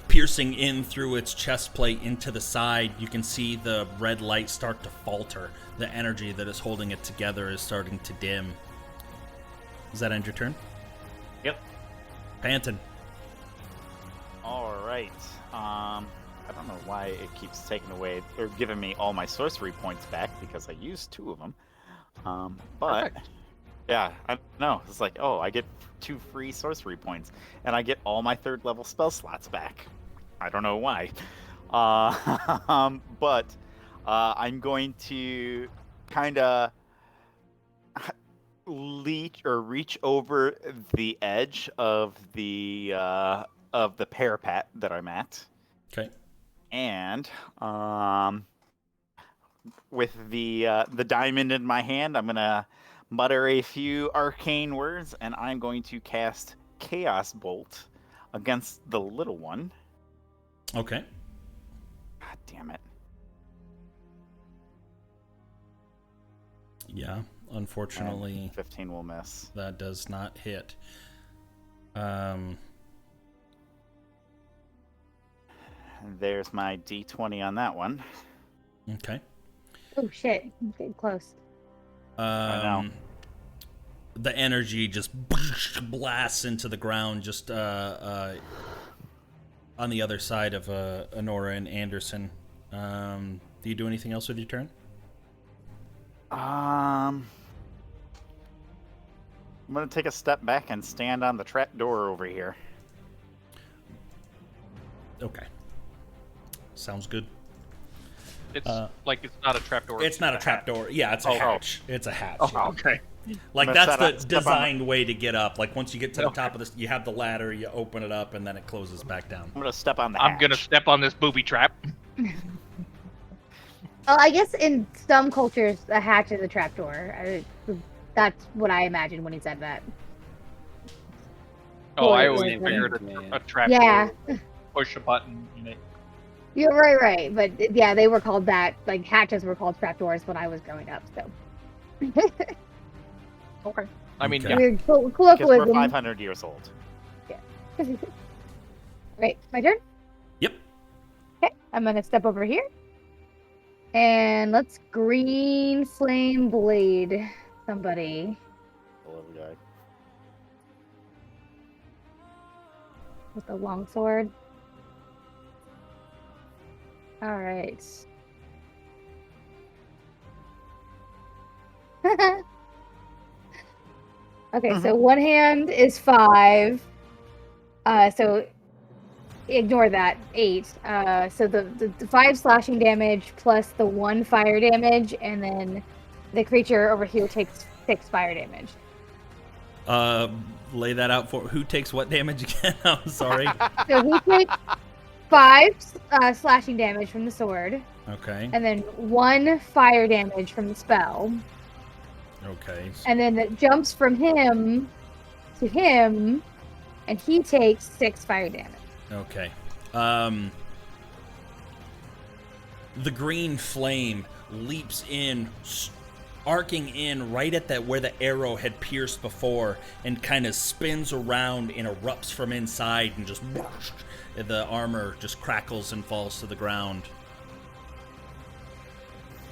Piercing in through its chest plate into the side, you can see the red light start to falter. The energy that is holding it together is starting to dim. Does that end your turn? Yep. Panton. All right. I don't know why it keeps taking away or giving me all my sorcery points back because I used 2 of them. But Perfect. yeah, I know. It's like, oh, I get 2 free sorcery points, and I get all my 3rd level spell slots back. I don't know why. But I'm going to kind of reach over the edge of the parapet that I'm at. Okay. And with the diamond in my hand, I'm gonna mutter a few arcane words, and I'm going to cast Chaos Bolt against the little one. Okay. God damn it! Yeah, unfortunately, And 15 will miss. that does not hit. And there's my D20 on that one. Okay. Oh shit! I'm getting close. I know. The energy just blasts into the ground, just on the other side of Honora and Anderson. Do you do anything else with your turn? I'm gonna take a step back and stand on the trap door over here. Okay. Sounds good. It's like it's not a trapdoor. It's not a trapdoor. Yeah, it's a hatch. It's a hatch. Oh, yeah. okay. Like I'm gonna that's the step on designed way to get up. Like once you get to the top of this, you have the ladder, you open it up, and then it closes back down. I'm gonna step on the I'm hatch. gonna step on this booby trap. Oh, I guess in some cultures, a hatch is a trapdoor. That's what I imagined when he said that. Oh, I Or- always or- figured Man. a trapdoor. Yeah, Push a button in it. you're right. But yeah, they were called that. Like hatches were called trapdoors when I was growing up. So Okay. I mean, Okay. yeah. we're Because we're colloquialism. 500 years old. Right, my turn. Yep. Okay, I'm gonna step over here, and let's green flame blade somebody Little guy. with a long sword. All right. Okay, so one hand is 5. So ignore that 8. So the 5 slashing damage plus the 1 fire damage, and then the creature over here takes 6 fire damage. Lay that out for who takes what damage again? I'm sorry. So he takes 5 slashing damage from the sword, Okay. and then 1 fire damage from the spell, Okay. and then it jumps from him to him, and he takes 6 fire damage. Okay. The green flame leaps in, arcing in right at that where the arrow had pierced before, and kind of spins around and erupts from inside, and just the armor just crackles and falls to the ground.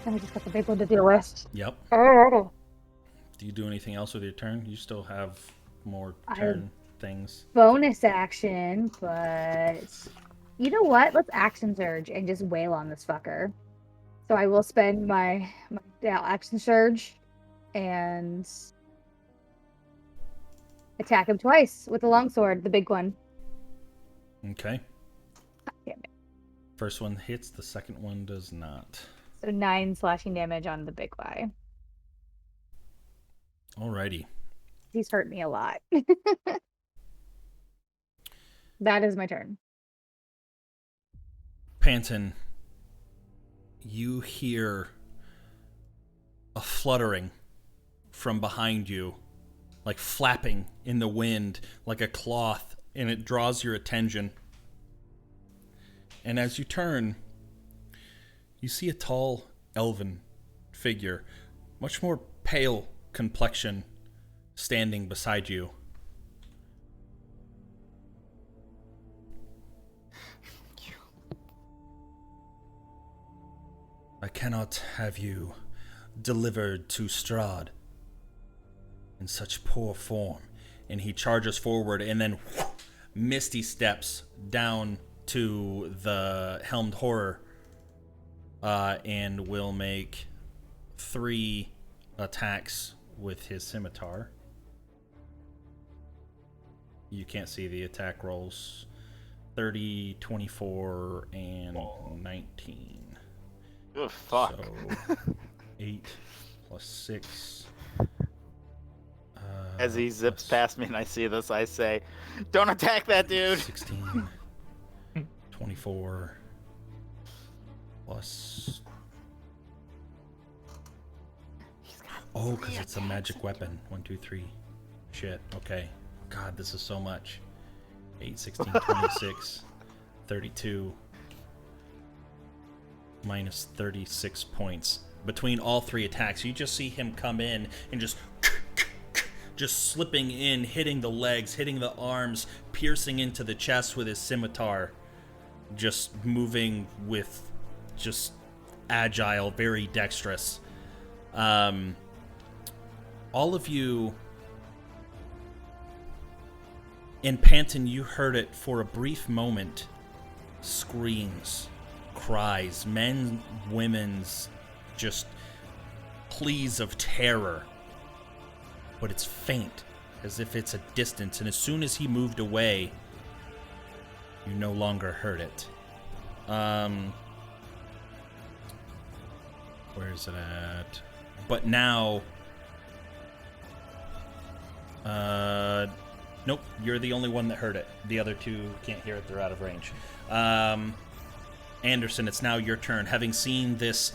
And I just got the big one to deal with. Yep. Alrighty. Do you do anything else with your turn? You still have more I- turn things. Bonus action, but you know what? Let's action surge and just wail on this fucker. So I will spend my action surge and attack him twice with the longsword, the big one. Okay. Damn it. First one hits, the second one does not. So 9 slashing damage on the big guy. Alrighty. He's hurt me a lot. That is my turn. Panton, you hear a fluttering from behind you, like flapping in the wind, like a cloth, and it draws your attention. And as you turn, you see a tall, elven figure, much more pale complexion, standing beside you. I cannot have you delivered to Strahd in such poor form. And he charges forward and then misty steps down to the helmed horror and will make 3 attacks with his scimitar. You can't see the attack rolls. 30, 24, and 19. Oh, fuck. So 8 plus 6. As he zips past me and I see this, I say, don't attack that dude! 16, 24, plus... Oh, because it's a magic weapon. 1, 2, 3. Shit, okay. God, this is so much. 8, 16, 26, 32, minus 36 points. Between all 3 attacks, you just see him come in and just slipping in, hitting the legs, hitting the arms, piercing into the chest with his scimitar. Just moving with just agile, very dexterous. All of you in Panton, you heard it for a brief moment. Screams, cries, men, women's just pleas of terror. But it's faint, as if it's a distance, and as soon as he moved away, you no longer heard it. Where is it at? But now... Nope, you're the only one that heard it. The other 2 can't hear it, they're out of range. Anderson, it's now your turn. Having seen this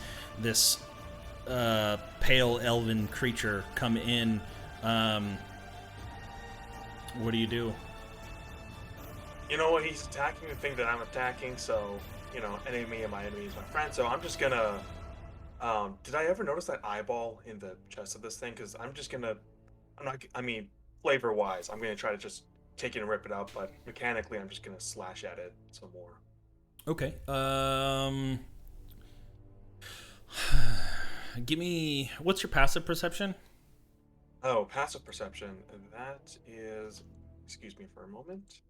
pale elven creature come in, what do you do? You know what? He's attacking the thing that I'm attacking, so, you know, enemy of my enemy is my friend. So I'm just gonna... did I ever notice that eyeball in the chest of this thing? Because I'm just gonna... flavor-wise, I'm gonna try to just take it and rip it out, but mechanically, I'm just gonna slash at it some more. Okay. Give me... What's your passive perception? Oh, passive perception. That is... Excuse me for a moment.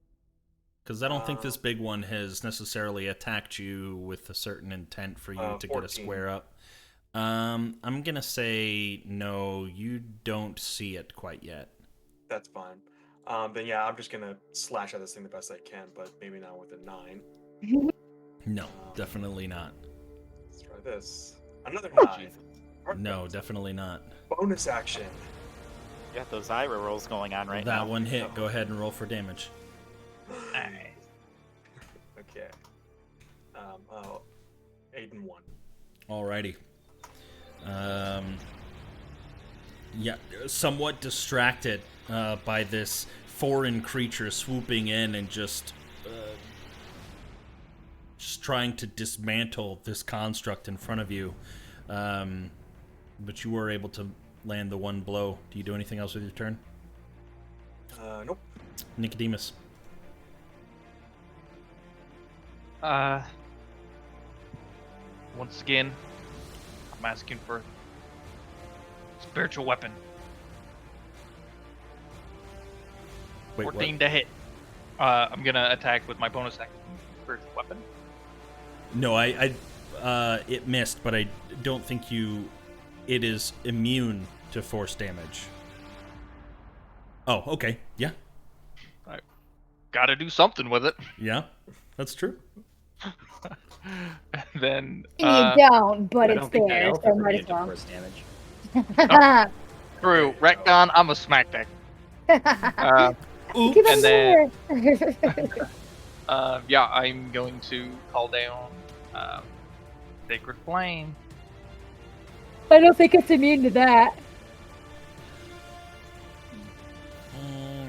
Because I don't think this big one has necessarily attacked you with a certain intent for you to 14. get a square up. I'm going to say no, you don't see it quite yet. That's fine. Then yeah, I'm just gonna slash at this thing the best I can, but maybe not with a 9. No, definitely not. Let's try this. Another Oh, 9. No, definitely not. Bonus action. You got those Ira rolls going on right That now. one hit. Go ahead and roll for damage. Nice. Okay. 8 and 1. Alrighty. Yeah, somewhat distracted by this foreign creature swooping in and just trying to dismantle this construct in front of you. But you were able to land the one blow. Do you do anything else with your turn? Nope. Nicodemus. Once again, I'm asking for spiritual weapon. Wait, 14 what? to hit. I'm gonna attack with my bonus action spiritual weapon. No, it missed, but I don't think it is immune to force damage. Oh, okay. Yeah. I gotta do something with it. Yeah, that's true. And then And you don't, but I it's don't think that there, elf so ever might did as to well. force damage. True, retcon. I'm a smack deck. Keep and then it yeah, I'm going to call down Sacred Flame. I don't think it's immune to that.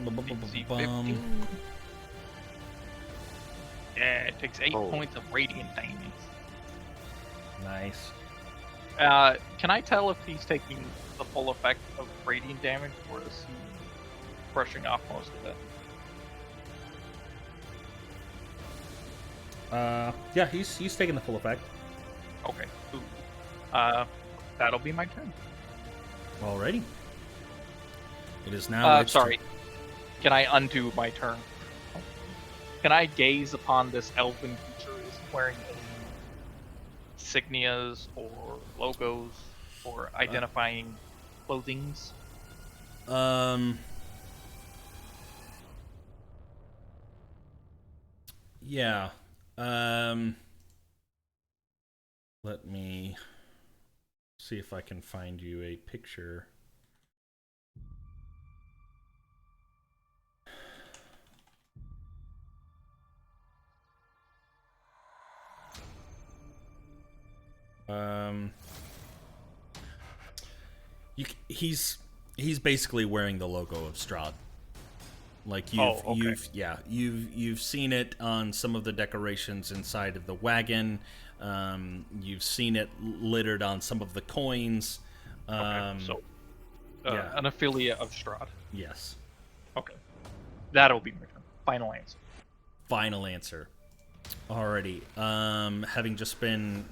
DC 15. Yeah, it takes 8 Oh. points of radiant damage. Nice. Can I tell if he's taking the full effect of radiant damage, or is he brushing off most of it? Yeah, he's taking the full effect. Okay. Ooh. That'll be my turn. Alrighty. It is now. its Sorry. Can I undo my turn? Can I gaze upon this elven creature? Is he wearing any insignias or logos or identifying clothings? Yeah. Let me see if I can find you a picture. He's basically wearing the logo of Strahd. Like you've seen it on some of the decorations inside of the wagon. You've seen it littered on some of the coins. Okay, so yeah. an affiliate of Strahd. Yes. Okay, that'll be my turn. Final answer. Final answer. Alrighty. Having just been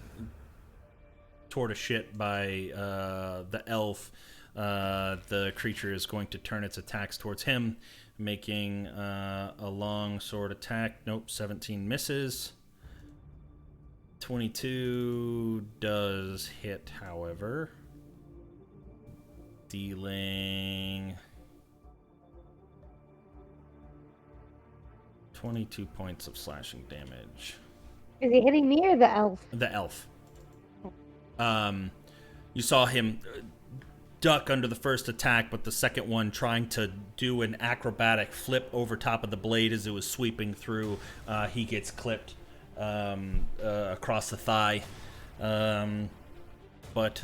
torn to shit by the elf, the creature is going to turn its attacks towards him, making a long sword attack. Nope, 17 misses. 22 does hit, however. Dealing 22 points of slashing damage. Is he hitting me or the elf? The elf. You saw him duck under the first attack, but the second one trying to do an acrobatic flip over top of the blade as it was sweeping through. He gets clipped across the thigh. But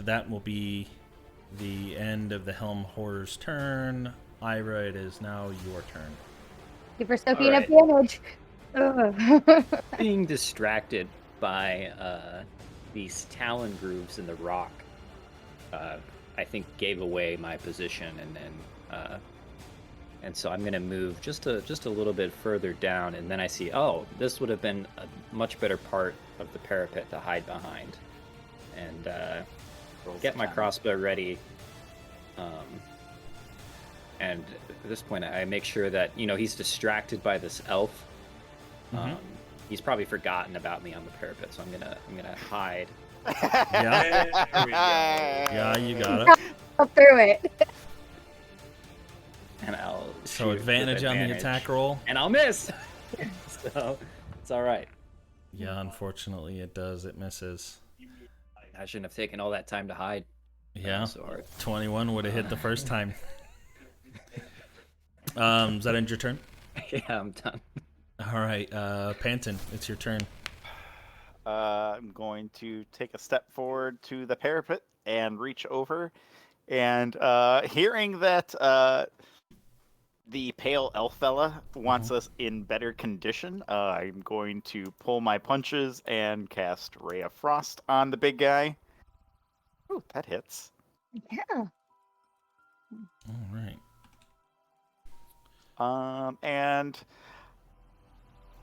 that will be the end of the Helm Horror's turn. Ira, it is now your turn. Keep her soaking up Alright. damage. Being distracted by these talon grooves in the rock, I think gave away my position, and so I'm gonna move just a little bit further down, and then I see, oh, this would have been a much better part of the parapet to hide behind, and get my crossbow ready. And at this point, I make sure that he's distracted by this elf. He's probably forgotten about me on the parapet, so I'm gonna hide. Yeah. There we go. Yeah, you got it. Up through it. And I'll So shoot with advantage on the advantage. attack roll. And I'll miss. So it's all right. Yeah, unfortunately it does. It misses. I shouldn't have taken all that time to hide. Yeah. So hard. 21 would have hit the first time. Does that end your turn? Yeah, I'm done. All right, Panton, it's your turn. I'm going to take a step forward to the parapet and reach over. And hearing that the pale elf fella wants us in better condition, I'm going to pull my punches and cast Ray of Frost on the big guy. Ooh, that hits. Yeah. All right. And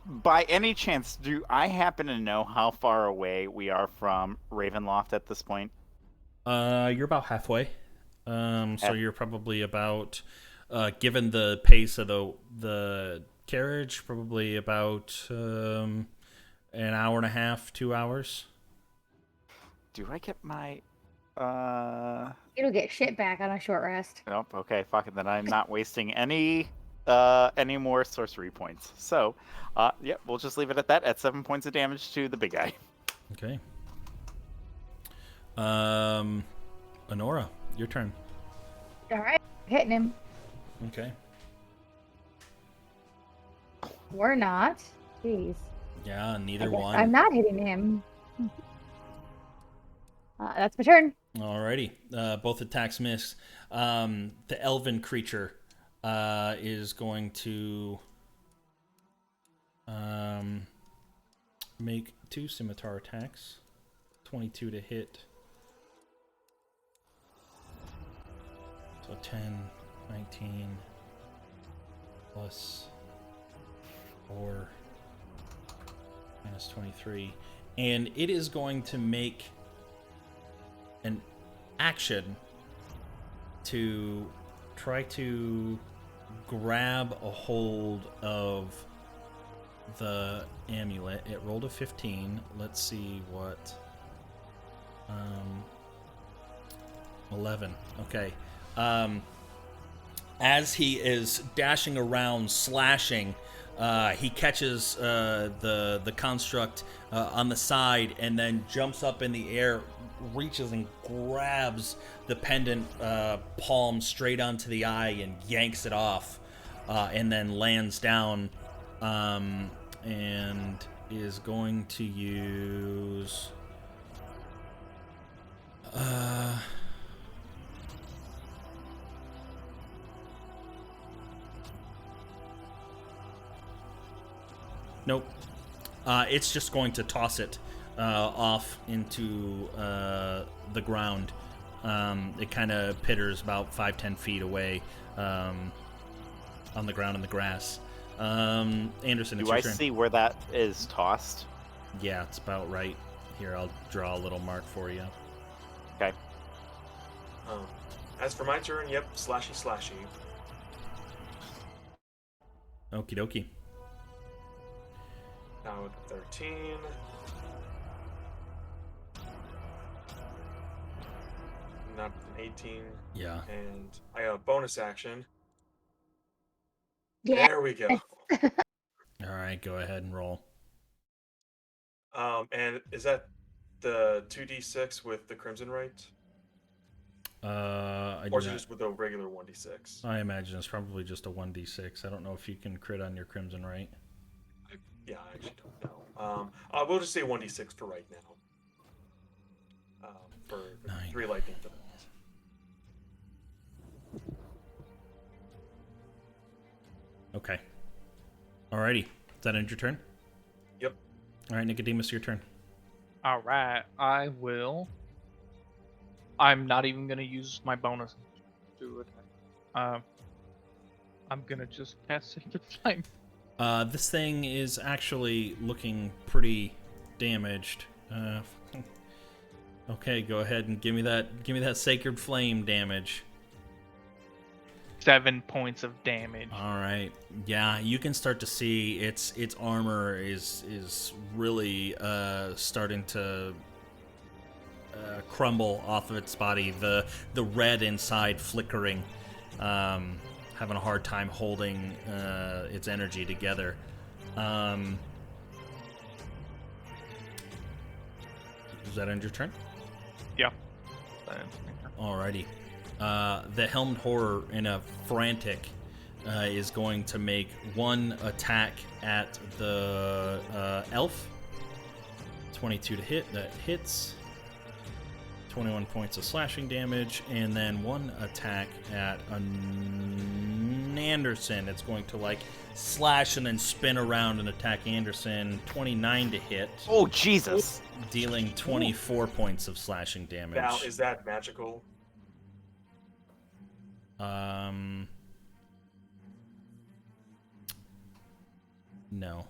by any chance, do I happen to know how far away we are from Ravenloft at this point? You're about halfway. So you're probably about, given the pace of the carriage, probably about an hour and a half, 2 hours. Do I get my You don't get shit back on a short rest. Nope. Okay, fuck it. Then I'm not wasting any any more sorcery points. So, yeah, we'll just leave it at that. At 7 points of damage to the big guy. Okay. Honora, your turn. All right, hitting him. Okay. We're not. Jeez. Yeah, I neither guess one. I'm not hitting him. That's my turn. Alrighty. Both attacks miss. The elven creature is going to make 2 scimitar attacks. 22 to hit. So 10, 19, plus 4, minus 23. And it is going to make an action to try to grab a hold of the amulet. It rolled a 15. Let's see what... 11. Okay. As he is dashing around, slashing, he catches the construct on the side and then jumps up in the air, reaches and grabs the pendant palm straight onto the eye and yanks it off, and then lands down and is going to use... Nope. It's just going to toss it off into the ground. It kind of pitters about 5-10 feet away on the ground in the grass. Anderson, it's Do your I turn. see where that is tossed? Yeah, it's about right. Here, I'll draw a little mark for you. Okay. As for my turn, yep, slashy slashy. Okie dokie. Now with 13. Not an 18. Yeah. And I got a bonus action. Yeah. There we go. All right, go ahead and roll. And is that the 2d6 with the Crimson Right? I Or do is it not... just with a regular 1d6? I imagine it's probably just a 1d6. I don't know if you can crit on your Crimson Right. Yeah, I actually don't know. We'll just say 1d6 for right now. For 9. 3 lightning bolts. Okay. Alrighty. Is that end your turn? Yep. All right, Nicodemus, your turn. All right, I will. I'm not even gonna use my bonus to attack. I'm gonna just cast Sacred Flame. This thing is actually looking pretty damaged. Okay, go ahead and give me that Sacred Flame damage. 7 points of damage. All right. Yeah, you can start to see its armor is really starting to crumble off of its body. The red inside flickering, having a hard time holding its energy together. Does that end your turn? Yeah. That ends my turn. Alrighty. The Helmed Horror, in a frantic, is going to make 1 attack at the elf. 22 to hit. That hits. 21 points of slashing damage. And then 1 attack at Anderson. It's going to, slash and then spin around and attack Anderson. 29 to hit. Oh, Jesus! Dealing 24 points of slashing damage. Now, is that magical? No.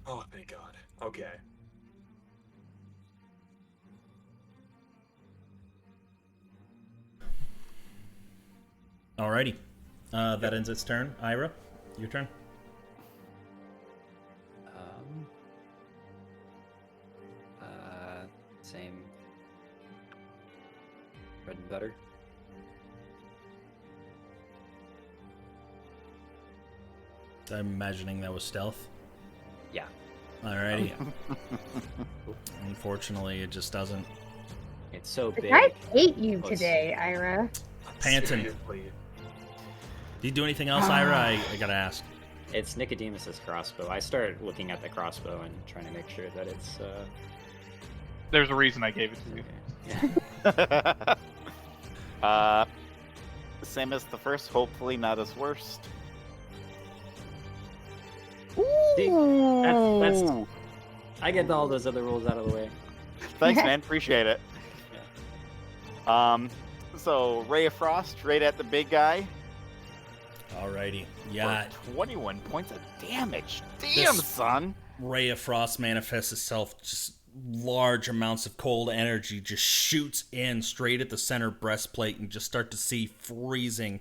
Oh, thank God. Okay. Alrighty. That ends its turn. Ira, your turn. Same bread and butter. I'm imagining that was stealth. Yeah. Alrighty. Unfortunately, it just doesn't. It's so The big. guys hate you Close. today, Ira. Panton. Seriously. Do you do anything else, Ira? I gotta ask. It's Nicodemus's crossbow. I start looking at the crossbow and trying to make sure that it's. There's a reason I gave it to you. Yeah. Same as the first, hopefully not as worst. See, that's Ooh. I get all those other rules out of the way. Thanks, man. Appreciate it. So Ray of Frost right at the big guy. Alrighty. Yeah. For 21 points of damage. Damn, This- son. Ray of Frost manifests itself, just large amounts of cold energy just shoots in straight at the center breastplate, and just start to see freezing,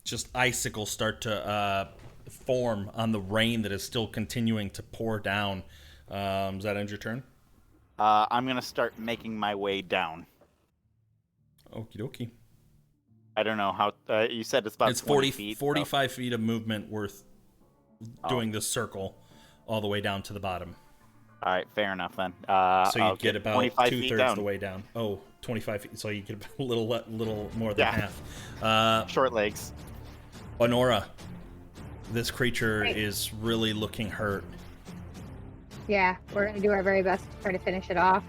just icicles start to form on the rain that is still continuing to pour down. Does that end your turn? I'm gonna start making my way down. Okie dokie. I don't know how. You said it's about It's 20 feet. 45 feet of movement worth doing this circle all the way down to the bottom. All right, fair enough then. So you I'll get about 25 feet 2/3 down. the way down. Oh, 25 feet. So you get a little more than Yeah. half. Short legs. Honora, this creature Right. is really looking hurt. Yeah, we're gonna do our very best to try to finish it off.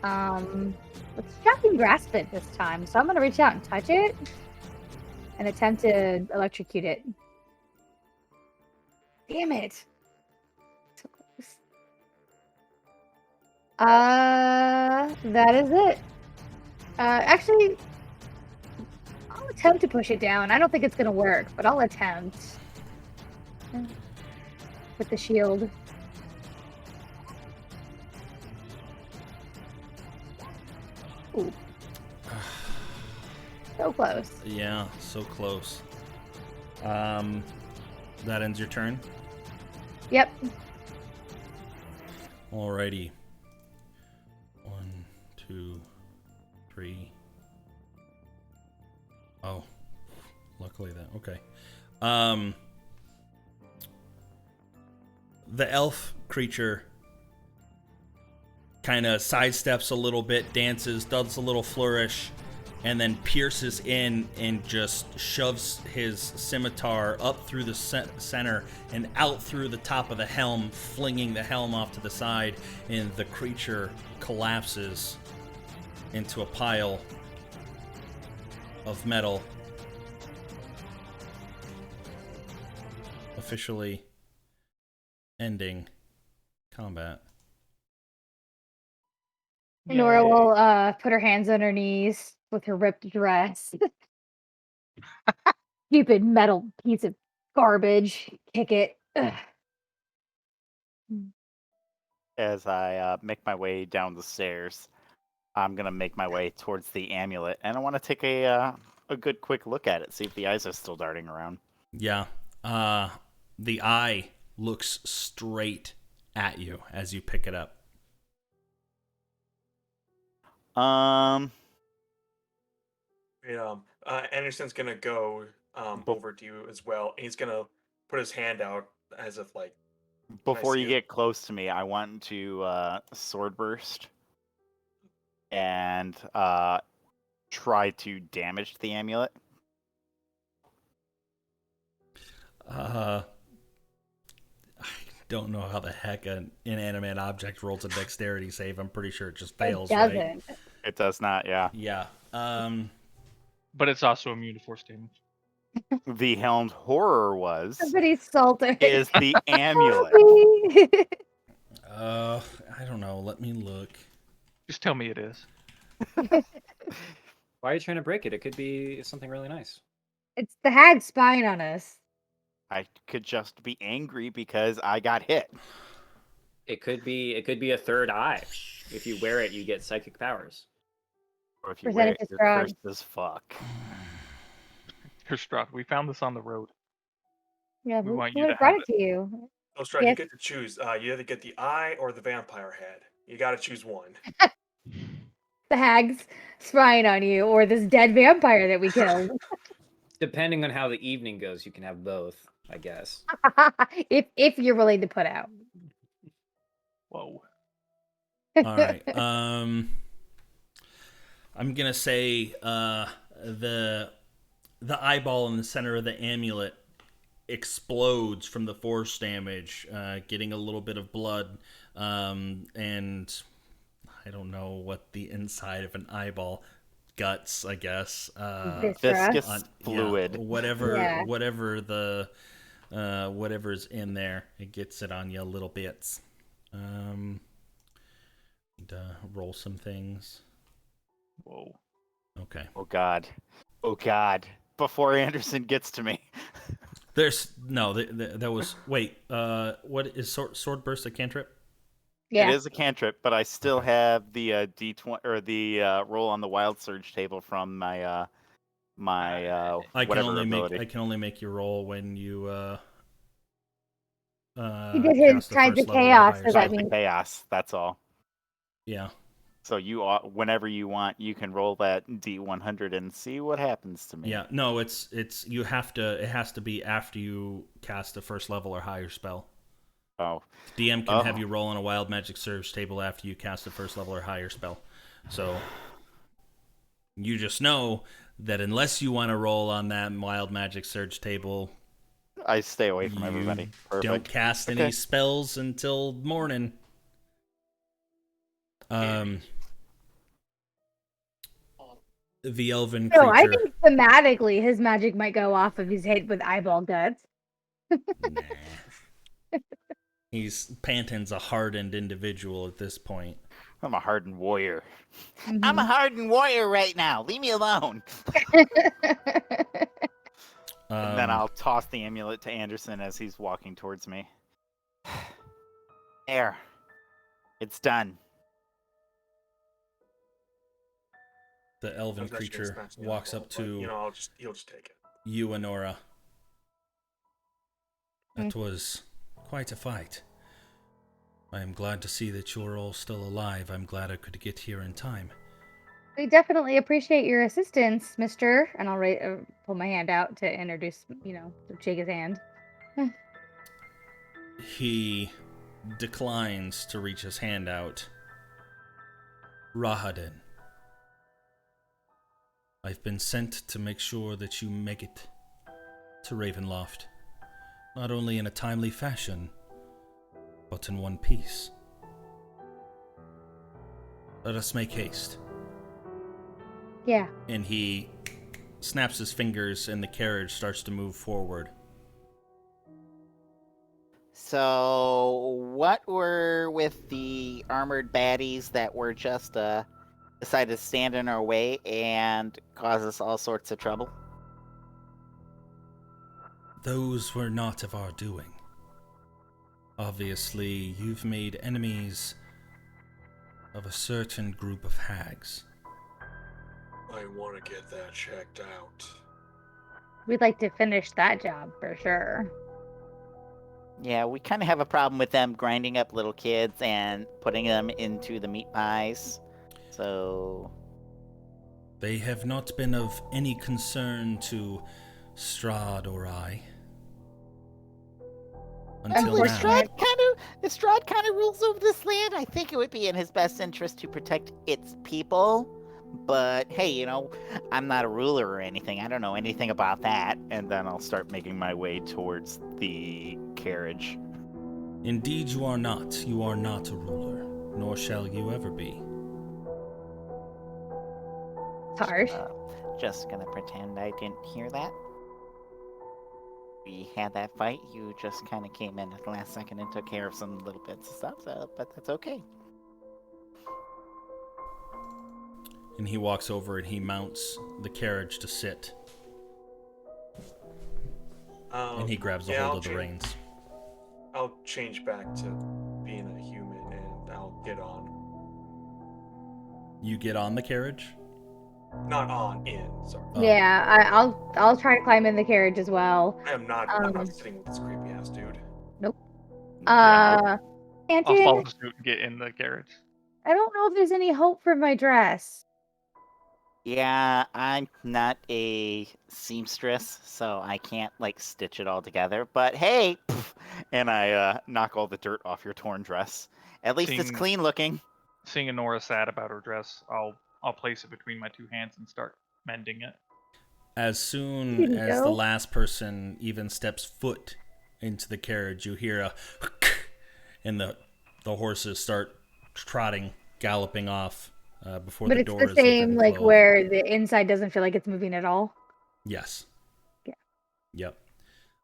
Let's try and grasp it this time. So I'm gonna reach out and touch it and attempt to electrocute it. Damn it. So close. That is it. Actually, I'll attempt to push it down. I don't think it's gonna work, but I'll attempt. With the shield. Ooh. So close. Yeah, so close. That ends your turn. Yep. Alrighty. 1, 2, 3. Oh, luckily that. Okay. The elf creature kind of sidesteps a little bit, dances, does a little flourish, and then pierces in and just shoves his scimitar up through the center and out through the top of the helm, flinging the helm off to the side, and the creature collapses into a pile of metal, officially ending combat. Nora Yay. will put her hands on her knees with her ripped dress. Stupid metal piece of garbage. Kick it. Ugh. As I make my way down the stairs, I'm gonna make my way towards the amulet, and I want to take a good quick look at it, see if the eyes are still darting around. Yeah. The eye looks straight at you as you pick it up. Anderson's gonna go over to you as well, and he's gonna put his hand out as if like. Before see you it? get close to me, I want to sword burst and try to damage the amulet. I don't know how the heck an inanimate object rolls a dexterity save. I'm pretty sure it just fails, It right? doesn't. It does not, yeah. Yeah. But it's also immune to force damage. The helmed horror was Somebody's salted. is the amulet. I don't know. Let me look. Just tell me it is. Why are you trying to break it? It could be something really nice. It's the hag spying on us. I could just be angry because I got hit. It could be a third eye. If you wear it, you get psychic powers. Or if you Present wear it it, to you're Strahd. cursed as fuck. Here, Strahd, we found this on the road. Yeah, We we want would you to have brought have it to you. Oh, Strahd, Yes. you get to choose. You either get the eye or the vampire head. You got to choose one. The hag's spying on you, or this dead vampire that we killed. Depending on how the evening goes, you can have both, I guess. if you're willing to put out. Whoa. All right. I'm gonna say the eyeball in the center of the amulet explodes from the force damage, getting a little bit of blood, and I don't know what the inside of an eyeball, guts, I guess. Viscera. Viscous fluid. Yeah, whatever, Yeah. whatever the whatever's in there, it gets it on you a little bits. Roll some things. Whoa. Okay. Oh God. Oh God. Before Anderson gets to me. There's no. That was wait. What is sword burst a cantrip? Yeah. It is a cantrip, but I still have the D20 or the roll on the wild surge table from my I can whatever only ability. make you roll when you He did his cast the Tides first of level or Chaos, higher so that spell. Tides of means chaos. That's all. Yeah. So whenever you want, you can roll that D100 and see what happens to me. Yeah. No, it's you have to. It has to be after you cast a first level or higher spell. Oh. DM can have you roll on a wild magic surge table after you cast a first level or higher spell. So you just know that unless you want to roll on that wild magic surge table, I stay away from everybody. Perfect. don't cast any spells until morning. The elven so I creature. think thematically his magic might go off if he's hit with eyeball guts. Nah. Panton's a hardened individual at this point. I'm a hardened warrior. Mhm. I'm a hardened warrior right now. Leave me alone. And then I'll toss the amulet to Anderson as he's walking towards me. There. It's done. The elven I was actually gonna creature smash the walks eyeball, up but, to he'll just take it. you, Honora. That was quite a fight. I am glad to see that you're all still alive. I'm glad I could get here in time. We definitely appreciate your assistance, mister. And I'll pull my hand out to introduce, to shake his hand. He declines to reach his hand out. Rahadin, I've been sent to make sure that you make it to Ravenloft, not only in a timely fashion, but in one piece. Let us make haste. Yeah. And he snaps his fingers and the carriage starts to move forward. So, what were with the armored baddies that were just decided to stand in our way and cause us all sorts of trouble? Those were not of our doing. Obviously, you've made enemies of a certain group of hags. I want to get that checked out. We'd like to finish that job for sure. Yeah, we kind of have a problem with them grinding up little kids and putting them into the meat pies. So... They have not been of any concern to Strahd or I. Until If now. Strahd kind of rules over this land, I think it would be in his best interest to protect its people. But hey, I'm not a ruler or anything. I don't know anything about that. And then I'll start making my way towards the carriage. Indeed you are not. You are not a ruler, nor shall you ever be. Harsh. Just gonna pretend I didn't hear that. We had that fight. You just kind of came in at the last second and took care of some little bits of stuff, but that's okay. And he walks over and he mounts the carriage to sit. And he grabs a hold of the reins. I'll change back to being a human and I'll get on. You get on the carriage? Not on, in, sorry. Yeah, I'll try to climb in the carriage as well. I'm not sitting with this creepy ass dude. Nope. I'll Anton, follow suit and get in the carriage. I don't know if there's any hope for my dress. Yeah, I'm not a seamstress, so I can't like stitch it all together. But hey, and I knock all the dirt off your torn dress. At least it's Seeing- clean looking. Seeing Honora sad about her dress, I'll place it between my two hands and start mending it. As soon Here you as the go. last person even steps foot into the carriage, you hear a and the horses start trotting, galloping off before But the it's door the is same, even like closed. where the inside doesn't feel like it's moving at all. Yes. Yeah. Yep.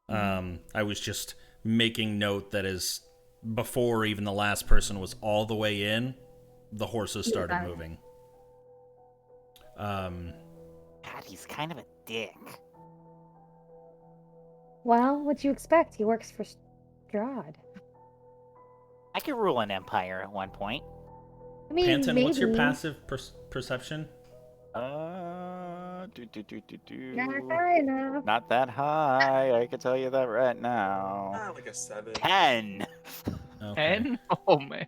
I was just making note that as before even the last person was all the way in, the horses started Yeah. moving. God, he's kind of a dick. Well, what'd you expect? He works for Strahd. I could rule an empire at one point. I mean, Panton, maybe. what's your passive perception? Not high enough. Not that high. I can tell you that right now. Like a 7. 10. Okay. 10? Oh man.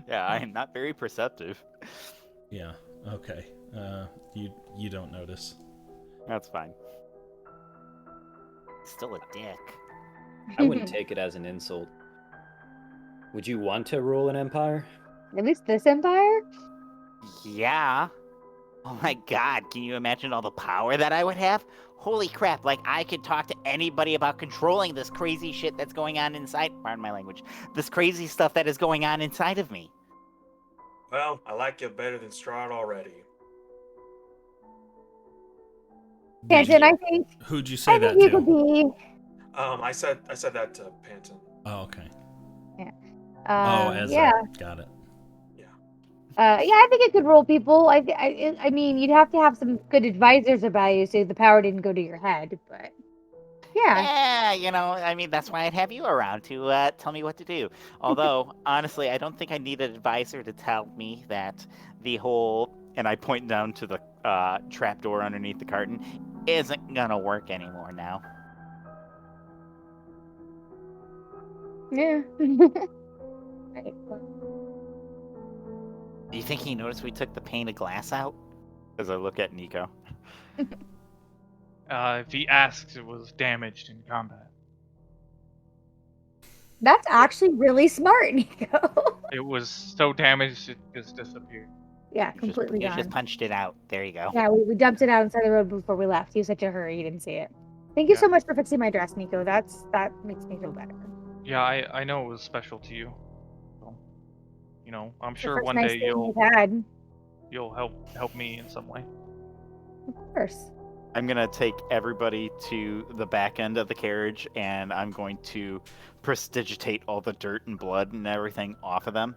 Yeah, I am not very perceptive. Yeah. Okay. You don't notice. That's fine. Still a dick. I wouldn't take it as an insult. Would you want to rule an empire? At least this empire? Yeah. Oh my god, can you imagine all the power that I would have? Holy crap, like I could talk to anybody about controlling this crazy shit that's going on inside, pardon my language, this crazy stuff that is going on inside of me. Well, I like you better than Strahd already. Panton, I think. Who'd you say I that think you to? could be. I said that to Panton. Oh, okay. Yeah. Got it. Yeah, I think it could rule people. I mean, you'd have to have some good advisors about you, so the power didn't go to your head. But yeah, Yeah, you know, I mean, that's why I'd have you around to tell me what to do. Although, honestly, I don't think I need an advisor to tell me that the whole, and I point down to the trapdoor underneath the carton, isn't gonna work anymore now. yeah. Right. Do you think he noticed we took the pane of glass out? As I look at Nico. If he asks, it was damaged in combat. That's actually really smart, Nico. It was so damaged it just disappeared. Yeah, completely You gone. just punched it out. There you go. Yeah, we dumped it out inside the road before we left. He was such a hurry, you didn't see it. Thank you so much for fixing my dress, Nico. That makes me feel better. Yeah, I know it was special to you. So, you know, I'm The sure first one nice day thing we've had. you'll help me in some way. Of course. I'm gonna take everybody to the back end of the carriage, and I'm going to prestidigitate all the dirt and blood and everything off of them.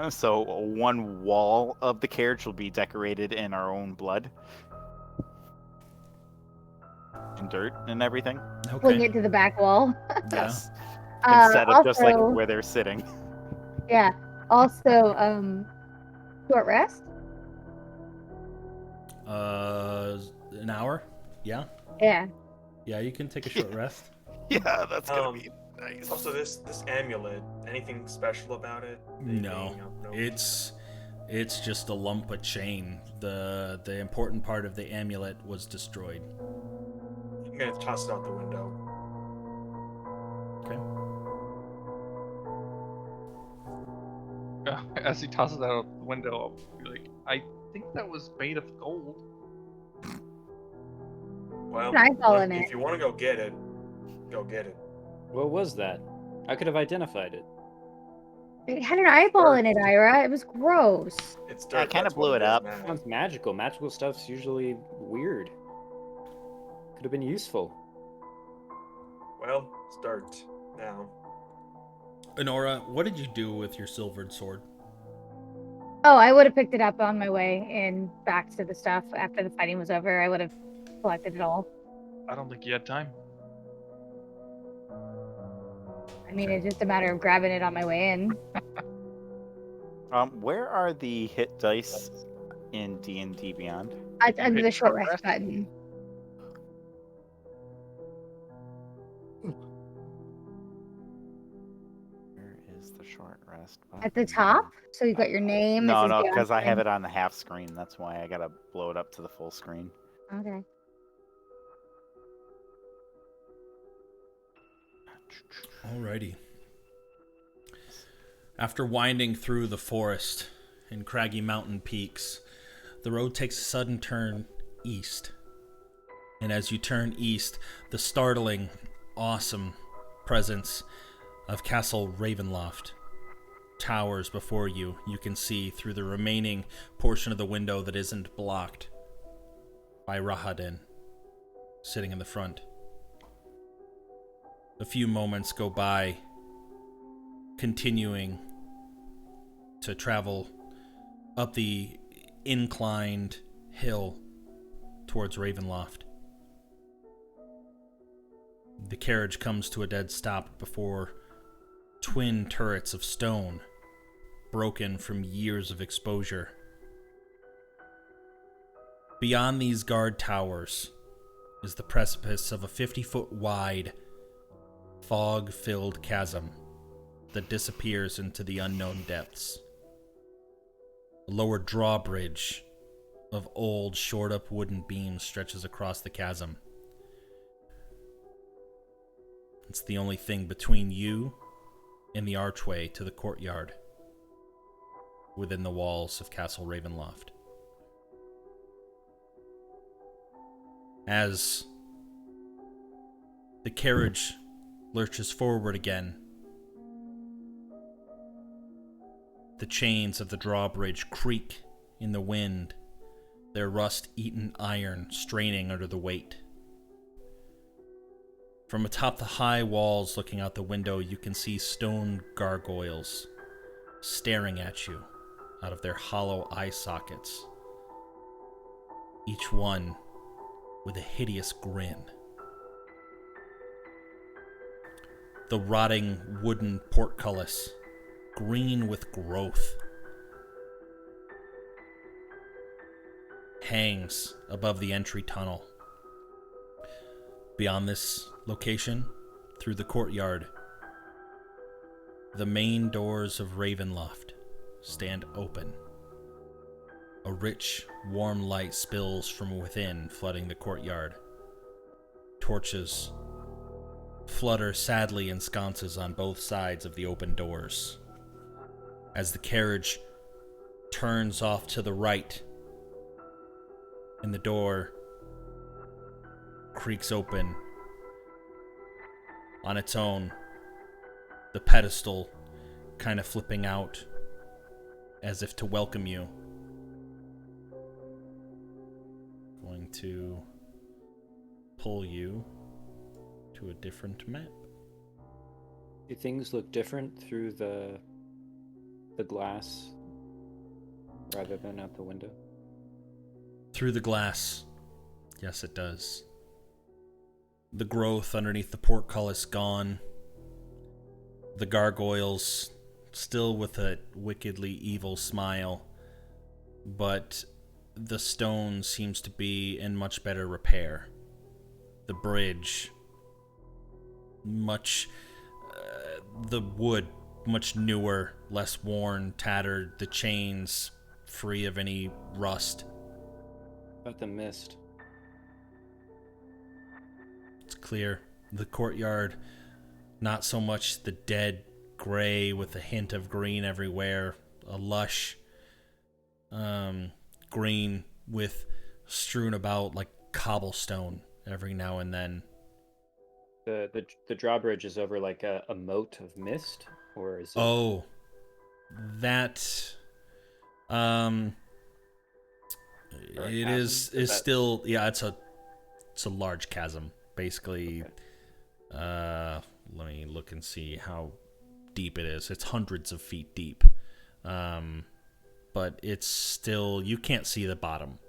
So one wall of the carriage will be decorated in our own blood and dirt and everything. Fling Okay. it to the back wall. Yeah. Instead of just like Also- where they're sitting. Yeah. Also, short rest. An hour? Yeah. Yeah. Yeah, you can take a short rest. Yeah, that's gonna be nice. Also, this amulet, anything special about it? No. It's just a lump of chain. The important part of the amulet was destroyed. I'm gonna toss it out the window. Okay. As he tosses that out the window, I'll be like, I think that was made of gold. Well, An eyeball in if it. you want to go get it, go get it. What was that? I could have identified it. It had an eyeball in it, Ira. It was gross. It's dirt. I kinda that's blew what it is up. now. Sounds magical. Magical stuff's usually weird. Could have been useful. Well, it's dirt now. Honora, what did you do with your silvered sword? Oh, I would have picked it up on my way and back to the stuff after the fighting was over. I would have collected it all. I don't think you had time. I mean, it's just a matter of grabbing it on my way in. Where are the hit dice in D&D Beyond? It's under the short rest button. Where is the short rest. At the top? So you got your name. it No, says no, Beyond because I have Time. it on the half screen. That's why I gotta blow it up to the full screen. Okay. Alrighty. After winding through the forest and craggy mountain peaks, the road takes a sudden turn east. And as you turn east, the startling, awesome presence of Castle Ravenloft towers before you. You can see through the remaining portion of the window that isn't blocked by Rahadin, sitting in the front. A few moments go by, continuing to travel up the inclined hill towards Ravenloft. The carriage comes to a dead stop before twin turrets of stone, broken from years of exposure. Beyond these guard towers is the precipice of a 50-foot wide, fog-filled chasm that disappears into the unknown depths. A lower drawbridge of old, shored-up wooden beams stretches across the chasm. It's the only thing between you and the archway to the courtyard within the walls of Castle Ravenloft. As the carriage lurches forward again, the chains of the drawbridge creak in the wind, their rust-eaten iron straining under the weight. From atop the high walls looking out the window, you can see stone gargoyles staring at you out of their hollow eye sockets, each one with a hideous grin. The rotting wooden portcullis, green with growth, hangs above the entry tunnel. Beyond this location, through the courtyard, the main doors of Ravenloft stand open. A rich, warm light spills from within, flooding the courtyard. Torches flutter sadly in sconces on both sides of the open doors. As the carriage turns off to the right, and the door creaks open on its own, the pedestal kind of flipping out as if to welcome you. Going to pull you to a different map. Do things look different through the glass rather than out the window? Through the glass, yes it does. The growth underneath the portcullis gone. The gargoyles still with a wickedly evil smile, but the stone seems to be in much better repair. The bridge, the wood, much newer, less worn, tattered, the chains free of any rust. About the mist. It's clear. The courtyard, not so much the dead gray with a hint of green everywhere, a lush green with strewn about like cobblestone every now and then. The drawbridge is over like a moat of mist, or is it? Oh, that Or a it chasm? is still, yeah, it's a large chasm basically. Okay. Let me look and see how deep it is. It's hundreds of feet deep, but it's still, you can't see the bottom.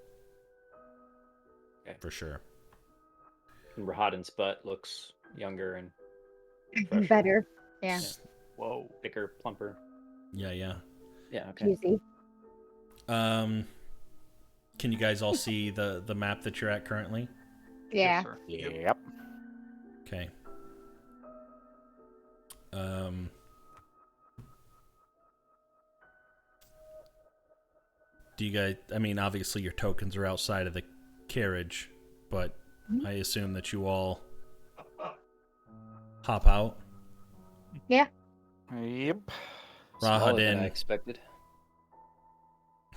Okay. For sure. And Rahadin's butt looks younger and fresher. Better. Yeah. Whoa, bigger, plumper. Yeah. Yeah. Okay. Juicy. Can you guys all see the map that you're at currently? Yeah. Yes, sir. Yep. Okay. do you guys? I mean, obviously your tokens are outside of the carriage, but I assume that you all hop out. Yeah. Yep. Smaller than I Rahadin. expected.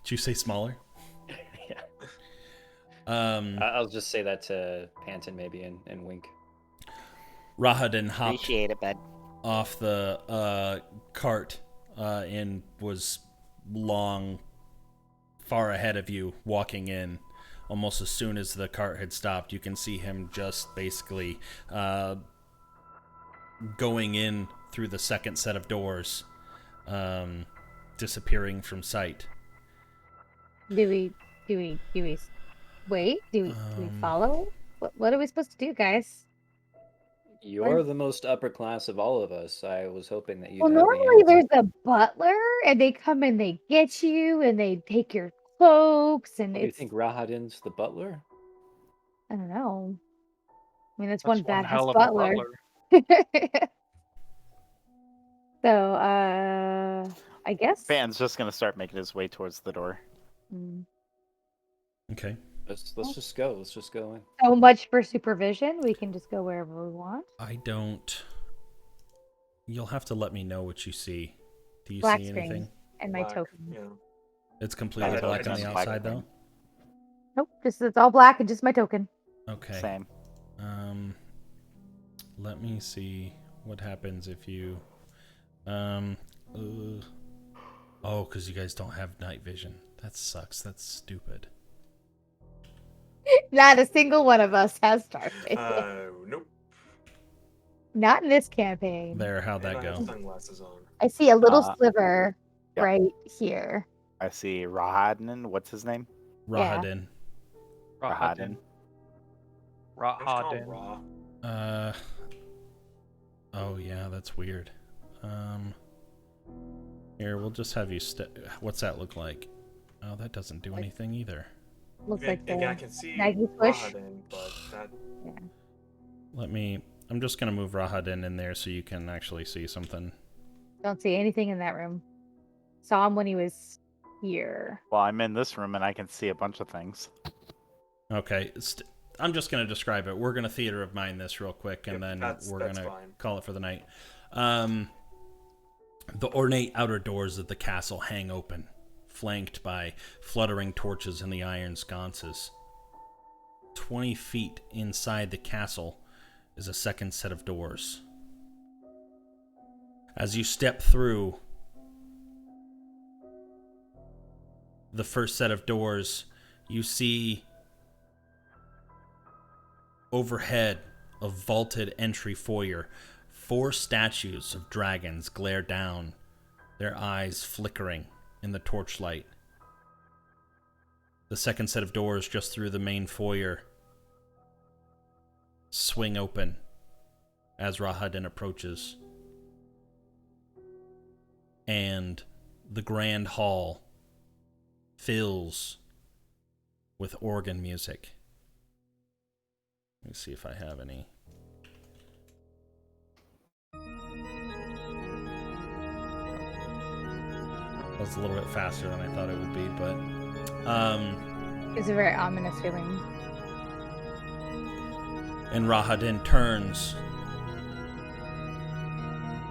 Did you say smaller? Yeah. Um, I'll just say that to Panton maybe and wink. Rahadin hopped Appreciate it, bud. off the cart and was far ahead of you, walking in. Almost as soon as the cart had stopped, you can see him just basically going in through the second set of doors, disappearing from sight. Do we wait? Do we follow? What are we supposed to do, guys? You're the most upper class of all of us. I was hoping that you'd Well, have the normally answer. there's a butler, and they come and they get you, and they take your cloaks, and What, do you it's think Rahadin's the butler? I don't know. I mean, that's That's one one badass hell of butler. a butler. So, I guess. Van's just gonna start making his way towards the door. Mm. Okay. Let's just go. Let's just go in. So much for supervision. We can just go wherever we want. I don't. You'll have to let me know what you see. Do you Black see screen anything? and my Black, token. Yeah. It's completely Yeah, black it's on the just black outside, though. screen. Nope, just it's all black and just my token. Okay. Same. Let me see what happens if you. Oh, because you guys don't have night vision. That sucks. That's stupid. Not a single one of us has dark vision. Nope. Not in this campaign. There, how'd that And I have go? sunglasses on. I see a little Uh, sliver yep. right here. I see Rahadin. What's his name? Yeah. Rahadin. Rahadin. I just call him Rahadin. Raw. Oh yeah, that's weird. Here, we'll just have you. What's that look like? Oh, that doesn't do anything either. Looks like Again, I the can see Maggie push. Rahadin, but that I'm just gonna move Rahadin in there so you can actually see something. Don't see anything in that room. Saw him when he was here. Well, I'm in this room and I can see a bunch of things. Okay, I'm just gonna describe it. We're gonna theater of mind this real quick, and Yep, then we're that's gonna fine. call it for the night. The ornate outer doors of the castle hang open, flanked by fluttering torches in the iron sconces. 20 feet inside the castle is a second set of doors. As you step through the first set of doors, you see overhead a vaulted entry foyer. 4 statues of dragons glare down, their eyes flickering in the torchlight. The second set of doors just through the main foyer swing open as Rahadin approaches. And the grand hall fills with organ music. Let me see if I have any. That was a little bit faster than I thought it would be, but It's a very ominous feeling. and Rahadin turns.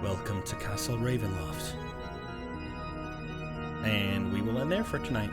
Welcome to Castle Ravenloft. And we will end there for tonight.